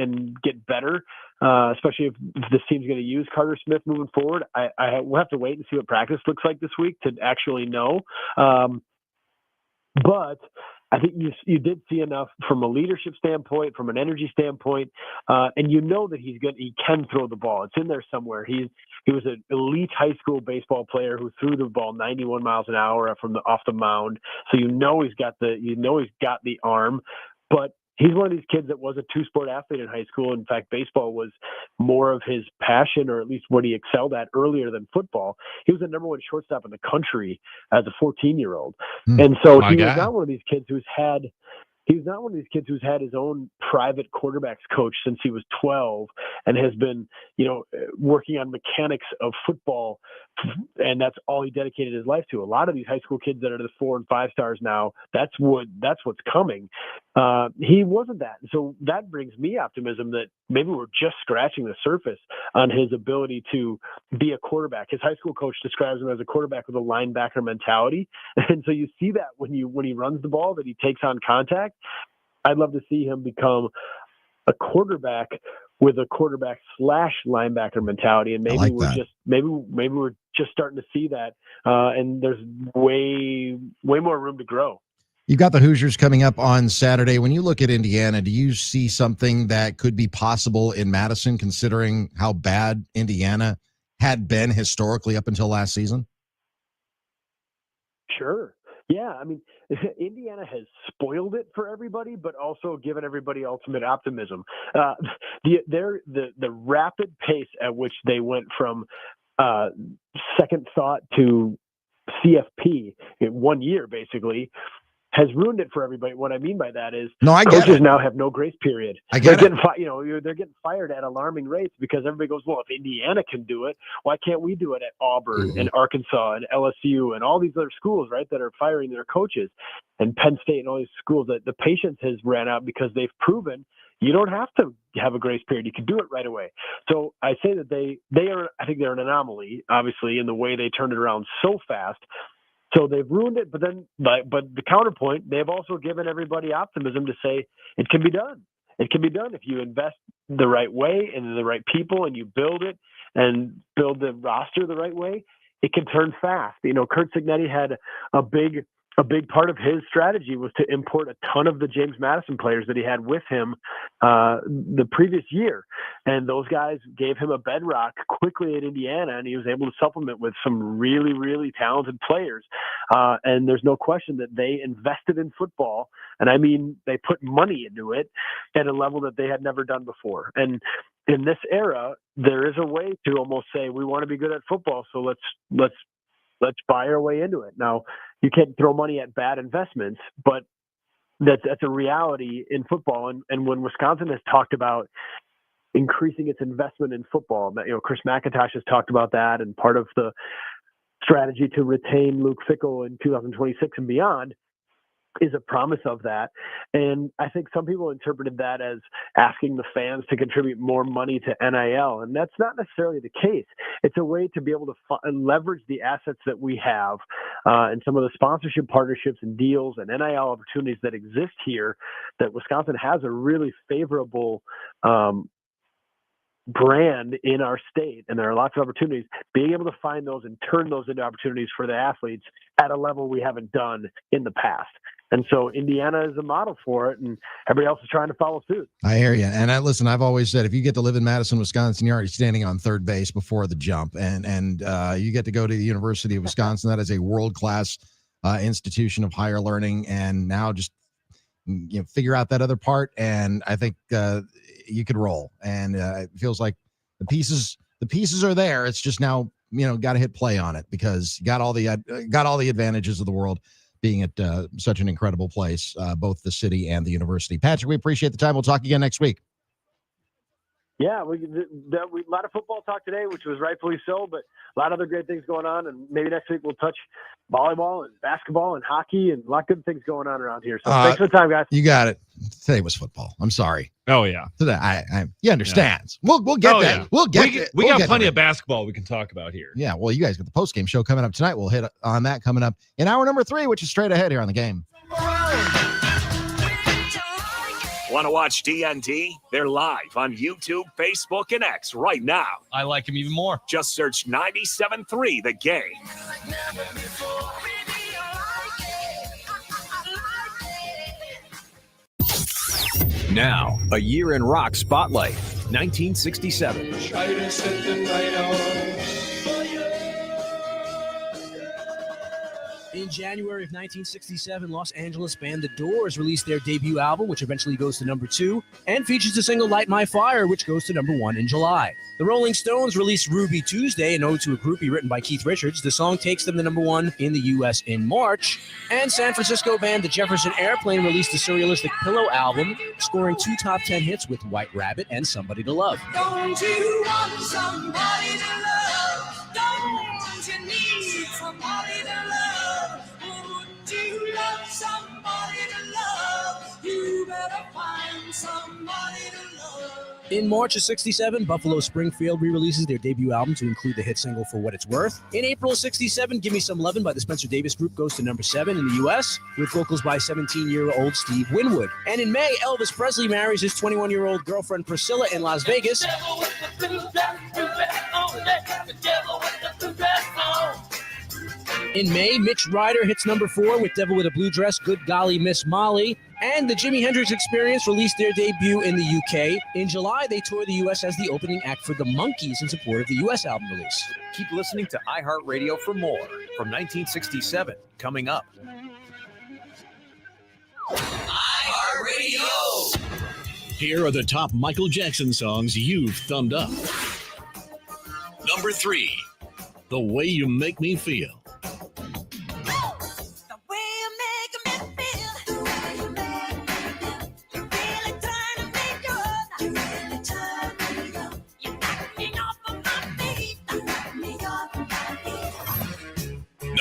get better, especially if this team's going to use Carter Smith moving forward. We'll have to wait and see what practice looks like this week to actually know. But I think you did see enough from a leadership standpoint, from an energy standpoint, and that he's good. He can throw the ball. It's in there somewhere. He was an elite high school baseball player who threw the ball 91 miles an hour off the mound. So he's got the arm, but he's one of these kids that was a 2-sport athlete in high school. In fact, baseball was more of his passion, or at least what he excelled at earlier than football. He was the number 1 shortstop in the country as a 14-year-old. And so he was not one of these kids who's had his own private quarterbacks coach since he was 12 and has been, working on mechanics of football. And that's all he dedicated his life to. A lot of these high school kids that are the 4 and 5 stars now, that's what's coming. He wasn't that. So that brings me optimism that maybe we're just scratching the surface on his ability to be a quarterback. His high school coach describes him as a quarterback with a linebacker mentality. And so you see that when he runs the ball, that he takes on contact. I'd love to see him become a quarterback with a quarterback / linebacker mentality. And maybe we're just starting to see that. And there's way more room to grow. You've got the Hoosiers coming up on Saturday. When you look at Indiana, do you see something that could be possible in Madison, considering how bad Indiana had been historically up until last season? Sure. Yeah, I mean, Indiana has spoiled it for everybody, but also given everybody ultimate optimism. The rapid pace at which they went from second thought to CFP in 1 year, basically, has ruined it for everybody. What I mean by that is, coaches now have no grace period. They're getting fired at alarming rates because everybody goes, well, if Indiana can do it, why can't we do it at Auburn and Arkansas and LSU and all these other schools, right, that are firing their coaches, and Penn State and all these schools that the patience has ran out because they've proven you don't have to have a grace period. You can do it right away. So I say that they are, I think they're an anomaly, obviously, in the way they turned it around so fast. So they've ruined it, but the counterpoint, they've also given everybody optimism to say it can be done. It can be done if you invest the right way and in the right people, and you build it and build the roster the right way. It can turn fast. Curt Cignetti had a big part of his strategy was to import a ton of the James Madison players that he had with him the previous year. And those guys gave him a bedrock quickly at Indiana, and he was able to supplement with some really, really talented players. And there's no question that they invested in football. And I mean, they put money into it at a level that they had never done before. And in this era, there is a way to almost say, we want to be good at football, so let's buy our way into it. Now, you can't throw money at bad investments, but that's a reality in football. And when Wisconsin has talked about increasing its investment in football, Chris McIntosh has talked about that, and part of the strategy to retain Luke Fickell in 2026 and beyond is a promise of that. And I think some people interpreted that as asking the fans to contribute more money to NIL. And that's not necessarily the case. It's a way to be able to leverage the assets that we have and some of the sponsorship partnerships and deals and NIL opportunities that exist here, that Wisconsin has a really favorable brand in our state, and there are lots of opportunities. Being able to find those and turn those into opportunities for the athletes at a level we haven't done in the past. And so Indiana is a model for it, and everybody else is trying to follow suit. I hear you. And listen, I've always said, if you get to live in Madison, Wisconsin, you're already standing on third base before the jump. And you get to go to the University of Wisconsin. That is a world-class institution of higher learning. And now just figure out that other part. And I think you could roll. And it feels like the pieces are there. It's just now, got to hit play on it, because you got all the advantages of the world being at such an incredible place, both the city and the university. Patrick, we appreciate the time. We'll talk again next week. Yeah, we a lot of football talk today, which was rightfully so, but a lot of other great things going on. And maybe next week we'll touch volleyball and basketball and hockey and a lot of good things going on around here. So thanks for the time, guys. You got it. Today was football. I'm sorry. Oh yeah. Today, you understand. Yeah. We'll get that. Yeah. We got plenty of basketball we can talk about here. Yeah. Well, you guys got the post game show coming up tonight. We'll hit on that coming up in hour number 3, which is straight ahead here on the game. Want to watch D.N.D? They're live on YouTube, Facebook, and X right now. I like him even more. Just search 97.3 The Game. Now, a year in rock spotlight, 1967. Try to set the night on. In January of 1967, Los Angeles band The Doors released their debut album, which eventually goes to number 2, and features the single Light My Fire, which goes to number 1 in July. The Rolling Stones released Ruby Tuesday, an ode to a groupie written by Keith Richards. The song takes them to number 1 in the U.S. in March. And San Francisco band The Jefferson Airplane released the surrealistic Pillow album, scoring 2 top 10 hits with White Rabbit and Somebody to Love. Don't you want somebody to love? Don't you need somebody to love? Would you love somebody to love? You better find somebody to love. In March of 67, Buffalo Springfield re-releases their debut album to include the hit single For What It's Worth. In April of 67, Give Me Some Lovin' by the Spencer Davis Group goes to number 7 in the U.S., with vocals by 17-year-old Steve Winwood. And in May, Elvis Presley marries his 21-year-old girlfriend Priscilla in Las Vegas. In May, Mitch Ryder hits number 4 with Devil with a Blue Dress, Good Golly Miss Molly. And the Jimi Hendrix Experience released their debut in the UK. In July, they toured the US as the opening act for the Monkees in support of the US album release. Keep listening to iHeartRadio for more from 1967, coming up. iHeartRadio. Here are the top Michael Jackson songs you've thumbed up. Number 3, The Way You Make Me Feel.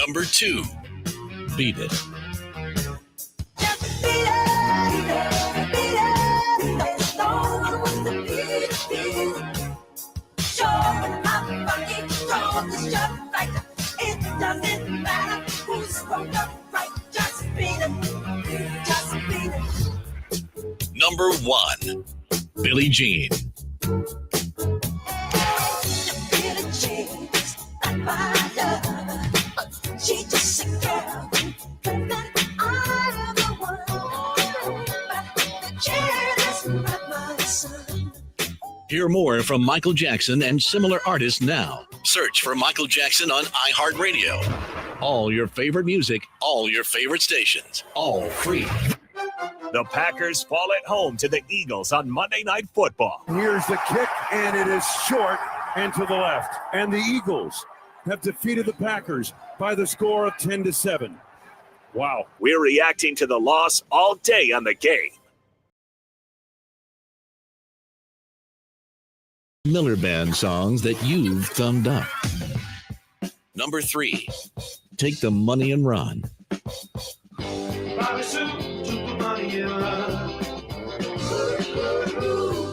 Number 2, Beat It. Number 1, Billie Jean. She just a girl that I am the one. The chair that's not my son. Hear more from Michael Jackson and similar artists now. Search for Michael Jackson on iHeartRadio. All your favorite music, all your favorite stations, all free. The Packers fall at home to the Eagles on Monday Night Football. Here's the kick, and it is short and to the left. And the Eagles have defeated the Packers by the score of 10-7. Wow. We're reacting to the loss all day on the game. Miller Band songs that you've thumbed up. Number 3, Take the Money and Run. Bobby Sue, took the money and run.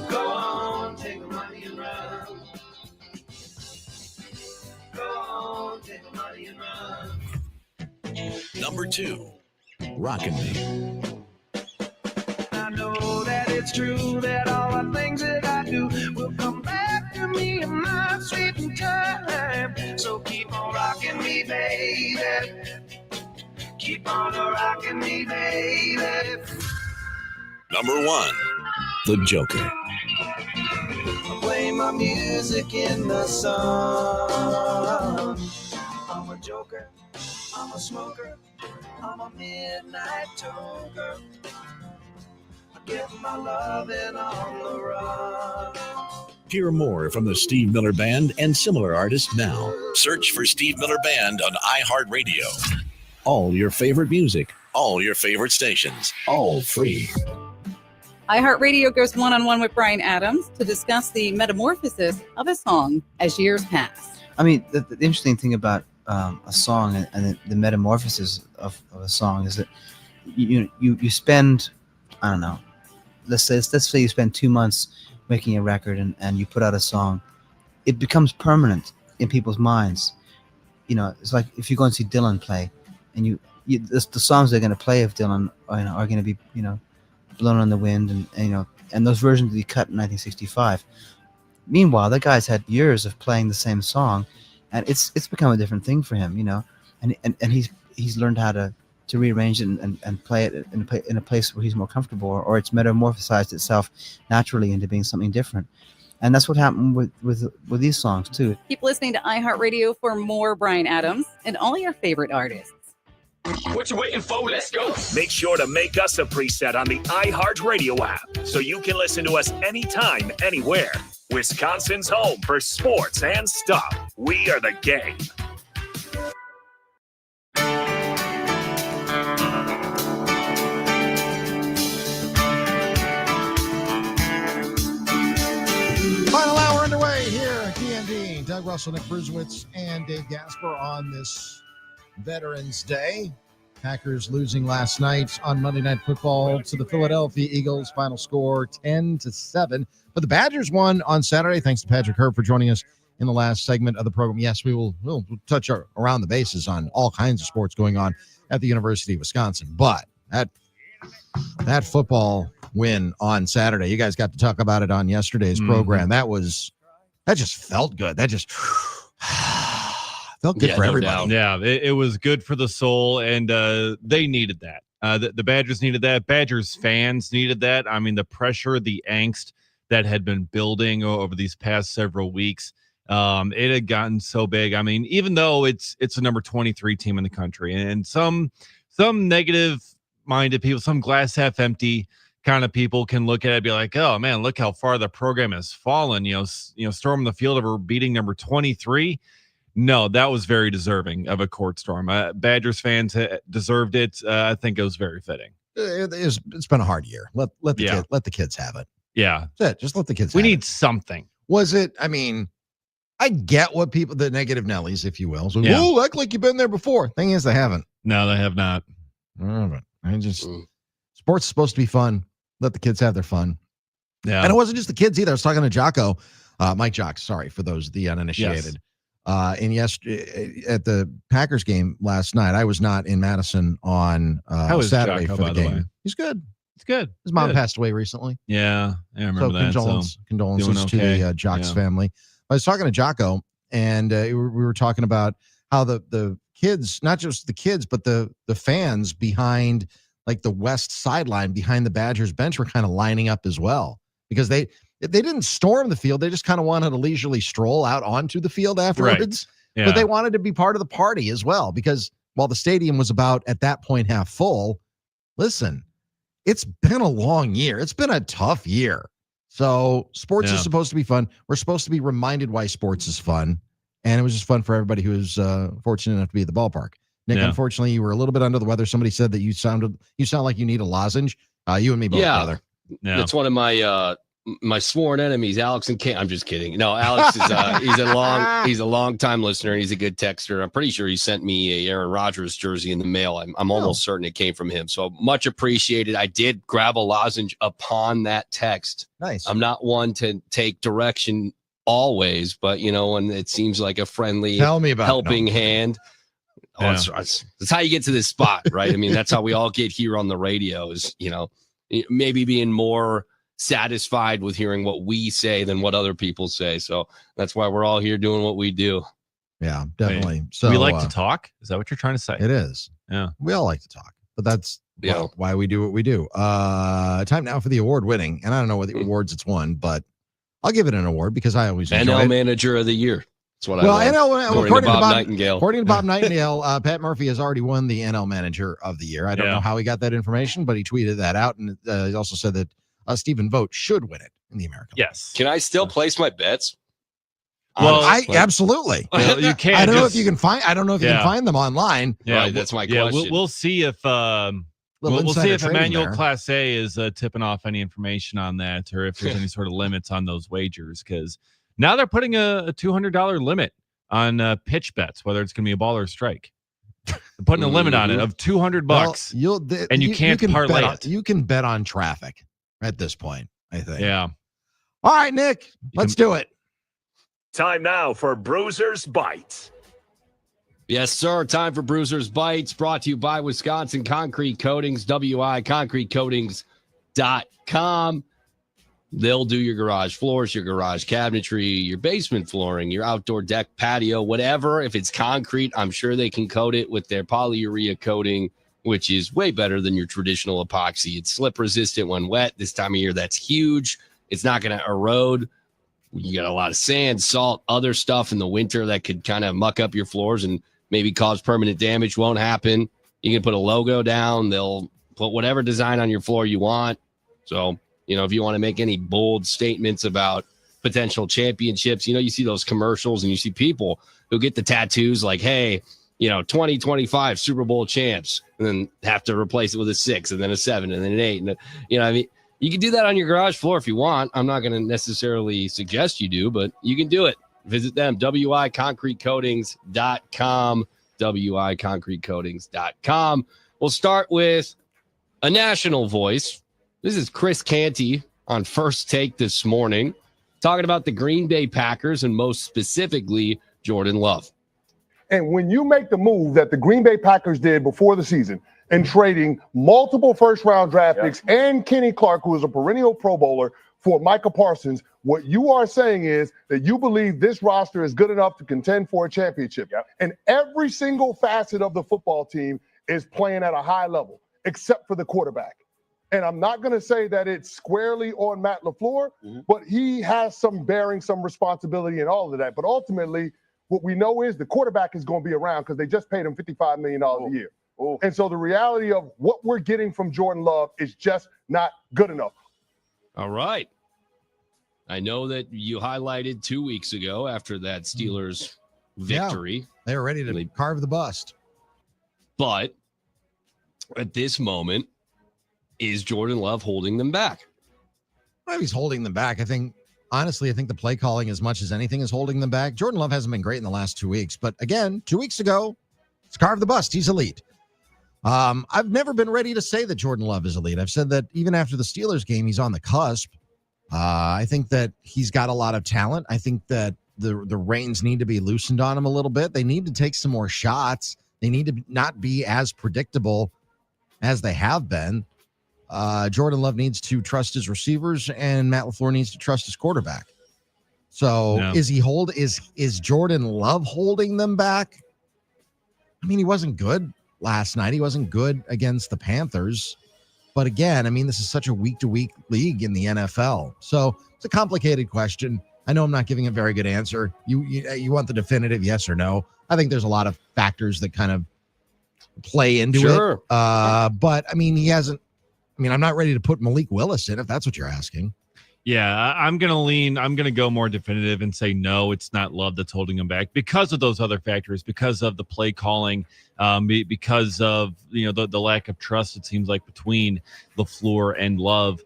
Go on, take the money and run. Go on, take the money and run. Number 2, Rockin' Me. I know that it's true that all the things that I do will come back to me in my sweet time. So keep on rocking me, baby. Keep on rocking me, baby. Number 1, The Joker. I play my music in the sun. I'm a joker, I'm a smoker, I'm a midnight toker. I get my loving on the run. Hear more from the Steve Miller Band and similar artists now. Search for Steve Miller Band on iHeartRadio. All your favorite music, all your favorite stations, all free. iHeartRadio goes one-on-one with Bryan Adams to discuss the metamorphosis of a song as years pass. I mean, the interesting thing about a song and the metamorphosis of a song is that you spend, I don't know, let's say you spend 2 months making a record and you put out a song. It becomes permanent in people's minds. You know, it's like if you go and see Dylan play, and the songs they're going to play of Dylan are going to be, Blown on the Wind and those versions that he cut in 1965. Meanwhile, that guy's had years of playing the same song, and it's become a different thing for him, and he's learned how to rearrange it and play it in a place where he's more comfortable, or it's metamorphosized itself naturally into being something different. And that's what happened with these songs too. Keep listening to iHeartRadio for more Bryan Adams and all your favorite artists. What you waiting for? Let's go. Make sure to make us a preset on the iHeartRadio app so you can listen to us anytime, anywhere. Wisconsin's home for sports and stuff. We are the Game. Final hour underway here at D.N.D. Doug Russell, Nick Bruzewitz, and Dave Gasper on this Veterans Day. Packers losing last night on Monday Night Football to the Philadelphia Eagles. Final score 10-7. But the Badgers won on Saturday. Thanks to Patrick Herb for joining us in the last segment of the program. Yes, we'll touch around the bases on all kinds of sports going on at the University of Wisconsin. But that football win on Saturday, you guys got to talk about it on yesterday's program. That just felt good. That just felt good for everybody. Yeah, it was good for the soul, and they needed that. The Badgers needed that. Badgers fans needed that. I mean, the pressure, the angst that had been building over these past several weeks, it had gotten so big. I mean, even though it's a number 23 team in the country, and some negative-minded people, some glass half empty kind of people can look at it and be like, oh man, look how far the program has fallen. Storming the field over beating number 23. No, that was very deserving of a court storm. Badgers fans deserved it. I think it was very fitting. It's been a hard year. Let the kids have it. Yeah, that's it. Just let the kids. We need something. Was it? I mean, I get what the negative Nellies, if you will. So, act like you've been there before. Thing is, they haven't. No, they have not. Sports is supposed to be fun. Let the kids have their fun. Yeah, and it wasn't just the kids either. I was talking to Jocko, Mike Jock. Sorry for those the uninitiated. Yes. And yesterday at the Packers game last night, I was not in Madison on Saturday Jocko, for the by the game. way? He's good. It's good. His mom Good. passed away recently. Yeah, I remember that. Condolences to okay. the Jock's Yeah. family. I was talking to Jocko, and we were talking about how the kids, not just the kids, but the fans behind like the west sideline behind the Badgers bench were kind of lining up as well, because they didn't storm the field. They just kind of wanted a leisurely stroll out onto the field afterwards. Right. Yeah. But they wanted to be part of the party as well, because while the stadium was about at that point half full, listen, it's been a long year. It's been a tough year. So sports is supposed to be fun. We're supposed to be reminded why sports is fun. And it was just fun for everybody who was fortunate enough to be at the ballpark. Nick, unfortunately, you were a little bit under the weather. Somebody said that you sound like you need a lozenge. You and me both, brother. Yeah. It's one of my sworn enemies, Alex and Kate. I'm just kidding. No, Alex is he's a long time listener. He's a good texter. I'm pretty sure he sent me a Aaron Rodgers jersey in the mail. I'm almost certain it came from him. So much appreciated. I did grab a lozenge upon that text. Nice. I'm not one to take direction always, but when it seems like a friendly helping hand. That's how you get to this spot, right? I mean, that's how we all get here on the radio is, maybe being more satisfied with hearing what we say than what other people say. So that's why we're all here doing what we do. Yeah, definitely. Wait, so we like to talk. Is that what you're trying to say? It is. Yeah. We all like to talk, but that's why we do what we do. Time now for the award winning. And I don't know what the awards it's won, but I'll give it an award because I always enjoy NL it. Manager of the Year. That's what according to Bob Nightingale. According to Bob Nightingale, Pat Murphy has already won the NL Manager of the Year. I don't know how he got that information, but he tweeted that out, and he also said that Stephen Vogt should win it in the American. Yes. Can I still place my bets? Well, absolutely. Well, you can. I don't know if you can find. I don't know if you can find them online. Yeah, right, that's my question. Yeah, we'll see if we'll see if Emmanuel Class A is tipping off any information on that, or if there's any sort of limits on those wagers, because now they're putting a $200 limit on pitch bets, whether it's going to be a ball or a strike. They're putting a limit on it of $200, and you can't parlay it. You can bet on traffic at this point, I think. Yeah. All right, Nick, let's do it. Time now for Bruiser's Bites. Yes, sir. Time for Bruiser's Bites, brought to you by Wisconsin Concrete Coatings, wiconcretecoatings.com. They'll do your garage floors, your garage cabinetry, your basement flooring, your outdoor deck, patio, whatever. If it's concrete, I'm sure they can coat it with their polyurea coating, which is way better than your traditional epoxy. It's slip resistant when wet. This time of year, that's huge. It's not going to erode. You got a lot of sand, salt, other stuff in the winter that could kind of muck up your floors and maybe cause permanent damage. Won't happen. You can put a logo down. They'll put whatever design on your floor you want. So, if you want to make any bold statements about potential championships, you see those commercials and you see people who get the tattoos like, hey, 2025 Super Bowl champs, and then have to replace it with a 6 and then a 7 and then an 8. And, you can do that on your garage floor if you want. I'm not going to necessarily suggest you do, but you can do it. Visit them, wiconcretecoatings.com, wiconcretecoatings.com. We'll start with a national voice. This is Chris Canty on First Take this morning, talking about the Green Bay Packers and most specifically Jordan Love. And when you make the move that the Green Bay Packers did before the season and trading multiple first-round draft picks and Kenny Clark, who is a perennial Pro Bowler, for Micah Parsons, what you are saying is that you believe this roster is good enough to contend for a championship. And every single facet of the football team is playing at a high level. except for the quarterback. And I'm not going to say that it's squarely on Matt LaFleur, but he has some bearing, some responsibility in all of that. But ultimately, what we know is the quarterback is going to be around because they just paid him $55 million a year. And so the reality of what we're getting from Jordan Love is just not good enough. All right. I know that you highlighted 2 weeks ago after that Steelers victory. Yeah, they were ready to carve the bust. But at this moment, is Jordan Love holding them back? I don't know if he's holding them back. Honestly, I think the play calling as much as anything is holding them back. Jordan Love hasn't been great in the last 2 weeks. But again, 2 weeks ago, it's carved the bust. He's elite. I've never been ready to say that Jordan Love is elite. I've said that even after the Steelers game, he's on the cusp. I think that he's got a lot of talent. I think that the reins need to be loosened on him a little bit. They need to take some more shots. They need to not be as predictable as they have been. Jordan Love needs to trust his receivers, and Matt LaFleur needs to trust his quarterback. So is Jordan Love holding them back? I mean, he wasn't good last night. He wasn't good against the Panthers. But again, I mean, this is such a week-to-week league in the NFL. So it's a complicated question. I know I'm not giving a very good answer. You want the definitive yes or no. I think there's a lot of factors that kind of play into it. But, I mean, I'm not ready to put Malik Willis in if that's what you're asking. Yeah, I'm going to go more definitive and say no, it's not Love that's holding him back because of those other factors, because of the play calling, because of, the lack of trust, it seems like, between LaFleur and Love.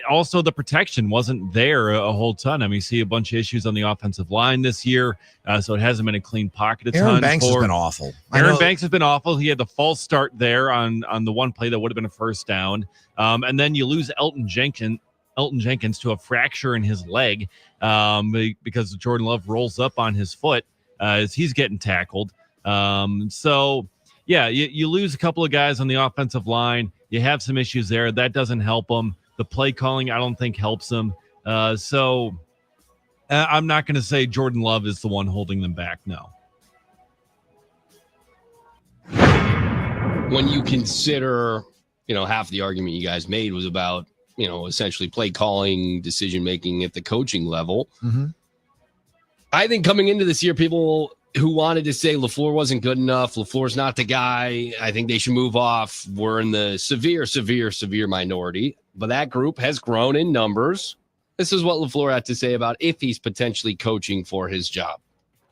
Also, the protection wasn't there a whole ton. I mean, you see a bunch of issues on the offensive line this year, so it hasn't been a clean pocket a ton. Aaron Banks has been awful. Aaron Banks has been awful. He had the false start there on the one play that would have been a first down. And then you lose Elton Jenkins to a fracture in his leg because Jordan Love rolls up on his foot as he's getting tackled. So, yeah, you lose a couple of guys on the offensive line. You have some issues there. That doesn't help them. The play calling, I don't think, helps them. So I'm not going to say Jordan Love is the one holding them back, no. When you consider, half the argument you guys made was about, essentially play calling, decision making at the coaching level. Mm-hmm. I think coming into this year, people who wanted to say LaFleur wasn't good enough, LaFleur's not the guy, I think they should move off, were in the severe minority. But that group has grown in numbers. This is what LaFleur had to say about if he's potentially coaching for his job.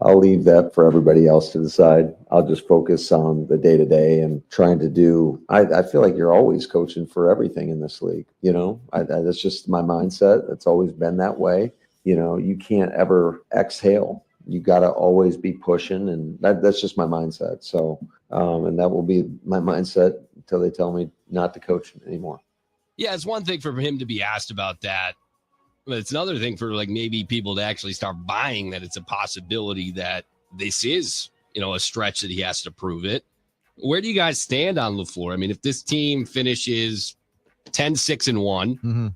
I'll leave that for everybody else to decide. I'll just focus on the day-to-day and trying to do. I feel like you're always coaching for everything in this league. That's just my mindset. It's always been that way. You can't ever exhale. You got to always be pushing, and that's just my mindset. So, and that will be my mindset until they tell me not to coach anymore. Yeah, it's one thing for him to be asked about that. But it's another thing for maybe people to actually start buying that it's a possibility that this is, a stretch that he has to prove it. Where do you guys stand on LaFleur? I mean, if this team finishes 10-6-1,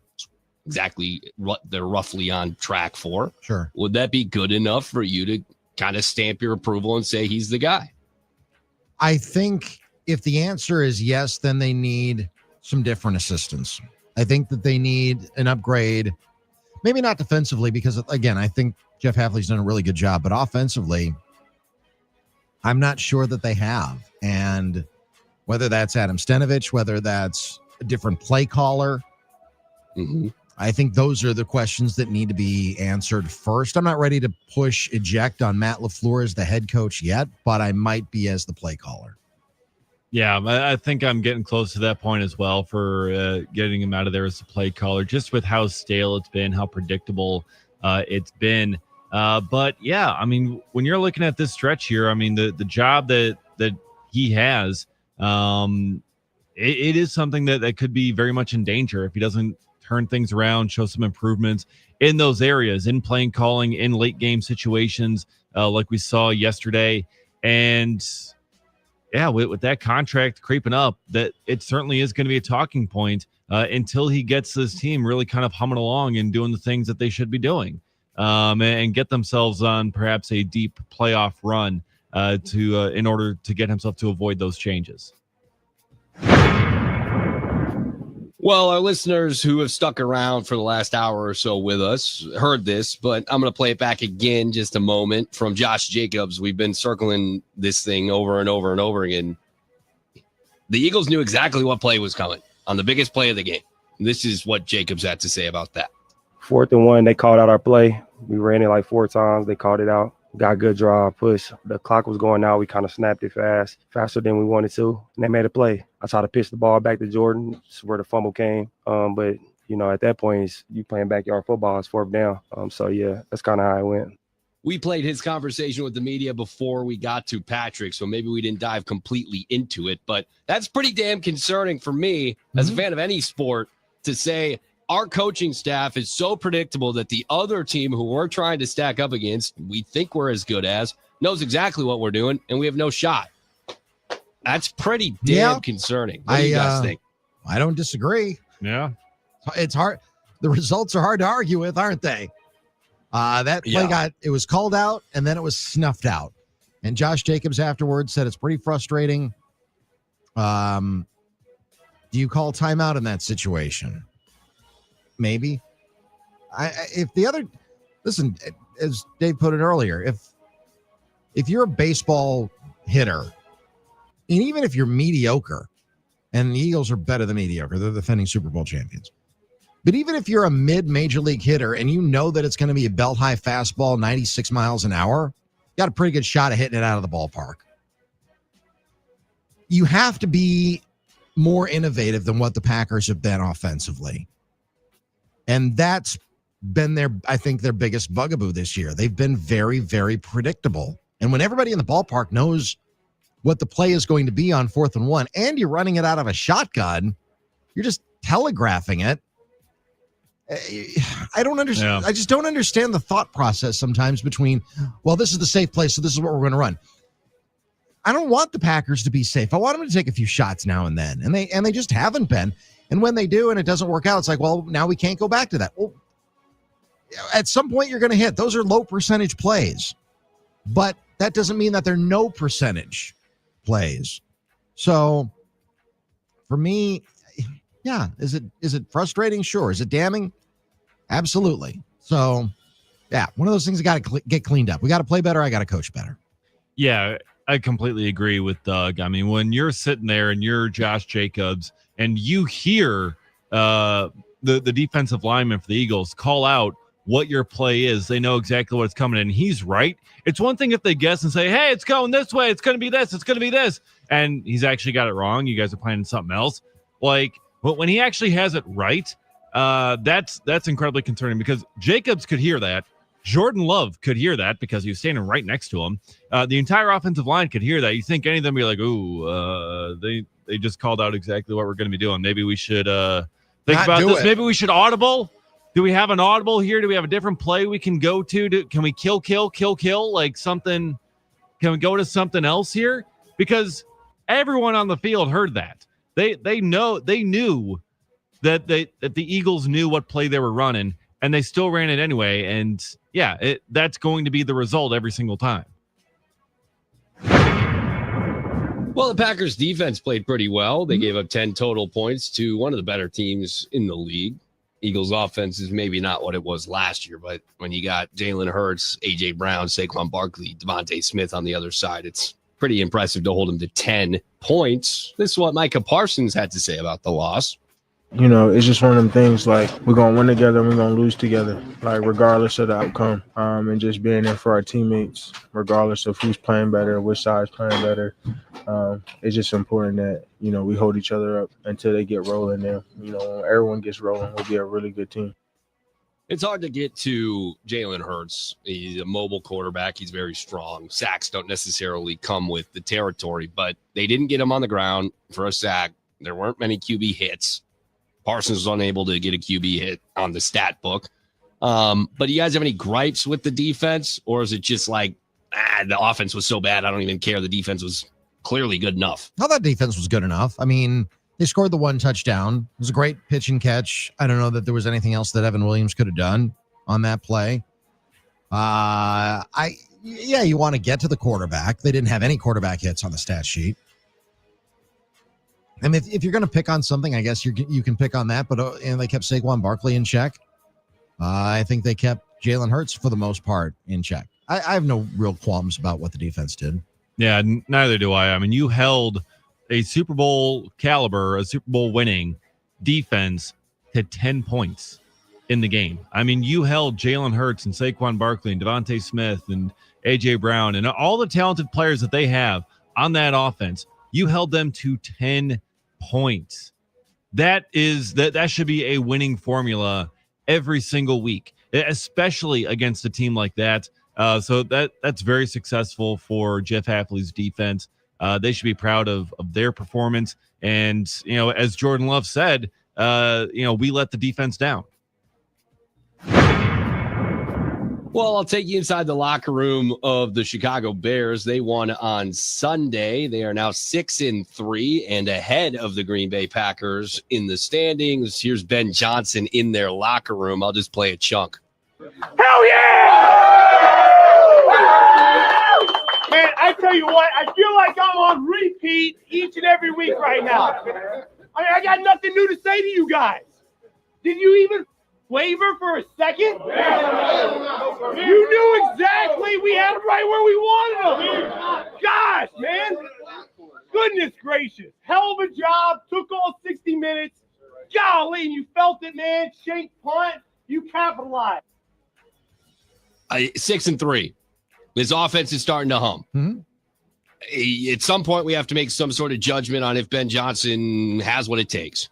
exactly what they're roughly on track for, sure, would that be good enough for you to kind of stamp your approval and say he's the guy? I think if the answer is yes, then they need some different assistance. I think that they need an upgrade. Maybe not defensively, because, again, I think Jeff Hafley's done a really good job. But offensively, I'm not sure that they have. And whether that's Adam Stenavich, whether that's a different play caller, I think those are the questions that need to be answered first. I'm not ready to push eject on Matt LaFleur as the head coach yet, but I might be as the play caller. Yeah, I think I'm getting close to that point as well for getting him out of there as a play caller, just with how stale it's been, how predictable it's been. But yeah, I mean, when you're looking at this stretch here, I mean, the job that he has, it is something that could be very much in danger if he doesn't turn things around, show some improvements in those areas, in playing calling, in late game situations, like we saw yesterday. And yeah, with that contract creeping up, that it certainly is going to be a talking point until he gets this team really kind of humming along and doing the things that they should be doing, and get themselves on perhaps a deep playoff run in order to get himself to avoid those changes. Well, our listeners who have stuck around for the last hour or so with us heard this, but I'm going to play it back again just a moment from Josh Jacobs. We've been circling this thing over and over and over again. The Eagles knew exactly what play was coming on the biggest play of the game. This is what Jacobs had to say about that. 4th and 1, they called out our play. We ran it like 4 times. They called it out. Got a good drive, push. The clock was going out. We kind of snapped it faster than we wanted to, and they made a play. I tried to pitch the ball back to Jordan. That's where the fumble came. But, at that point, you playing backyard football. It's 4th down. So, yeah, that's kind of how it went. We played his conversation with the media before we got to Patrick, so maybe we didn't dive completely into it. But that's pretty damn concerning for me as a fan of any sport to say our coaching staff is so predictable that the other team who we're trying to stack up against, we think we're as good as, knows exactly what we're doing, and we have no shot. That's pretty damn concerning. What do you guys think? I don't disagree. Yeah. It's hard. The results are hard to argue with, aren't they? That play it was called out, and then it was snuffed out. And Josh Jacobs afterwards said it's pretty frustrating. Do you call timeout in that situation? Maybe. Listen, as Dave put it earlier, if you're a baseball hitter, and even if you're mediocre, and the Eagles are better than mediocre, they're the defending Super Bowl champions. But even if you're a mid-major league hitter and you know that it's going to be a belt-high fastball, 96 miles an hour, you got a pretty good shot at hitting it out of the ballpark. You have to be more innovative than what the Packers have been offensively. And that's been I think their biggest bugaboo this year. They've been very, very predictable. And when everybody in the ballpark knows what the play is going to be on 4th and 1, and you're running it out of a shotgun, you're just telegraphing it. I don't understand. Yeah. I just don't understand the thought process sometimes between, well, this is the safe place, so this is what we're going to run. I don't want the Packers to be safe. I want them to take a few shots now and then, and they just haven't been. And when they do and it doesn't work out, it's like, well, now we can't go back to that. Well, at some point you're going to hit. Those are low percentage plays, but that doesn't mean that they're no percentage plays. So for me, yeah, is it frustrating? Sure. Is it damning? Absolutely. So yeah, one of those things that got to get cleaned up. We got to play better. I got to coach better. Yeah, I completely agree with Doug. I mean, when you're sitting there and you're Josh Jacobs and you hear the defensive lineman for the Eagles call out what your play is, they know exactly what's coming, and he's right. It's one thing if they guess and say, hey, it's going this way, it's going to be this, it's going to be this, and he's actually got it wrong. You guys are planning something else. Like, but when he actually has it right, that's incredibly concerning because Jacobs could hear that. Jordan Love could hear that because he was standing right next to him. The entire offensive line could hear that. You think any of them would be like, ooh, they just called out exactly what we're going to be doing. Maybe we should think about this. Maybe we should audible. Do we have an audible here? Do we have a different play we can go to? Can we kill? Like something? Can we go to something else here? Because everyone on the field heard that. They knew that the Eagles knew what play they were running, and they still ran it anyway. And yeah, that's going to be the result every single time. Well, the Packers defense played pretty well. They gave up 10 total points to one of the better teams in the league. Eagles offense is maybe not what it was last year, but when you got Jalen Hurts, A.J. Brown, Saquon Barkley, Devontae Smith on the other side, it's pretty impressive to hold them to 10 points. This is what Micah Parsons had to say about the loss. You know, it's just one of them things like we're going to win together and we're going to lose together, like regardless of the outcome, and just being there for our teammates, regardless of who's playing better, which side's playing better. It's just important that, you know, we hold each other up until they get rolling there. You know, when everyone gets rolling, we'll be a really good team. It's hard to get to Jalen Hurts. He's a mobile quarterback. He's very strong. Sacks don't necessarily come with the territory, but they didn't get him on the ground for a sack. There weren't many QB hits. Parsons was unable to get a QB hit on the stat book. But do you guys have any gripes with the defense? Or is it just like, the offense was so bad, I don't even care. The defense was clearly good enough. No, that defense was good enough. I mean, they scored the one touchdown. It was a great pitch and catch. I don't know that there was anything else that Evan Williams could have done on that play. You want to get to the quarterback. They didn't have any quarterback hits on the stat sheet. I mean, if you're going to pick on something, I guess you can pick on that. But and they kept Saquon Barkley in check. I think they kept Jalen Hurts for the most part in check. I have no real qualms about what the defense did. Yeah, neither do I. I mean, you held a Super Bowl caliber, a Super Bowl winning defense to 10 points in the game. I mean, you held Jalen Hurts and Saquon Barkley and Devontae Smith and A.J. Brown and all the talented players that they have on that offense. You held them to 10 points. That should be a winning formula every single week, especially against a team like that. So that's very successful for Jeff Hafley's defense. They should be proud of their performance. And, as Jordan Love said, we let the defense down. Well, I'll take you inside the locker room of the Chicago Bears. They won on Sunday. They are now 6-3 and ahead of the Green Bay Packers in the standings. Here's Ben Johnson in their locker room. I'll just play a chunk. Hell yeah! Man, I tell you what, I feel like I'm on repeat each and every week right now. I mean, I got nothing new to say to you guys. Did you even flavor for a second? You knew exactly we had them right where we wanted them. Gosh, man. Goodness gracious. Hell of a job. Took all 60 minutes. Golly, you felt it, man. Shank punt. You capitalized. 6-3. His offense is starting to hum. Mm-hmm. At some point, we have to make some sort of judgment on if Ben Johnson has what it takes.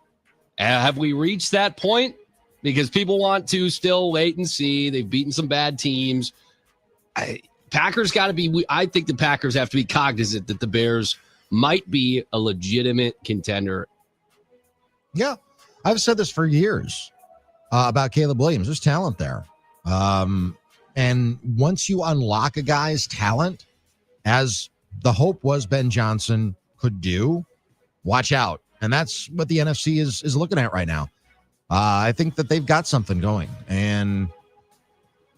Have we reached that point? Because people want to still wait and see. They've beaten some bad teams. Packers got to be. I think the Packers have to be cognizant that the Bears might be a legitimate contender. Yeah, I've said this for years about Caleb Williams. There's talent there. And once you unlock a guy's talent, as the hope was Ben Johnson could do, watch out. And that's what the NFC is looking at right now. I think that they've got something going. And,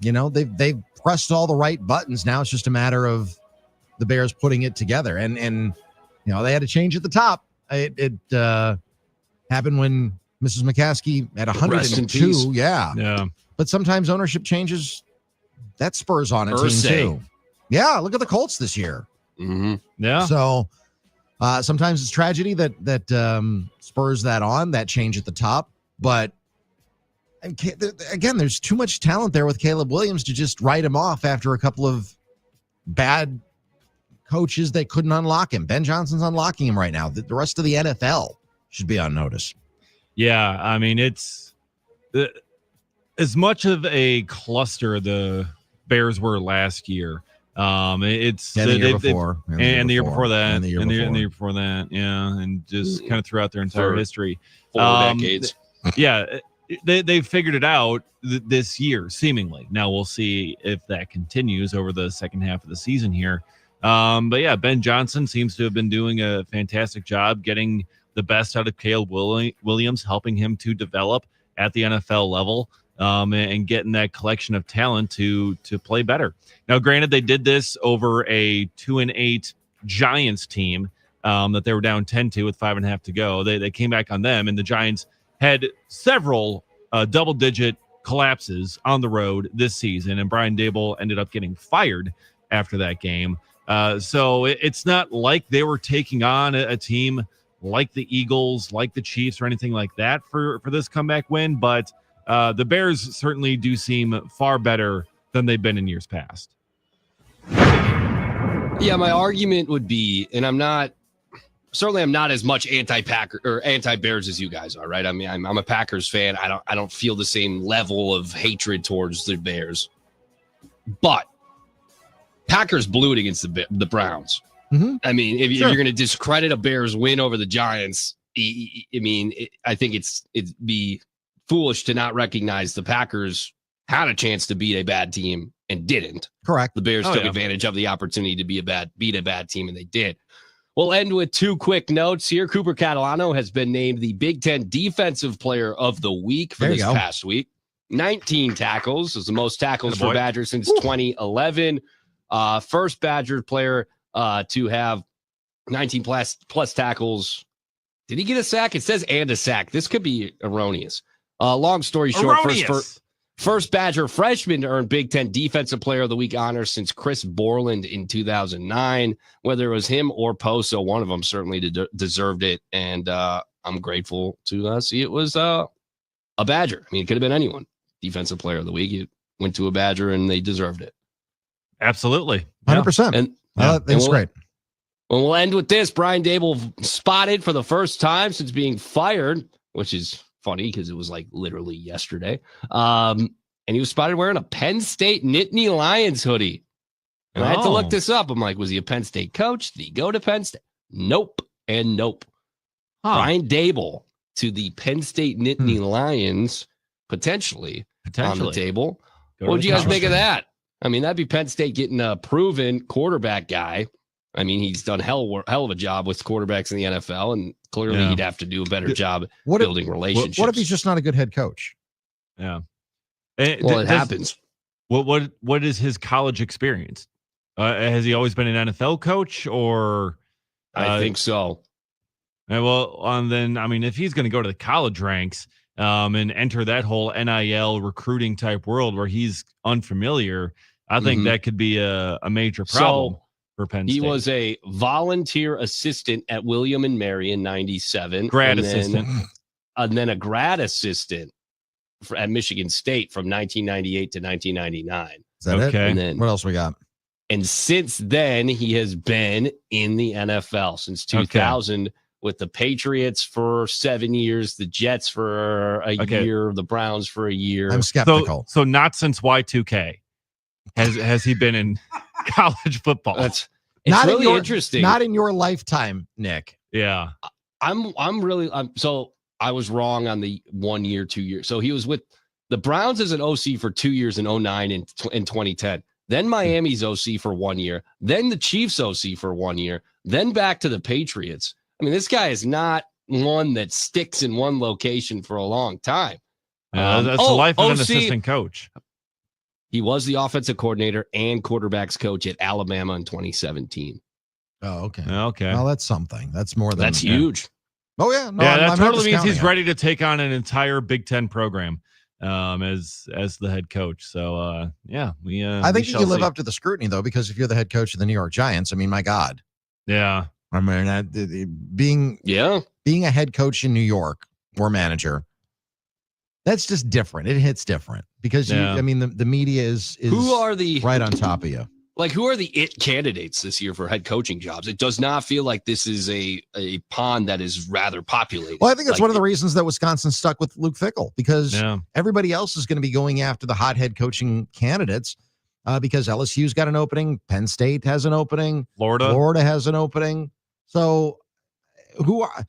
they've pressed all the right buttons. Now it's just a matter of the Bears putting it together. And they had a change at the top. It happened when Mrs. McCaskey at 102. Yeah. But sometimes ownership changes. That spurs on a team too. Yeah, look at the Colts this year. Mm-hmm. Yeah. So sometimes it's tragedy that spurs that on, that change at the top. But again, there's too much talent there with Caleb Williams to just write him off after a couple of bad coaches that couldn't unlock him. Ben Johnson's unlocking him right now. The rest of the NFL should be on notice. Yeah, I mean, it's as much of a cluster the Bears were last year. It's the year before, and the year before that, and the year before that, yeah, and just kind of throughout their entire history, 4 decades. Yeah, they figured it out this year, seemingly. Now we'll see if that continues over the second half of the season here. But yeah, Ben Johnson seems to have been doing a fantastic job getting the best out of Caleb Williams, helping him to develop at the NFL level. And getting that collection of talent to play better. Now, granted, they did this over a 2-8 Giants team that they were down 10-2 with 5.5 to go. They came back on them, and the Giants had several double-digit collapses on the road this season, and Brian Daboll ended up getting fired after that game. So it's not like they were taking on a team like the Eagles, like the Chiefs, or anything like that for this comeback win, but the Bears certainly do seem far better than they've been in years past. Yeah, my argument would be, and I'm not as much anti-Packer or anti-Bears as you guys are, right? I mean, I'm a Packers fan. I don't feel the same level of hatred towards the Bears, but Packers blew it against the Browns. Mm-hmm. I mean, if you're going to discredit a Bears win over the Giants, I think it'd be foolish to not recognize the Packers had a chance to beat a bad team and didn't. Correct. The Bears took advantage of the opportunity to beat a bad team, and they did. We'll end with 2 quick notes here. Cooper Catalano has been named the Big Ten Defensive Player of the Week for this past week. 19 tackles is the most tackles for Badgers since 2011. First Badger player to have 19 plus tackles Did he get a sack? It says and a sack. This could be erroneous. Long story short, first Badger freshman to earn Big Ten Defensive Player of the Week honors since Chris Borland in 2009. Whether it was him or Poso, one of them certainly deserved it. And I'm grateful to see it was a Badger. I mean, it could have been anyone. Defensive Player of the Week. It went to a Badger, and they deserved it. Absolutely. 100%. And that's great. Well, we'll end with this. Brian Dable spotted for the first time since being fired, which is funny because it was like literally yesterday. And he was spotted wearing a Penn State Nittany Lions hoodie. And I had to look this up. I'm like, was he a Penn State coach? Did he go to Penn State? Nope and nope. Brian Dable to the Penn State Nittany Lions, potentially on the table. What would you guys make of that? I mean, that'd be Penn State getting a proven quarterback guy. I mean, he's done hell of a job with quarterbacks in the NFL, and clearly he'd have to do a better job building relationships. What if he's just not a good head coach? Yeah. It happens. What is his college experience? Has he always been an NFL coach, or? I think so. Then, I mean, if he's going to go to the college ranks and enter that whole NIL recruiting type world where he's unfamiliar, I think that could be a major problem. For Penn State. He was a volunteer assistant at William and Mary in 97. Assistant. And then a grad assistant at Michigan State from 1998 to 1999. Is that it? And then, what else we got? And since then, he has been in the NFL since 2000 with the Patriots for 7 years, the Jets for a year, the Browns for a year. I'm skeptical. So not since Y2K has he been in college football. It's not really interesting. Not in your lifetime, Nick. Yeah. So I was wrong on the 1 year, 2 years. So he was with the Browns as an OC for 2 years in 2009 and 2010. Then Miami's OC for 1 year. Then the Chiefs OC for 1 year. Then back to the Patriots. I mean, this guy is not one that sticks in one location for a long time. That's the life of an assistant coach. He was the offensive coordinator and quarterbacks coach at Alabama in 2017. Oh, okay. Well, that's something. That's more than that's huge. Oh yeah, no, that totally means he's ready to take on an entire Big Ten program as the head coach. So I think you can live up to the scrutiny though, because if you're the head coach of the New York Giants, I mean, my God. Yeah. I mean, being a head coach in New York or manager, that's just different. It hits different because I mean, the media is who are the right on top of you. Like, who are the it candidates this year for head coaching jobs? It does not feel like this is a pond that is rather populated. Well, I think that's one of the reasons that Wisconsin stuck with Luke Fickell, because everybody else is going to be going after the hot head coaching candidates because LSU's got an opening, Penn State has an opening, Florida has an opening. So who are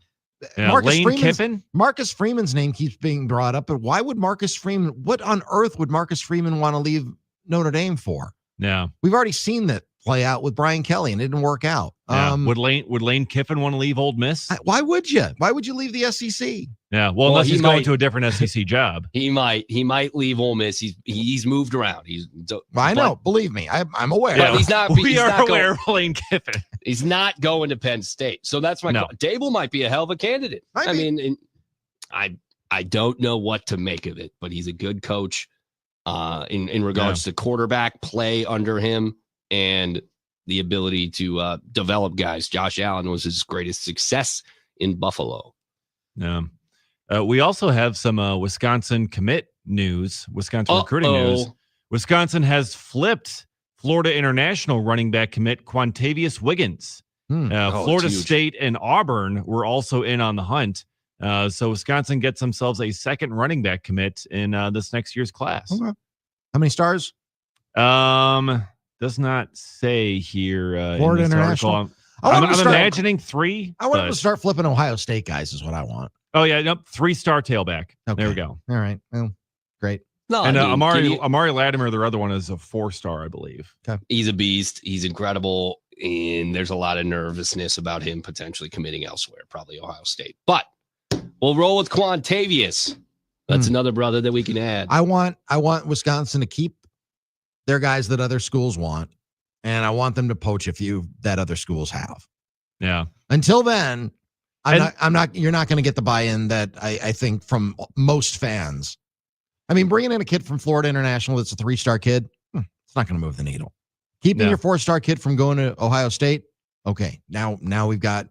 Marcus Freeman's name keeps being brought up, but why would Marcus Freeman? What on earth would Marcus Freeman want to leave Notre Dame for? Yeah, we've already seen that play out with Brian Kelly, and it didn't work out. Yeah. Would Lane Kiffin want to leave Ole Miss? Why would you? Why would you leave the SEC? Yeah, well unless he's going to a different SEC job. He might leave Ole Miss. He's moved around. I know. Believe me, I'm aware. But he's not. We are aware of Lane Kiffin. He's not going to Penn State. So that's my. Dable might be a hell of a candidate. I mean, I don't know what to make of it, but he's a good coach. In regards to quarterback play under him and the ability to develop guys. Josh Allen was his greatest success in Buffalo. Yeah. We also have some Wisconsin commit news, Wisconsin recruiting news. Wisconsin has flipped Florida International running back commit Quantavious Wiggins. Florida State and Auburn were also in on the hunt. So Wisconsin gets themselves a second running back commit in this next year's class. Okay. How many stars? Does not say here. Florida International. I'm imagining 3. I want them to start flipping Ohio State guys is what I want. Oh yeah, nope, 3-star tailback. Okay. There we go. All right. Well, great. No, and Amari Latimer, their other one, is a 4-star, I believe. Okay. He's a beast. He's incredible. And there's a lot of nervousness about him potentially committing elsewhere, probably Ohio State. But we'll roll with Quantavious. That's another brother that we can add. I want Wisconsin to keep their guys that other schools want, and I want them to poach a few that other schools have. Yeah. Until then, You're not going to get the buy-in that I think from most fans. I mean, bringing in a kid from Florida International that's a 3-star kid, it's not going to move the needle. Keeping your 4-star kid from going to Ohio State, okay, now we've got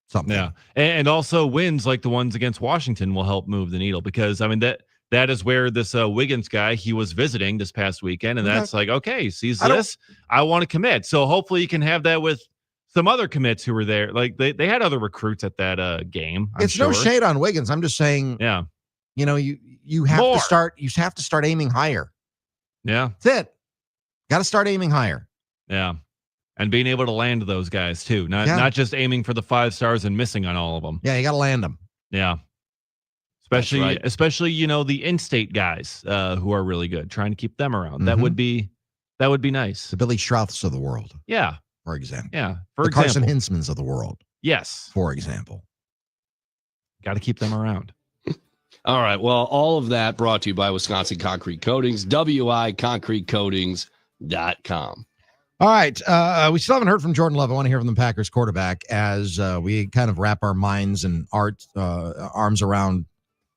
something. Yeah, and also wins like the ones against Washington will help move the needle, because I mean that is where this Wiggins guy, he was visiting this past weekend, and that's like, okay, sees this, I want to commit. So hopefully you can have that with some other commits who were there. Like they had other recruits at that game. It's no shade on Wiggins. I'm just saying, you know, you have to start. You have to start aiming higher. Yeah, that's it. Got to start aiming higher. Yeah, and being able to land those guys too, not just aiming for the 5 stars and missing on all of them. Yeah, you got to land them. Yeah, especially you know, the in-state guys who are really good. Trying to keep them around. That would be nice. The Billy Strouths of the world. Yeah, for example. Yeah, the Carson Hinzmans of the world. Yes, for example. Got to keep them around. All right. Well, all of that brought to you by Wisconsin Concrete Coatings, wiconcretecoatings.com. All right. We still haven't heard from Jordan Love. I want to hear from the Packers quarterback as we kind of wrap our minds and arms around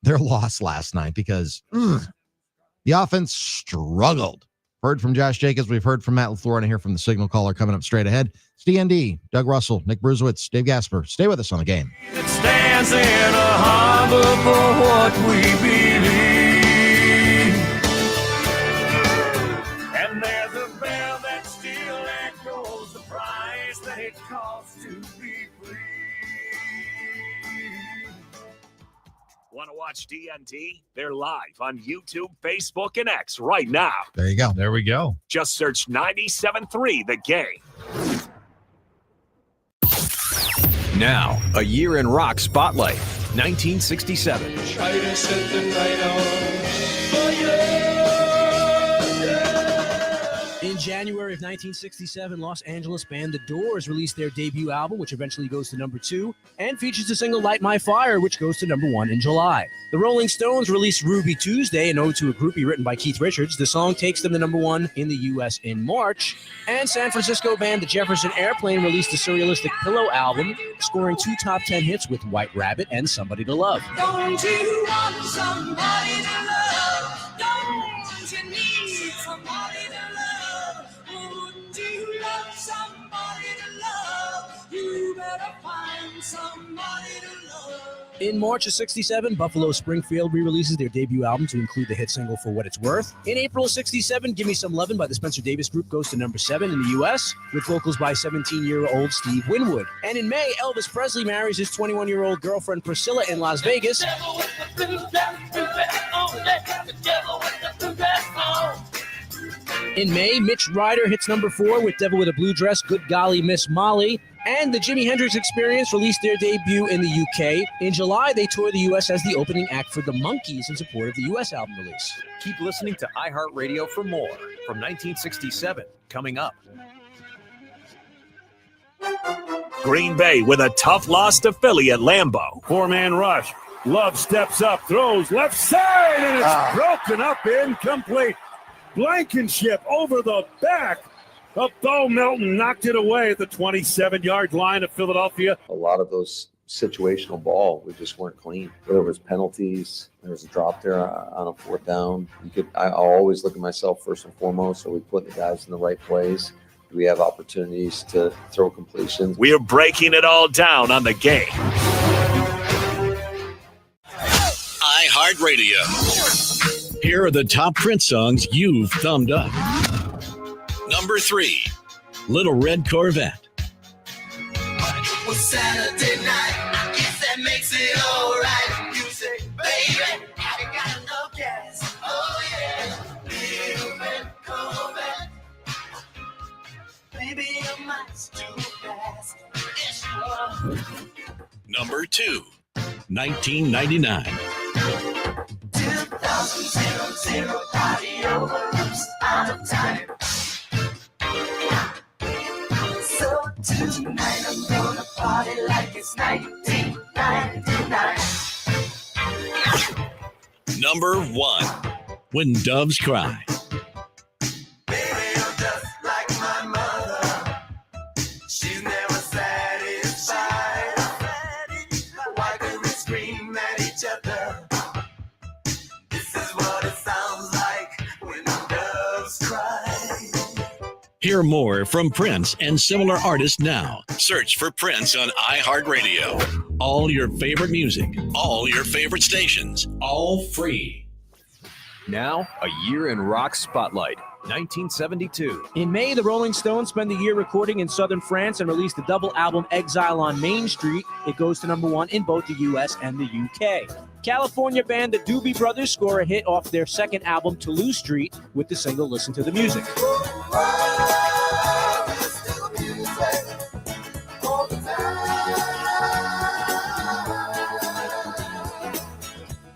their loss last night, because the offense struggled. Heard from Josh Jacobs. We've heard from Matt LaFleur, and I hear from the signal caller coming up straight ahead. It's D.N.D, Doug Russell, Nick Bruzewitz, Dave Gasper. Stay with us on The Game. It stands in a harbor for what we believe. And there's a bell that still echoes the price that it costs to be free. Want to watch D.N.D? They're live on YouTube, Facebook, and X right now. There you go. There we go. Just search 97.3 The Game. Now, a year in rock spotlight, 1967. Try to set the night on fire. In January of 1967, Los Angeles band The Doors released their debut album, which eventually goes to number 2, and features the single Light My Fire, which goes to number 1 in July. The Rolling Stones released Ruby Tuesday, an ode to a groupie written by Keith Richards. The song takes them to number 1 in the U.S. in March. And San Francisco band The Jefferson Airplane released the surrealistic Pillow album, scoring 2 top 10 hits with White Rabbit and Somebody to Love. Don't you want somebody to love? Don't you need somebody to love? Wouldn't you love somebody to love? You better find somebody to love. In March of 67, Buffalo Springfield re-releases their debut album to include the hit single For What It's Worth. In April of 67, Give Me Some Lovin' by the Spencer Davis Group goes to number 7 in the U.S., with vocals by 17-year-old Steve Winwood. And in May, Elvis Presley marries his 21-year-old girlfriend Priscilla in Las Vegas. In May, Mitch Ryder hits number 4 with Devil with a Blue Dress, Good Golly Miss Molly. And the Jimi Hendrix Experience released their debut in the UK. In July, they toured the U.S. as the opening act for the Monkees in support of the U.S. album release. Keep listening to iHeartRadio for more from 1967, coming up. Green Bay with a tough loss to Philly at Lambeau. 4-man rush. Love steps up, throws left side, and it's broken up, incomplete. Blankenship over the back of Bo Melton, knocked it away at the 27-yard line of Philadelphia. A lot of those situational ball, we just weren't clean. Whether it was penalties, there was a drop there on a 4th down. I always look at myself first and foremost. Are we putting the guys in the right place? Do we have opportunities to throw completions? We are breaking it all down on The Game. iHeartRadio. Here are the top Prince songs you've thumbed up. Number 3, Little Red Corvette. It was Saturday night. I guess that makes it all right. You say, baby, I ain't got enough gas. Oh, yeah. Little red Corvette. Baby, your mind's too fast. Yes, you are. Number 2, 1999. 2000 party over, oops, out of time. So tonight I'm gonna party like it's 1999. Number 1, When Doves Cry. Baby, you're just like my mother. She's never satisfied. Hear more from Prince and similar artists now. Search for Prince on iHeartRadio. All your favorite music, all your favorite stations, all free. Now, a year in rock spotlight. 1972. In May, the Rolling Stones spent the year recording in southern France and released the double album Exile on Main Street. It goes to number 1 in both the US and the UK. California band the Doobie Brothers score a hit off their second album, Toulouse Street, with the single Listen to the Music.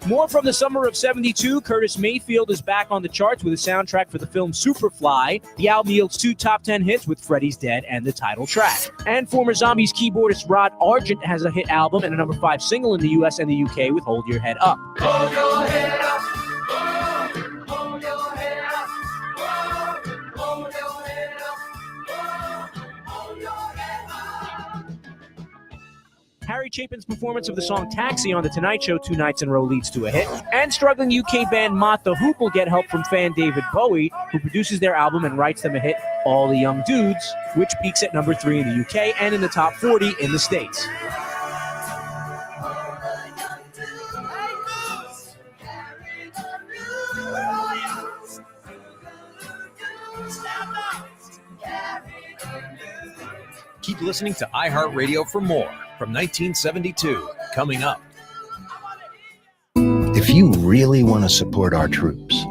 More from the summer of 72, Curtis Mayfield is back on the charts with a soundtrack for the film Superfly. The album yields 2 top 10 hits with Freddy's Dead and the title track. And former Zombies keyboardist Rod Argent has a hit album and a number 5 single in the US and the UK with Hold Your Head Up. Hold your head up. Harry Chapin's performance of the song Taxi on The Tonight Show 2 nights in a row leads to a hit. And struggling UK band Mott the Hoople get help from fan David Bowie, who produces their album and writes them a hit, All the Young Dudes, which peaks at number 3 in the UK and in the top 40 in the States. Keep listening to iHeartRadio for more from 1972. Coming up. If you really want to support our troops,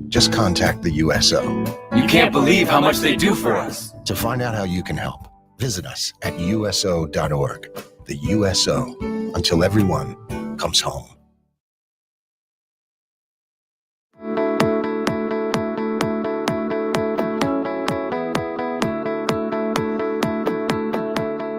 just contact the USO. You can't believe how much they do for us. To find out how you can help, visit us at USO.org. The USO, until everyone comes home.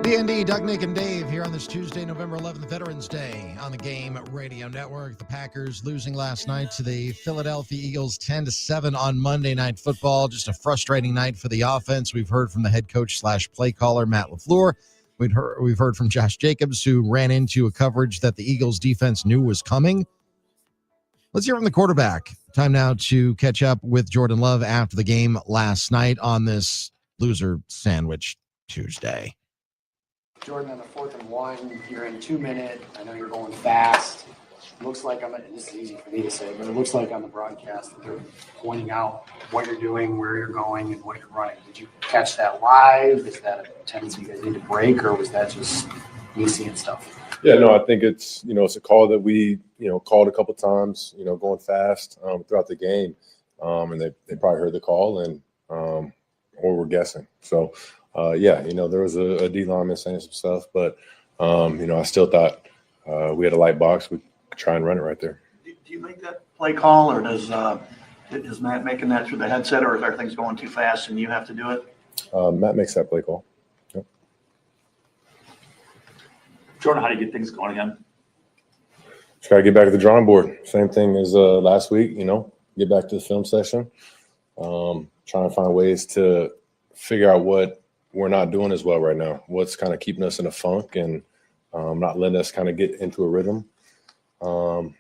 D.N.D, Doug, Nick, and Dave here on this Tuesday, November 11th, Veterans Day on the Game Radio Network. The Packers losing last night to the Philadelphia Eagles 10-7 on Monday Night Football. Just a frustrating night for the offense. We've heard from the head coach / play caller, Matt LaFleur. We've heard from Josh Jacobs, who ran into a coverage that the Eagles defense knew was coming. Let's hear from the quarterback. Time now to catch up with Jordan Love after the game last night on this loser sandwich Tuesday. Jordan, on the 4th and 1, you're in 2 minute. I know you're going fast. Looks like this is easy for me to say, but it looks like on the broadcast that they're pointing out what you're doing, where you're going, and what you're running. Did you catch that live? Is that a tendency you guys need to break, or was that just me seeing stuff? Yeah, no, I think it's a call that we called a couple times, going fast throughout the game, and they probably heard the call and or were guessing. So. There was a D lineman saying some stuff, but, I still thought we had a light box. We could try and run it right there. Do you make that play call, or is Matt making that through the headset, or is everything's going too fast and you have to do it? Matt makes that play call. Yep. Jordan, how do you get things going again? Just got to get back to the drawing board. Same thing as last week, get back to the film session, trying to find ways to figure out what we're not doing as well right now. What's kind of keeping us in a funk and not letting us kind of get into a rhythm, and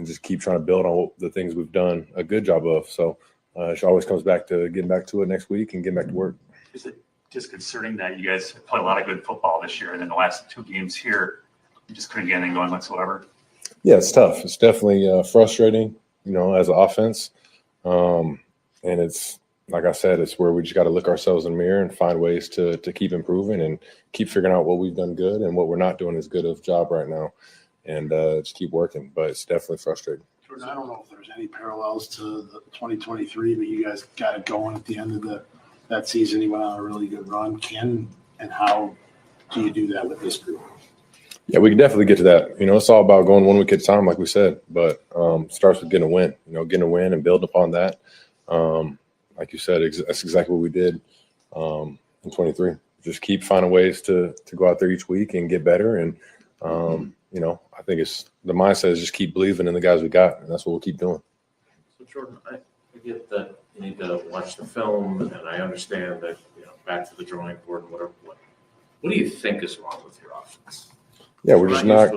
just keep trying to build on the things we've done a good job of. So it always comes back to getting back to it next week and getting back to work. Is it just concerning that you guys play a lot of good football this year, and in the last 2 games here, you just couldn't get anything going whatsoever? Yeah, it's tough. It's definitely frustrating, as an offense. And it's, like I said, it's where we just got to look ourselves in the mirror and find ways to keep improving and keep figuring out what we've done good and what we're not doing as good of a job right now, and just keep working. But it's definitely frustrating. Jordan, I don't know if there's any parallels to the 2023, but you guys got it going at the end of that season. You went on a really good run. Can and how do you do that with this group? Yeah, we can definitely get to that. It's all about going 1 week at a time, like we said, but starts with getting a win, getting a win and building upon that. Like you said, that's exactly what we did in 23. Just keep finding ways to go out there each week and get better. And, I think it's the mindset is just keep believing in the guys we got, and that's what we'll keep doing. So, Jordan, I get that you need to watch the film, and I understand that, back to the drawing board and whatever. What do you think is wrong with your offense? Yeah, we're just not.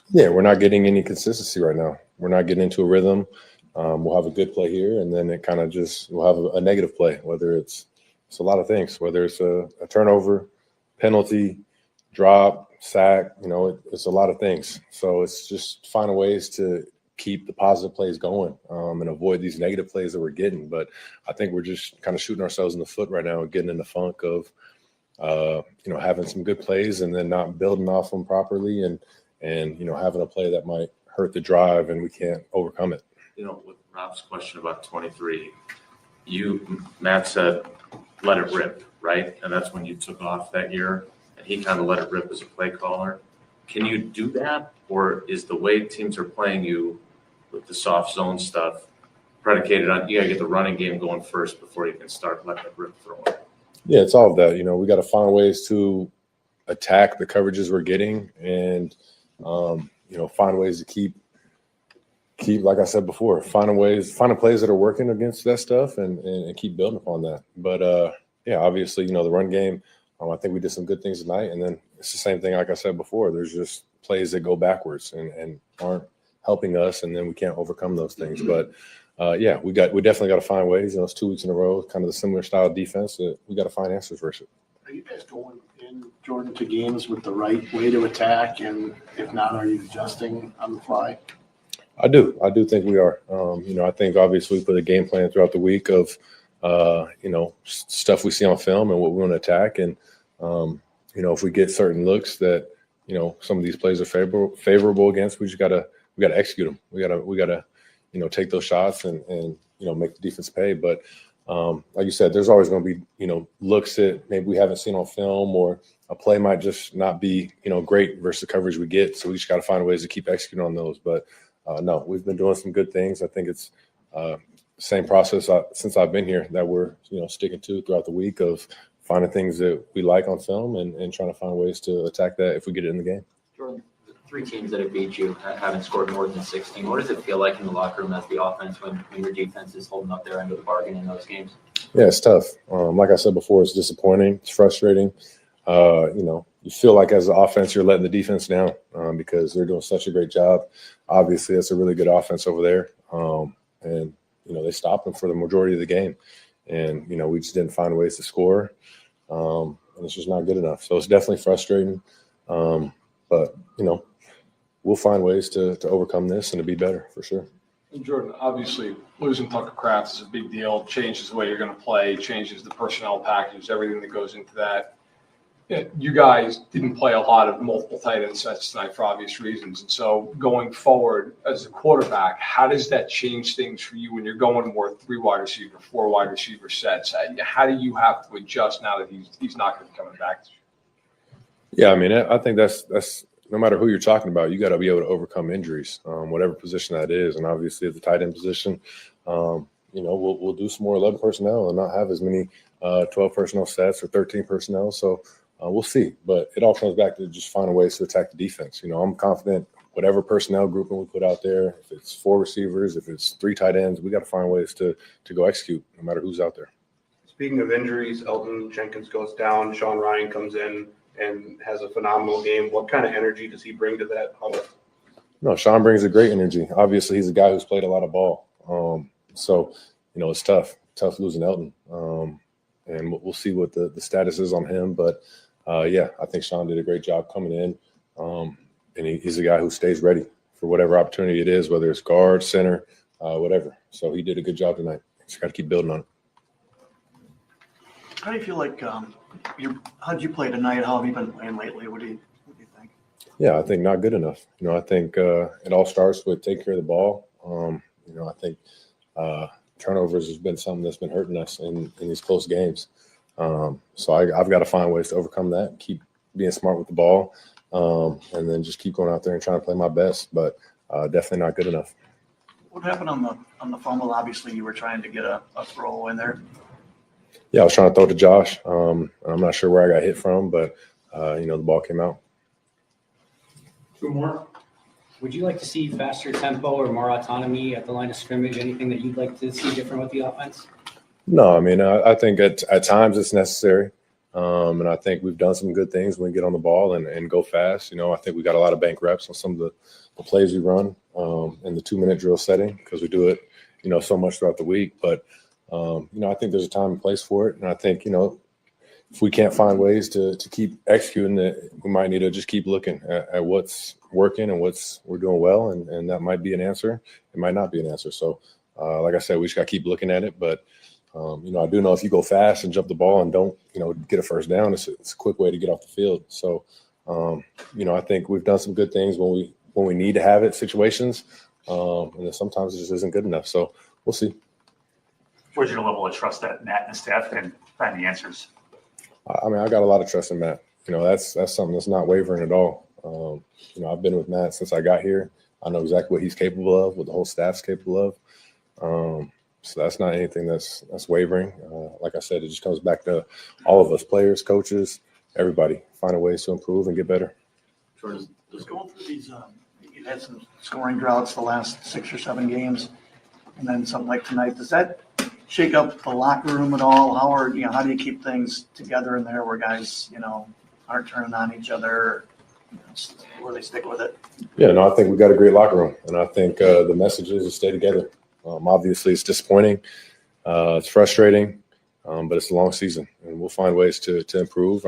Yeah, we're not getting any consistency right now. We're not getting into a rhythm. We'll have a good play here, and then it kind of we'll have a negative play, whether it's, it's a lot of things, whether it's a turnover, penalty, drop, sack, it's a lot of things. So it's just finding ways to keep the positive plays going and avoid these negative plays that we're getting. But I think we're just kind of shooting ourselves in the foot right now and getting in the funk of, having some good plays and then not building off them properly and having a play that might hurt the drive and we can't overcome it. With Rob's question about 23, Matt said, let it rip, right? And that's when you took off that year, and he kind of let it rip as a play caller. Can you do that, or is the way teams are playing you with the soft zone stuff predicated on you got to get the running game going first before you can start letting it rip throwing? Yeah, it's all of that. We got to find ways to attack the coverages we're getting and, find ways to keep, like I said before, finding plays that are working against that stuff and keep building upon that. But, obviously, the run game, I think we did some good things tonight. And then it's the same thing, like I said before, there's just plays that go backwards and aren't helping us, and then we can't overcome those things. But, we definitely got to find ways. It's 2 weeks in a row, kind of the similar style of defense that we got to find answers versus it. Are you guys going in, Jordan, to games with the right way to attack? And if not, are you adjusting on the fly? I do think we are. I think obviously we put a game plan throughout the week of, stuff we see on film and what we want to attack. And, if we get certain looks that, some of these plays are favorable against, we got to execute them. We got to, take those shots and make the defense pay. But like you said, there's always going to be, looks that maybe we haven't seen on film, or a play might just not be, great versus the coverage we get. So we just got to find ways to keep executing on those. But no, we've been doing some good things. I think it's same process since I've been here that we're, sticking to throughout the week of finding things that we like on film and trying to find ways to attack that if we get it in the game. Jordan, the 3 teams that have beat you haven't scored more than 16. What does it feel like in the locker room as the offense when your defense is holding up their end of the bargain in those games? Yeah, it's tough. Like I said before, it's disappointing. It's frustrating. You feel like as an offense, you're letting the defense down because they're doing such a great job. Obviously, that's a really good offense over there. And they stopped them for the majority of the game. And, we just didn't find ways to score. And it's just not good enough. So it's definitely frustrating. But, we'll find ways to overcome this and to be better for sure. And Jordan, obviously, losing Tucker Kraft is a big deal. Changes the way you're going to play, changes the personnel package, everything that goes into that. You guys didn't play a lot of multiple tight end sets tonight for obvious reasons. And so going forward as a quarterback, how does that change things for you when you're going more 3 wide receiver, 4 wide receiver sets? How do you have to adjust now that he's not going to be coming back? Yeah, I think that's no matter who you're talking about, you got to be able to overcome injuries, whatever position that is. And obviously at the tight end position, we'll do some more 11 personnel and not have as many 12 personnel sets or 13 personnel. So we'll see, but it all comes back to just finding ways to attack the defense. I'm confident whatever personnel grouping we put out there, if it's 4 receivers, if it's 3 tight ends, we got to find ways to go execute no matter who's out there. Speaking of injuries, Elton Jenkins goes down, Sean Ryan comes in and has a phenomenal game. What kind of energy does he bring to that huddle? No, Sean brings a great energy. Obviously, he's a guy who's played a lot of ball. So it's tough losing Elton. And we'll see what the status is on him. But, I think Sean did a great job coming in. And he's a guy who stays ready for whatever opportunity it is, whether it's guard, center, whatever. So he did a good job tonight. Just got to keep building on it. How do you feel like how did you play tonight? How have you been playing lately? What do you think? Yeah, I think not good enough. I think it all starts with taking care of the ball. I think turnovers has been something that's been hurting us in these close games. So I've got to find ways to overcome that, keep being smart with the ball, and then just keep going out there and trying to play my best. But definitely not good enough. What happened on the fumble? Obviously, you were trying to get a throw in there. Yeah, I was trying to throw to Josh. I'm not sure where I got hit from, but the ball came out. 2 more. Would you like to see faster tempo or more autonomy at the line of scrimmage? Anything that you'd like to see different with the offense? No, I think at times it's necessary. And I think we've done some good things when we get on the ball and go fast. I think we got a lot of bank reps on some of the plays we run in the 2-minute drill setting because we do it, so much throughout the week. But I think there's a time and place for it. And I think, if we can't find ways to keep executing it, we might need to just keep looking at what's working and we're doing well. And that might be an answer. It might not be an answer. So, like I said, we just got to keep looking at it. But, I do know if you go fast and jump the ball and don't, get a first down, it's a quick way to get off the field. So, I think we've done some good things when we need to have it situations. And then sometimes it just isn't good enough. So we'll see. Where's your level of trust that Matt and the staff can find the answers? I got a lot of trust in Matt. That's something that's not wavering at all. I've been with Matt since I got here. I know exactly what he's capable of, what the whole staff's capable of. So that's not anything that's wavering. Like I said, it just comes back to all of us, players, coaches, everybody, finding ways to improve and get better. Jordan, just going through these, you've had some scoring droughts the last 6 or 7 games, and then something like tonight. Does that shake up the locker room at all? How do you keep things together in there where guys, aren't turning on each other, where they stick with it? Yeah, no, I think we've got a great locker room, and I think the message is to stay together. Obviously, it's disappointing. It's frustrating, but it's a long season, and we'll find ways to improve.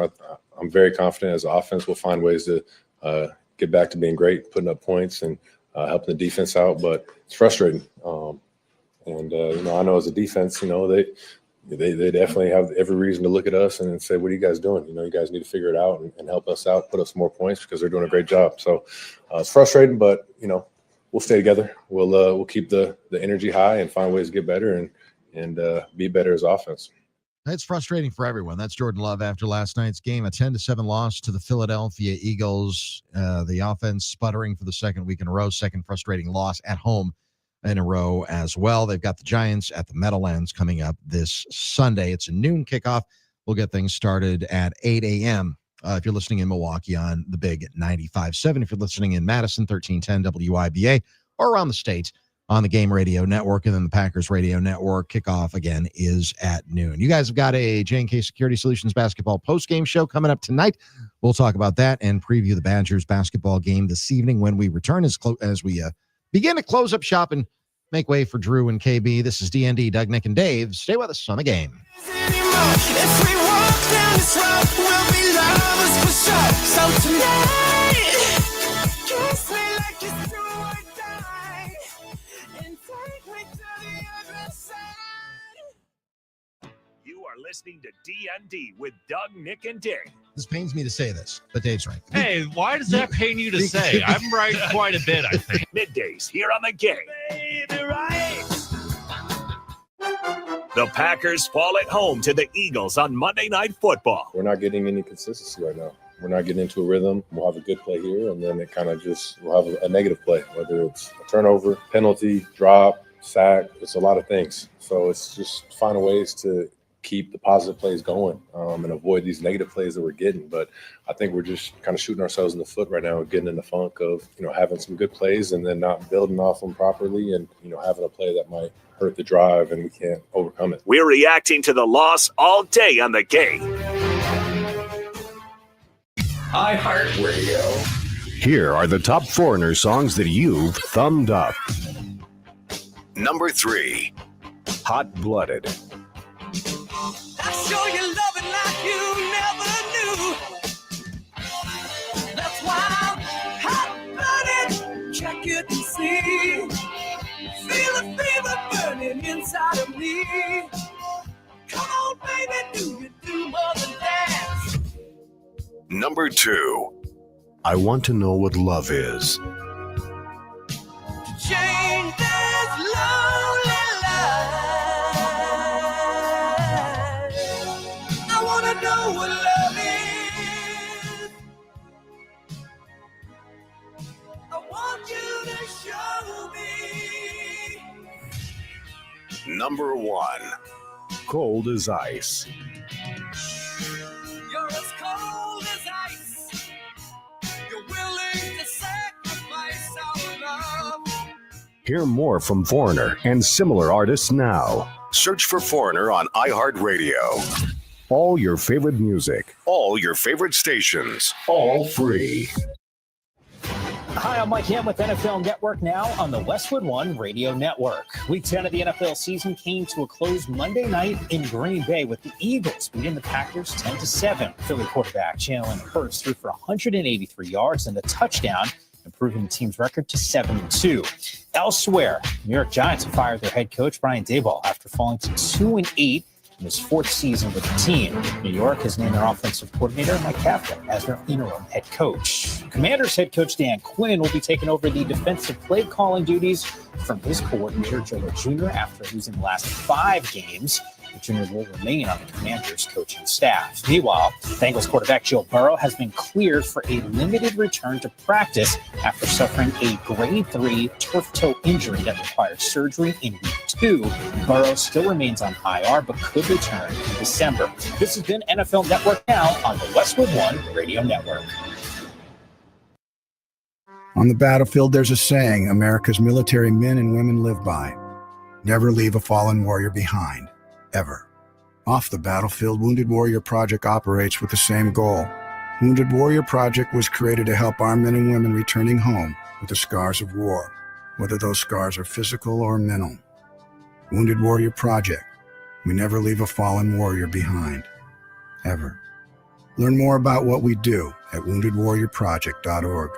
I'm very confident as an offense we'll find ways to get back to being great, putting up points and helping the defense out, but it's frustrating. I know as a defense, they definitely have every reason to look at us and say, what are you guys doing? You guys need to figure it out and help us out, put up some more points because they're doing a great job. So it's frustrating, but, we'll stay together. We'll keep the energy high and find ways to get better and be better as offense. It's frustrating for everyone. That's Jordan Love after last night's game, a 10-7 loss to the Philadelphia Eagles. The offense sputtering for the second week in a row, second frustrating loss at home in a row as well. They've got the Giants at the Meadowlands coming up this Sunday. It's a noon kickoff. We'll get things started at 8 a.m. If you're listening in Milwaukee on the big 95.7, if you're listening in Madison, 1310 WIBA, or around the state on the Game Radio Network, and then the Packers Radio Network. Kickoff, again, is at noon. You guys have got a J&K Security Solutions basketball postgame show coming up tonight. We'll talk about that and preview the Badgers basketball game this evening when we return as we begin to close up shop and make way for Drew and KB. This is D.N.D, Doug, Nick, and Dave. Stay with us on the game. If we walk down this road, we'll be lovers for sure. So tonight, kiss me like it's do or die, and take me to the other side. You are listening to D.N.D with Doug, Nick, and Dave. This pains me to say this, but Dave's right. Hey, why does that pain you to say? I'm right quite a bit, I think. Middays here on the game. Baby, right. The Packers fall at home to the Eagles on Monday Night Football. We're not getting any consistency right now. We're not getting into a rhythm. We'll have a good play here, and then it kind of we'll have a negative play, whether it's a turnover, penalty, drop, sack. It's a lot of things. So it's just finding ways to keep the positive plays going and avoid these negative plays that we're getting. But I think we're just kind of shooting ourselves in the foot right now and getting in the funk of, having some good plays and then not building off them properly and, having a play that might hurt the drive and we can't overcome it. We're reacting to the loss all day on the game. iHeartRadio. Here are the top Foreigner songs that you've thumbed up. Number 3, Hot Blooded. I show you loving like you never knew. That's why I'm hot-blooded. Check it and see. Feel the fever burning inside of me. Come on, baby, do you do more than dance? Number 2, I Want to Know What Love Is. Change this lonely life. I want to know what love is. I want you to show me. Number 1, Cold as Ice. You're as cold as ice. You're willing to sacrifice our love. Hear more from Foreigner and similar artists now. Search for Foreigner on iHeartRadio. All your favorite music, all your favorite stations, all free. Hi, I'm Mike Ham with NFL Network now on the Westwood One Radio Network. Week 10 of the NFL season came to a close Monday night in Green Bay with the Eagles beating the Packers 10-7. Philly quarterback Jalen Hurts threw for 183 yards and a touchdown, improving the team's record to 7-2. Elsewhere, New York Giants have fired their head coach Brian Daboll after falling to 2-8 in his fourth season with the team. New York has named their offensive coordinator, Mike Kafka, as their interim head coach. Commanders head coach Dan Quinn will be taking over the defensive play calling duties from his coordinator, Joe Jr., after losing the last 5 games. The junior will remain on the Commanders' coaching staff. Meanwhile, Bengals quarterback Joe Burrow has been cleared for a limited return to practice after suffering a grade 3 turf toe injury that required surgery in week 2. Burrow still remains on IR but could return in December. This has been NFL Network Now on the Westwood One Radio Network. On the battlefield, there's a saying America's military men and women live by. Never leave a fallen warrior behind. Ever. Off the battlefield, Wounded Warrior Project operates with the same goal. Wounded Warrior Project was created to help our men and women returning home with the scars of war, whether those scars are physical or mental. Wounded Warrior Project. We never leave a fallen warrior behind. Ever. Learn more about what we do at woundedwarriorproject.org.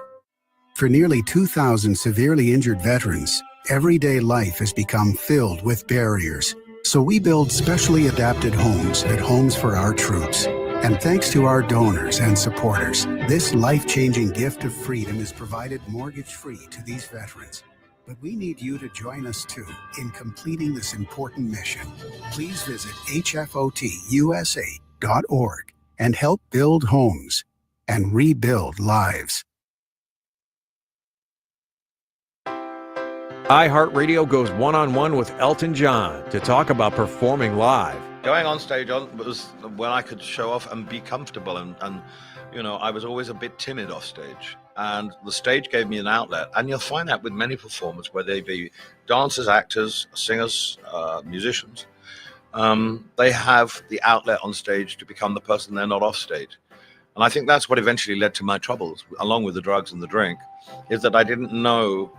For nearly 2,000 severely injured veterans, everyday life has become filled with barriers. So we build specially adapted homes at Homes for Our Troops. And thanks to our donors and supporters, this life-changing gift of freedom is provided mortgage-free to these veterans. But we need you to join us too in completing this important mission. Please visit hfotusa.org and help build homes and rebuild lives. iHeartRadio goes one-on-one with Elton John to talk about performing live. Going on stage was when I could show off and be comfortable. And you know, I was always a bit timid off stage. And the stage gave me an outlet. And you'll find that with many performers, whether they be dancers, actors, singers, musicians, they have the outlet on stage to become the person they're not off stage. And I think that's what eventually led to my troubles, along with the drugs and the drink, is that the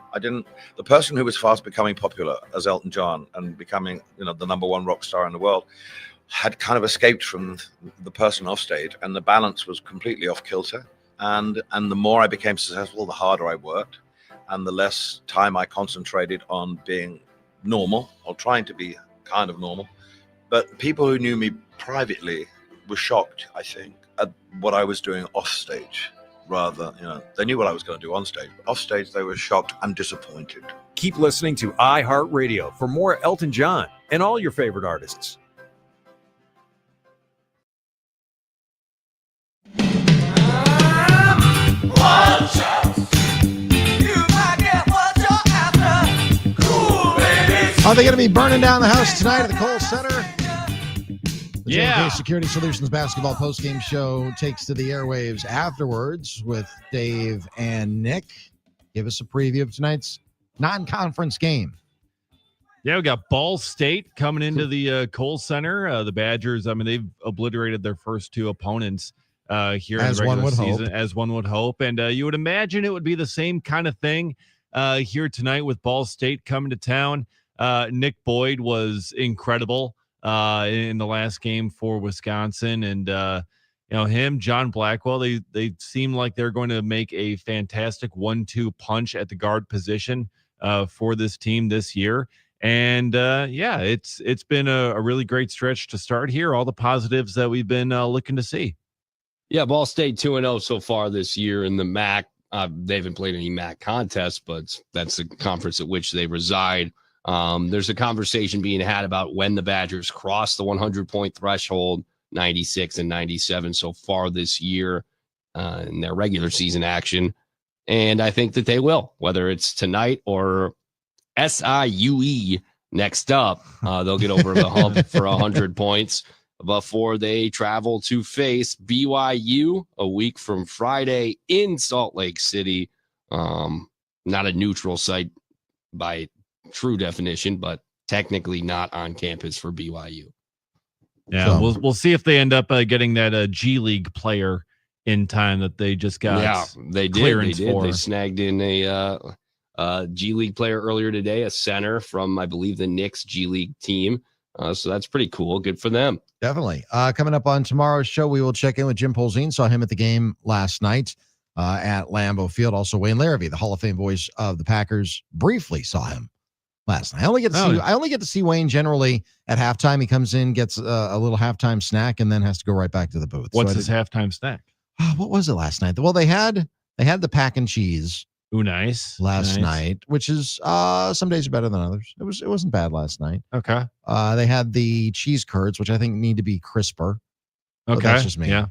person who was fast becoming popular as Elton John and becoming, you know, the #1 rock star in the world had kind of escaped from the person off stage, and the balance was completely off kilter. And the more I became successful, the harder I worked, and the less time I concentrated on being normal or trying to be kind of normal. But people who knew me privately were shocked, I think, at what I was doing off stage. Rather, you know, they knew what I was going to do on stage, but off stage they were shocked and disappointed. Keep listening to iHeartRadio for more Elton John and all your favorite artists. Are they going to be burning down the house tonight at the Kohl Center? The Yeah. JK Security Solutions basketball postgame show takes to the airwaves afterwards with Dave and Nick. Give us a preview of tonight's non-conference game. Yeah, we got Ball State coming into the Kohl Center. The Badgers, I mean, they've obliterated their first 2 opponents here As in the one regular would hope. season, as one would hope. And you would imagine it would be the same kind of thing here tonight with Ball State coming to town. Nick Boyd was incredible in the last game for Wisconsin. And, you know, him, John Blackwell, they seem like they're going to make a fantastic 1-2 punch at the guard position for this team this year. And yeah, it's been a really great stretch to start here. All the positives that we've been looking to see. Yeah, Ball State 2-0 so far this year in the MAC. They haven't played any MAC contests, but that's the conference at which they reside. There's a conversation being had about when the Badgers cross the 100-point threshold, 96 and 97 so far this year in their regular season action. And I think that they will, whether it's tonight or SIUE next up. They'll get over the hump for 100 points before they travel to face BYU a week from Friday in Salt Lake City. Not a neutral site by true definition, but technically not on campus for BYU. Yeah, we'll see if they end up getting that G League player in time that they just got they did. clearance They did. for. They snagged in a G League player earlier today, a center from, I believe, the Knicks G League team. So that's pretty cool. Good for them. Definitely. Coming up on tomorrow's show, we will check in with Jim Polzine. Saw him at the game last night at Lambeau Field. Also, Wayne Larrabee, the Hall of Fame voice of the Packers, briefly saw him last night. I only get to see Wayne generally at halftime. He comes in, gets a little halftime snack, and then has to go right back to the booth. What's his halftime snack? What was it last night? Well, they had the pack and cheese. Ooh, nice. Last night, which is some days are better than others. It wasn't bad last night. Okay. They had the cheese curds, which I think need to be crisper. Okay. That's just me. Yeah.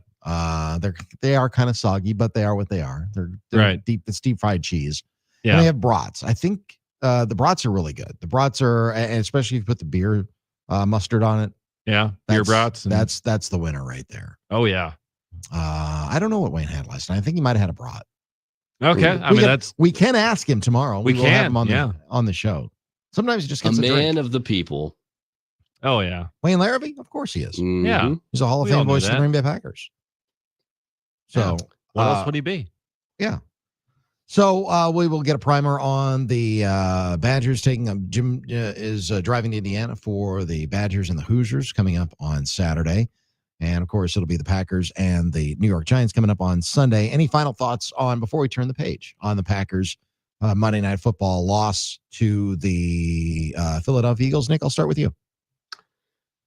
They are kind of soggy, but they are what they are. They're right. It's deep fried cheese. Yeah. And they have brats. I think the brats are really good. The brats are, and especially if you put the beer mustard on it. Yeah. Beer brats. That's the winner right there. Oh yeah. I don't know what Wayne had last night. I think he might have had a brat. Okay. We can ask him tomorrow. We will can have him on the show. Sometimes he just gets a a man drink. of the people. Oh yeah. Wayne Larrabee? Of course he is. Mhm. Yeah. He's a Hall of We all Fame know voice of the that. Green Bay Packers. So What else would he be? Yeah. So we will get a primer on the Badgers taking Jim is driving to Indiana for the Badgers and the Hoosiers coming up on Saturday. And, of course, it'll be the Packers and the New York Giants coming up on Sunday. Any final thoughts before we turn the page on the Packers Monday Night Football loss to the Philadelphia Eagles? Nick, I'll start with you.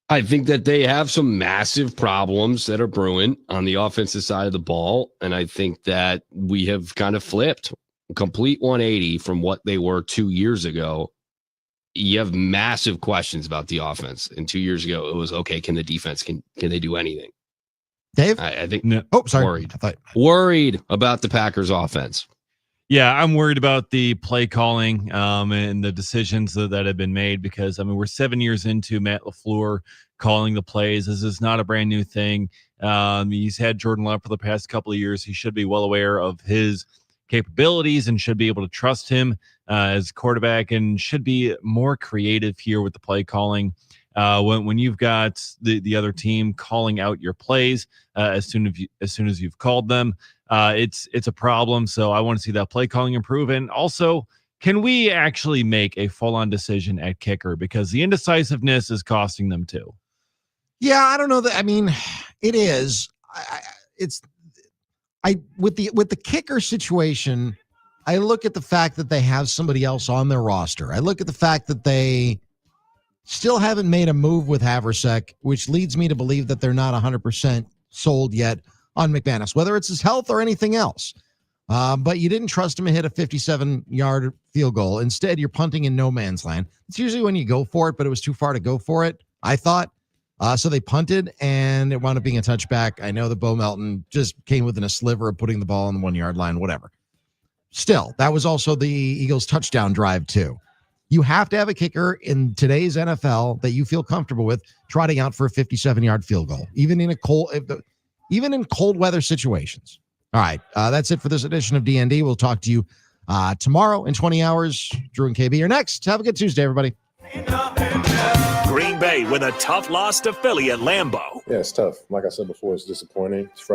I think that they have some massive problems that are brewing on the offensive side of the ball. And I think that we have kind of flipped a complete 180 from what they were 2 years ago. You have massive questions about the offense. And 2 years ago, it was, okay, can the defense, can they do anything? Dave? I think sorry. Worried. Worried about the Packers offense. Yeah, I'm worried about the play calling and the decisions that have been made because, we're 7 years into Matt LaFleur calling the plays. This is not a brand new thing. He's had Jordan Love for the past couple of years. He should be well aware of his capabilities and should be able to trust him as quarterback and should be more creative here with the play calling. When you've got the other team calling out your plays as soon as you've called them, it's a problem. So I want to see that play calling improve. And also, can we actually make a full-on decision at kicker because the indecisiveness is costing them too? Yeah, I don't know that. It is. With the kicker situation, I look at the fact that they have somebody else on their roster. I look at the fact that they still haven't made a move with Haversack, which leads me to believe that they're not 100% sold yet on McManus, whether it's his health or anything else. But you didn't trust him to hit a 57-yard field goal. Instead, you're punting in no man's land. It's usually when you go for it, but it was too far to go for it, I thought. So they punted, and it wound up being a touchback. I know that Bo Melton just came within a sliver of putting the ball on the 1-yard line, whatever. Still, that was also the Eagles' touchdown drive, too. You have to have a kicker in today's NFL that you feel comfortable with trotting out for a 57-yard field goal, even in cold weather situations. All right, that's it for this edition of D.N.D. We'll talk to you tomorrow in 20 hours. Drew and KB are next. Have a good Tuesday, everybody. Green Bay with a tough loss to Philly at Lambeau. Yeah, it's tough. Like I said before, it's disappointing. It's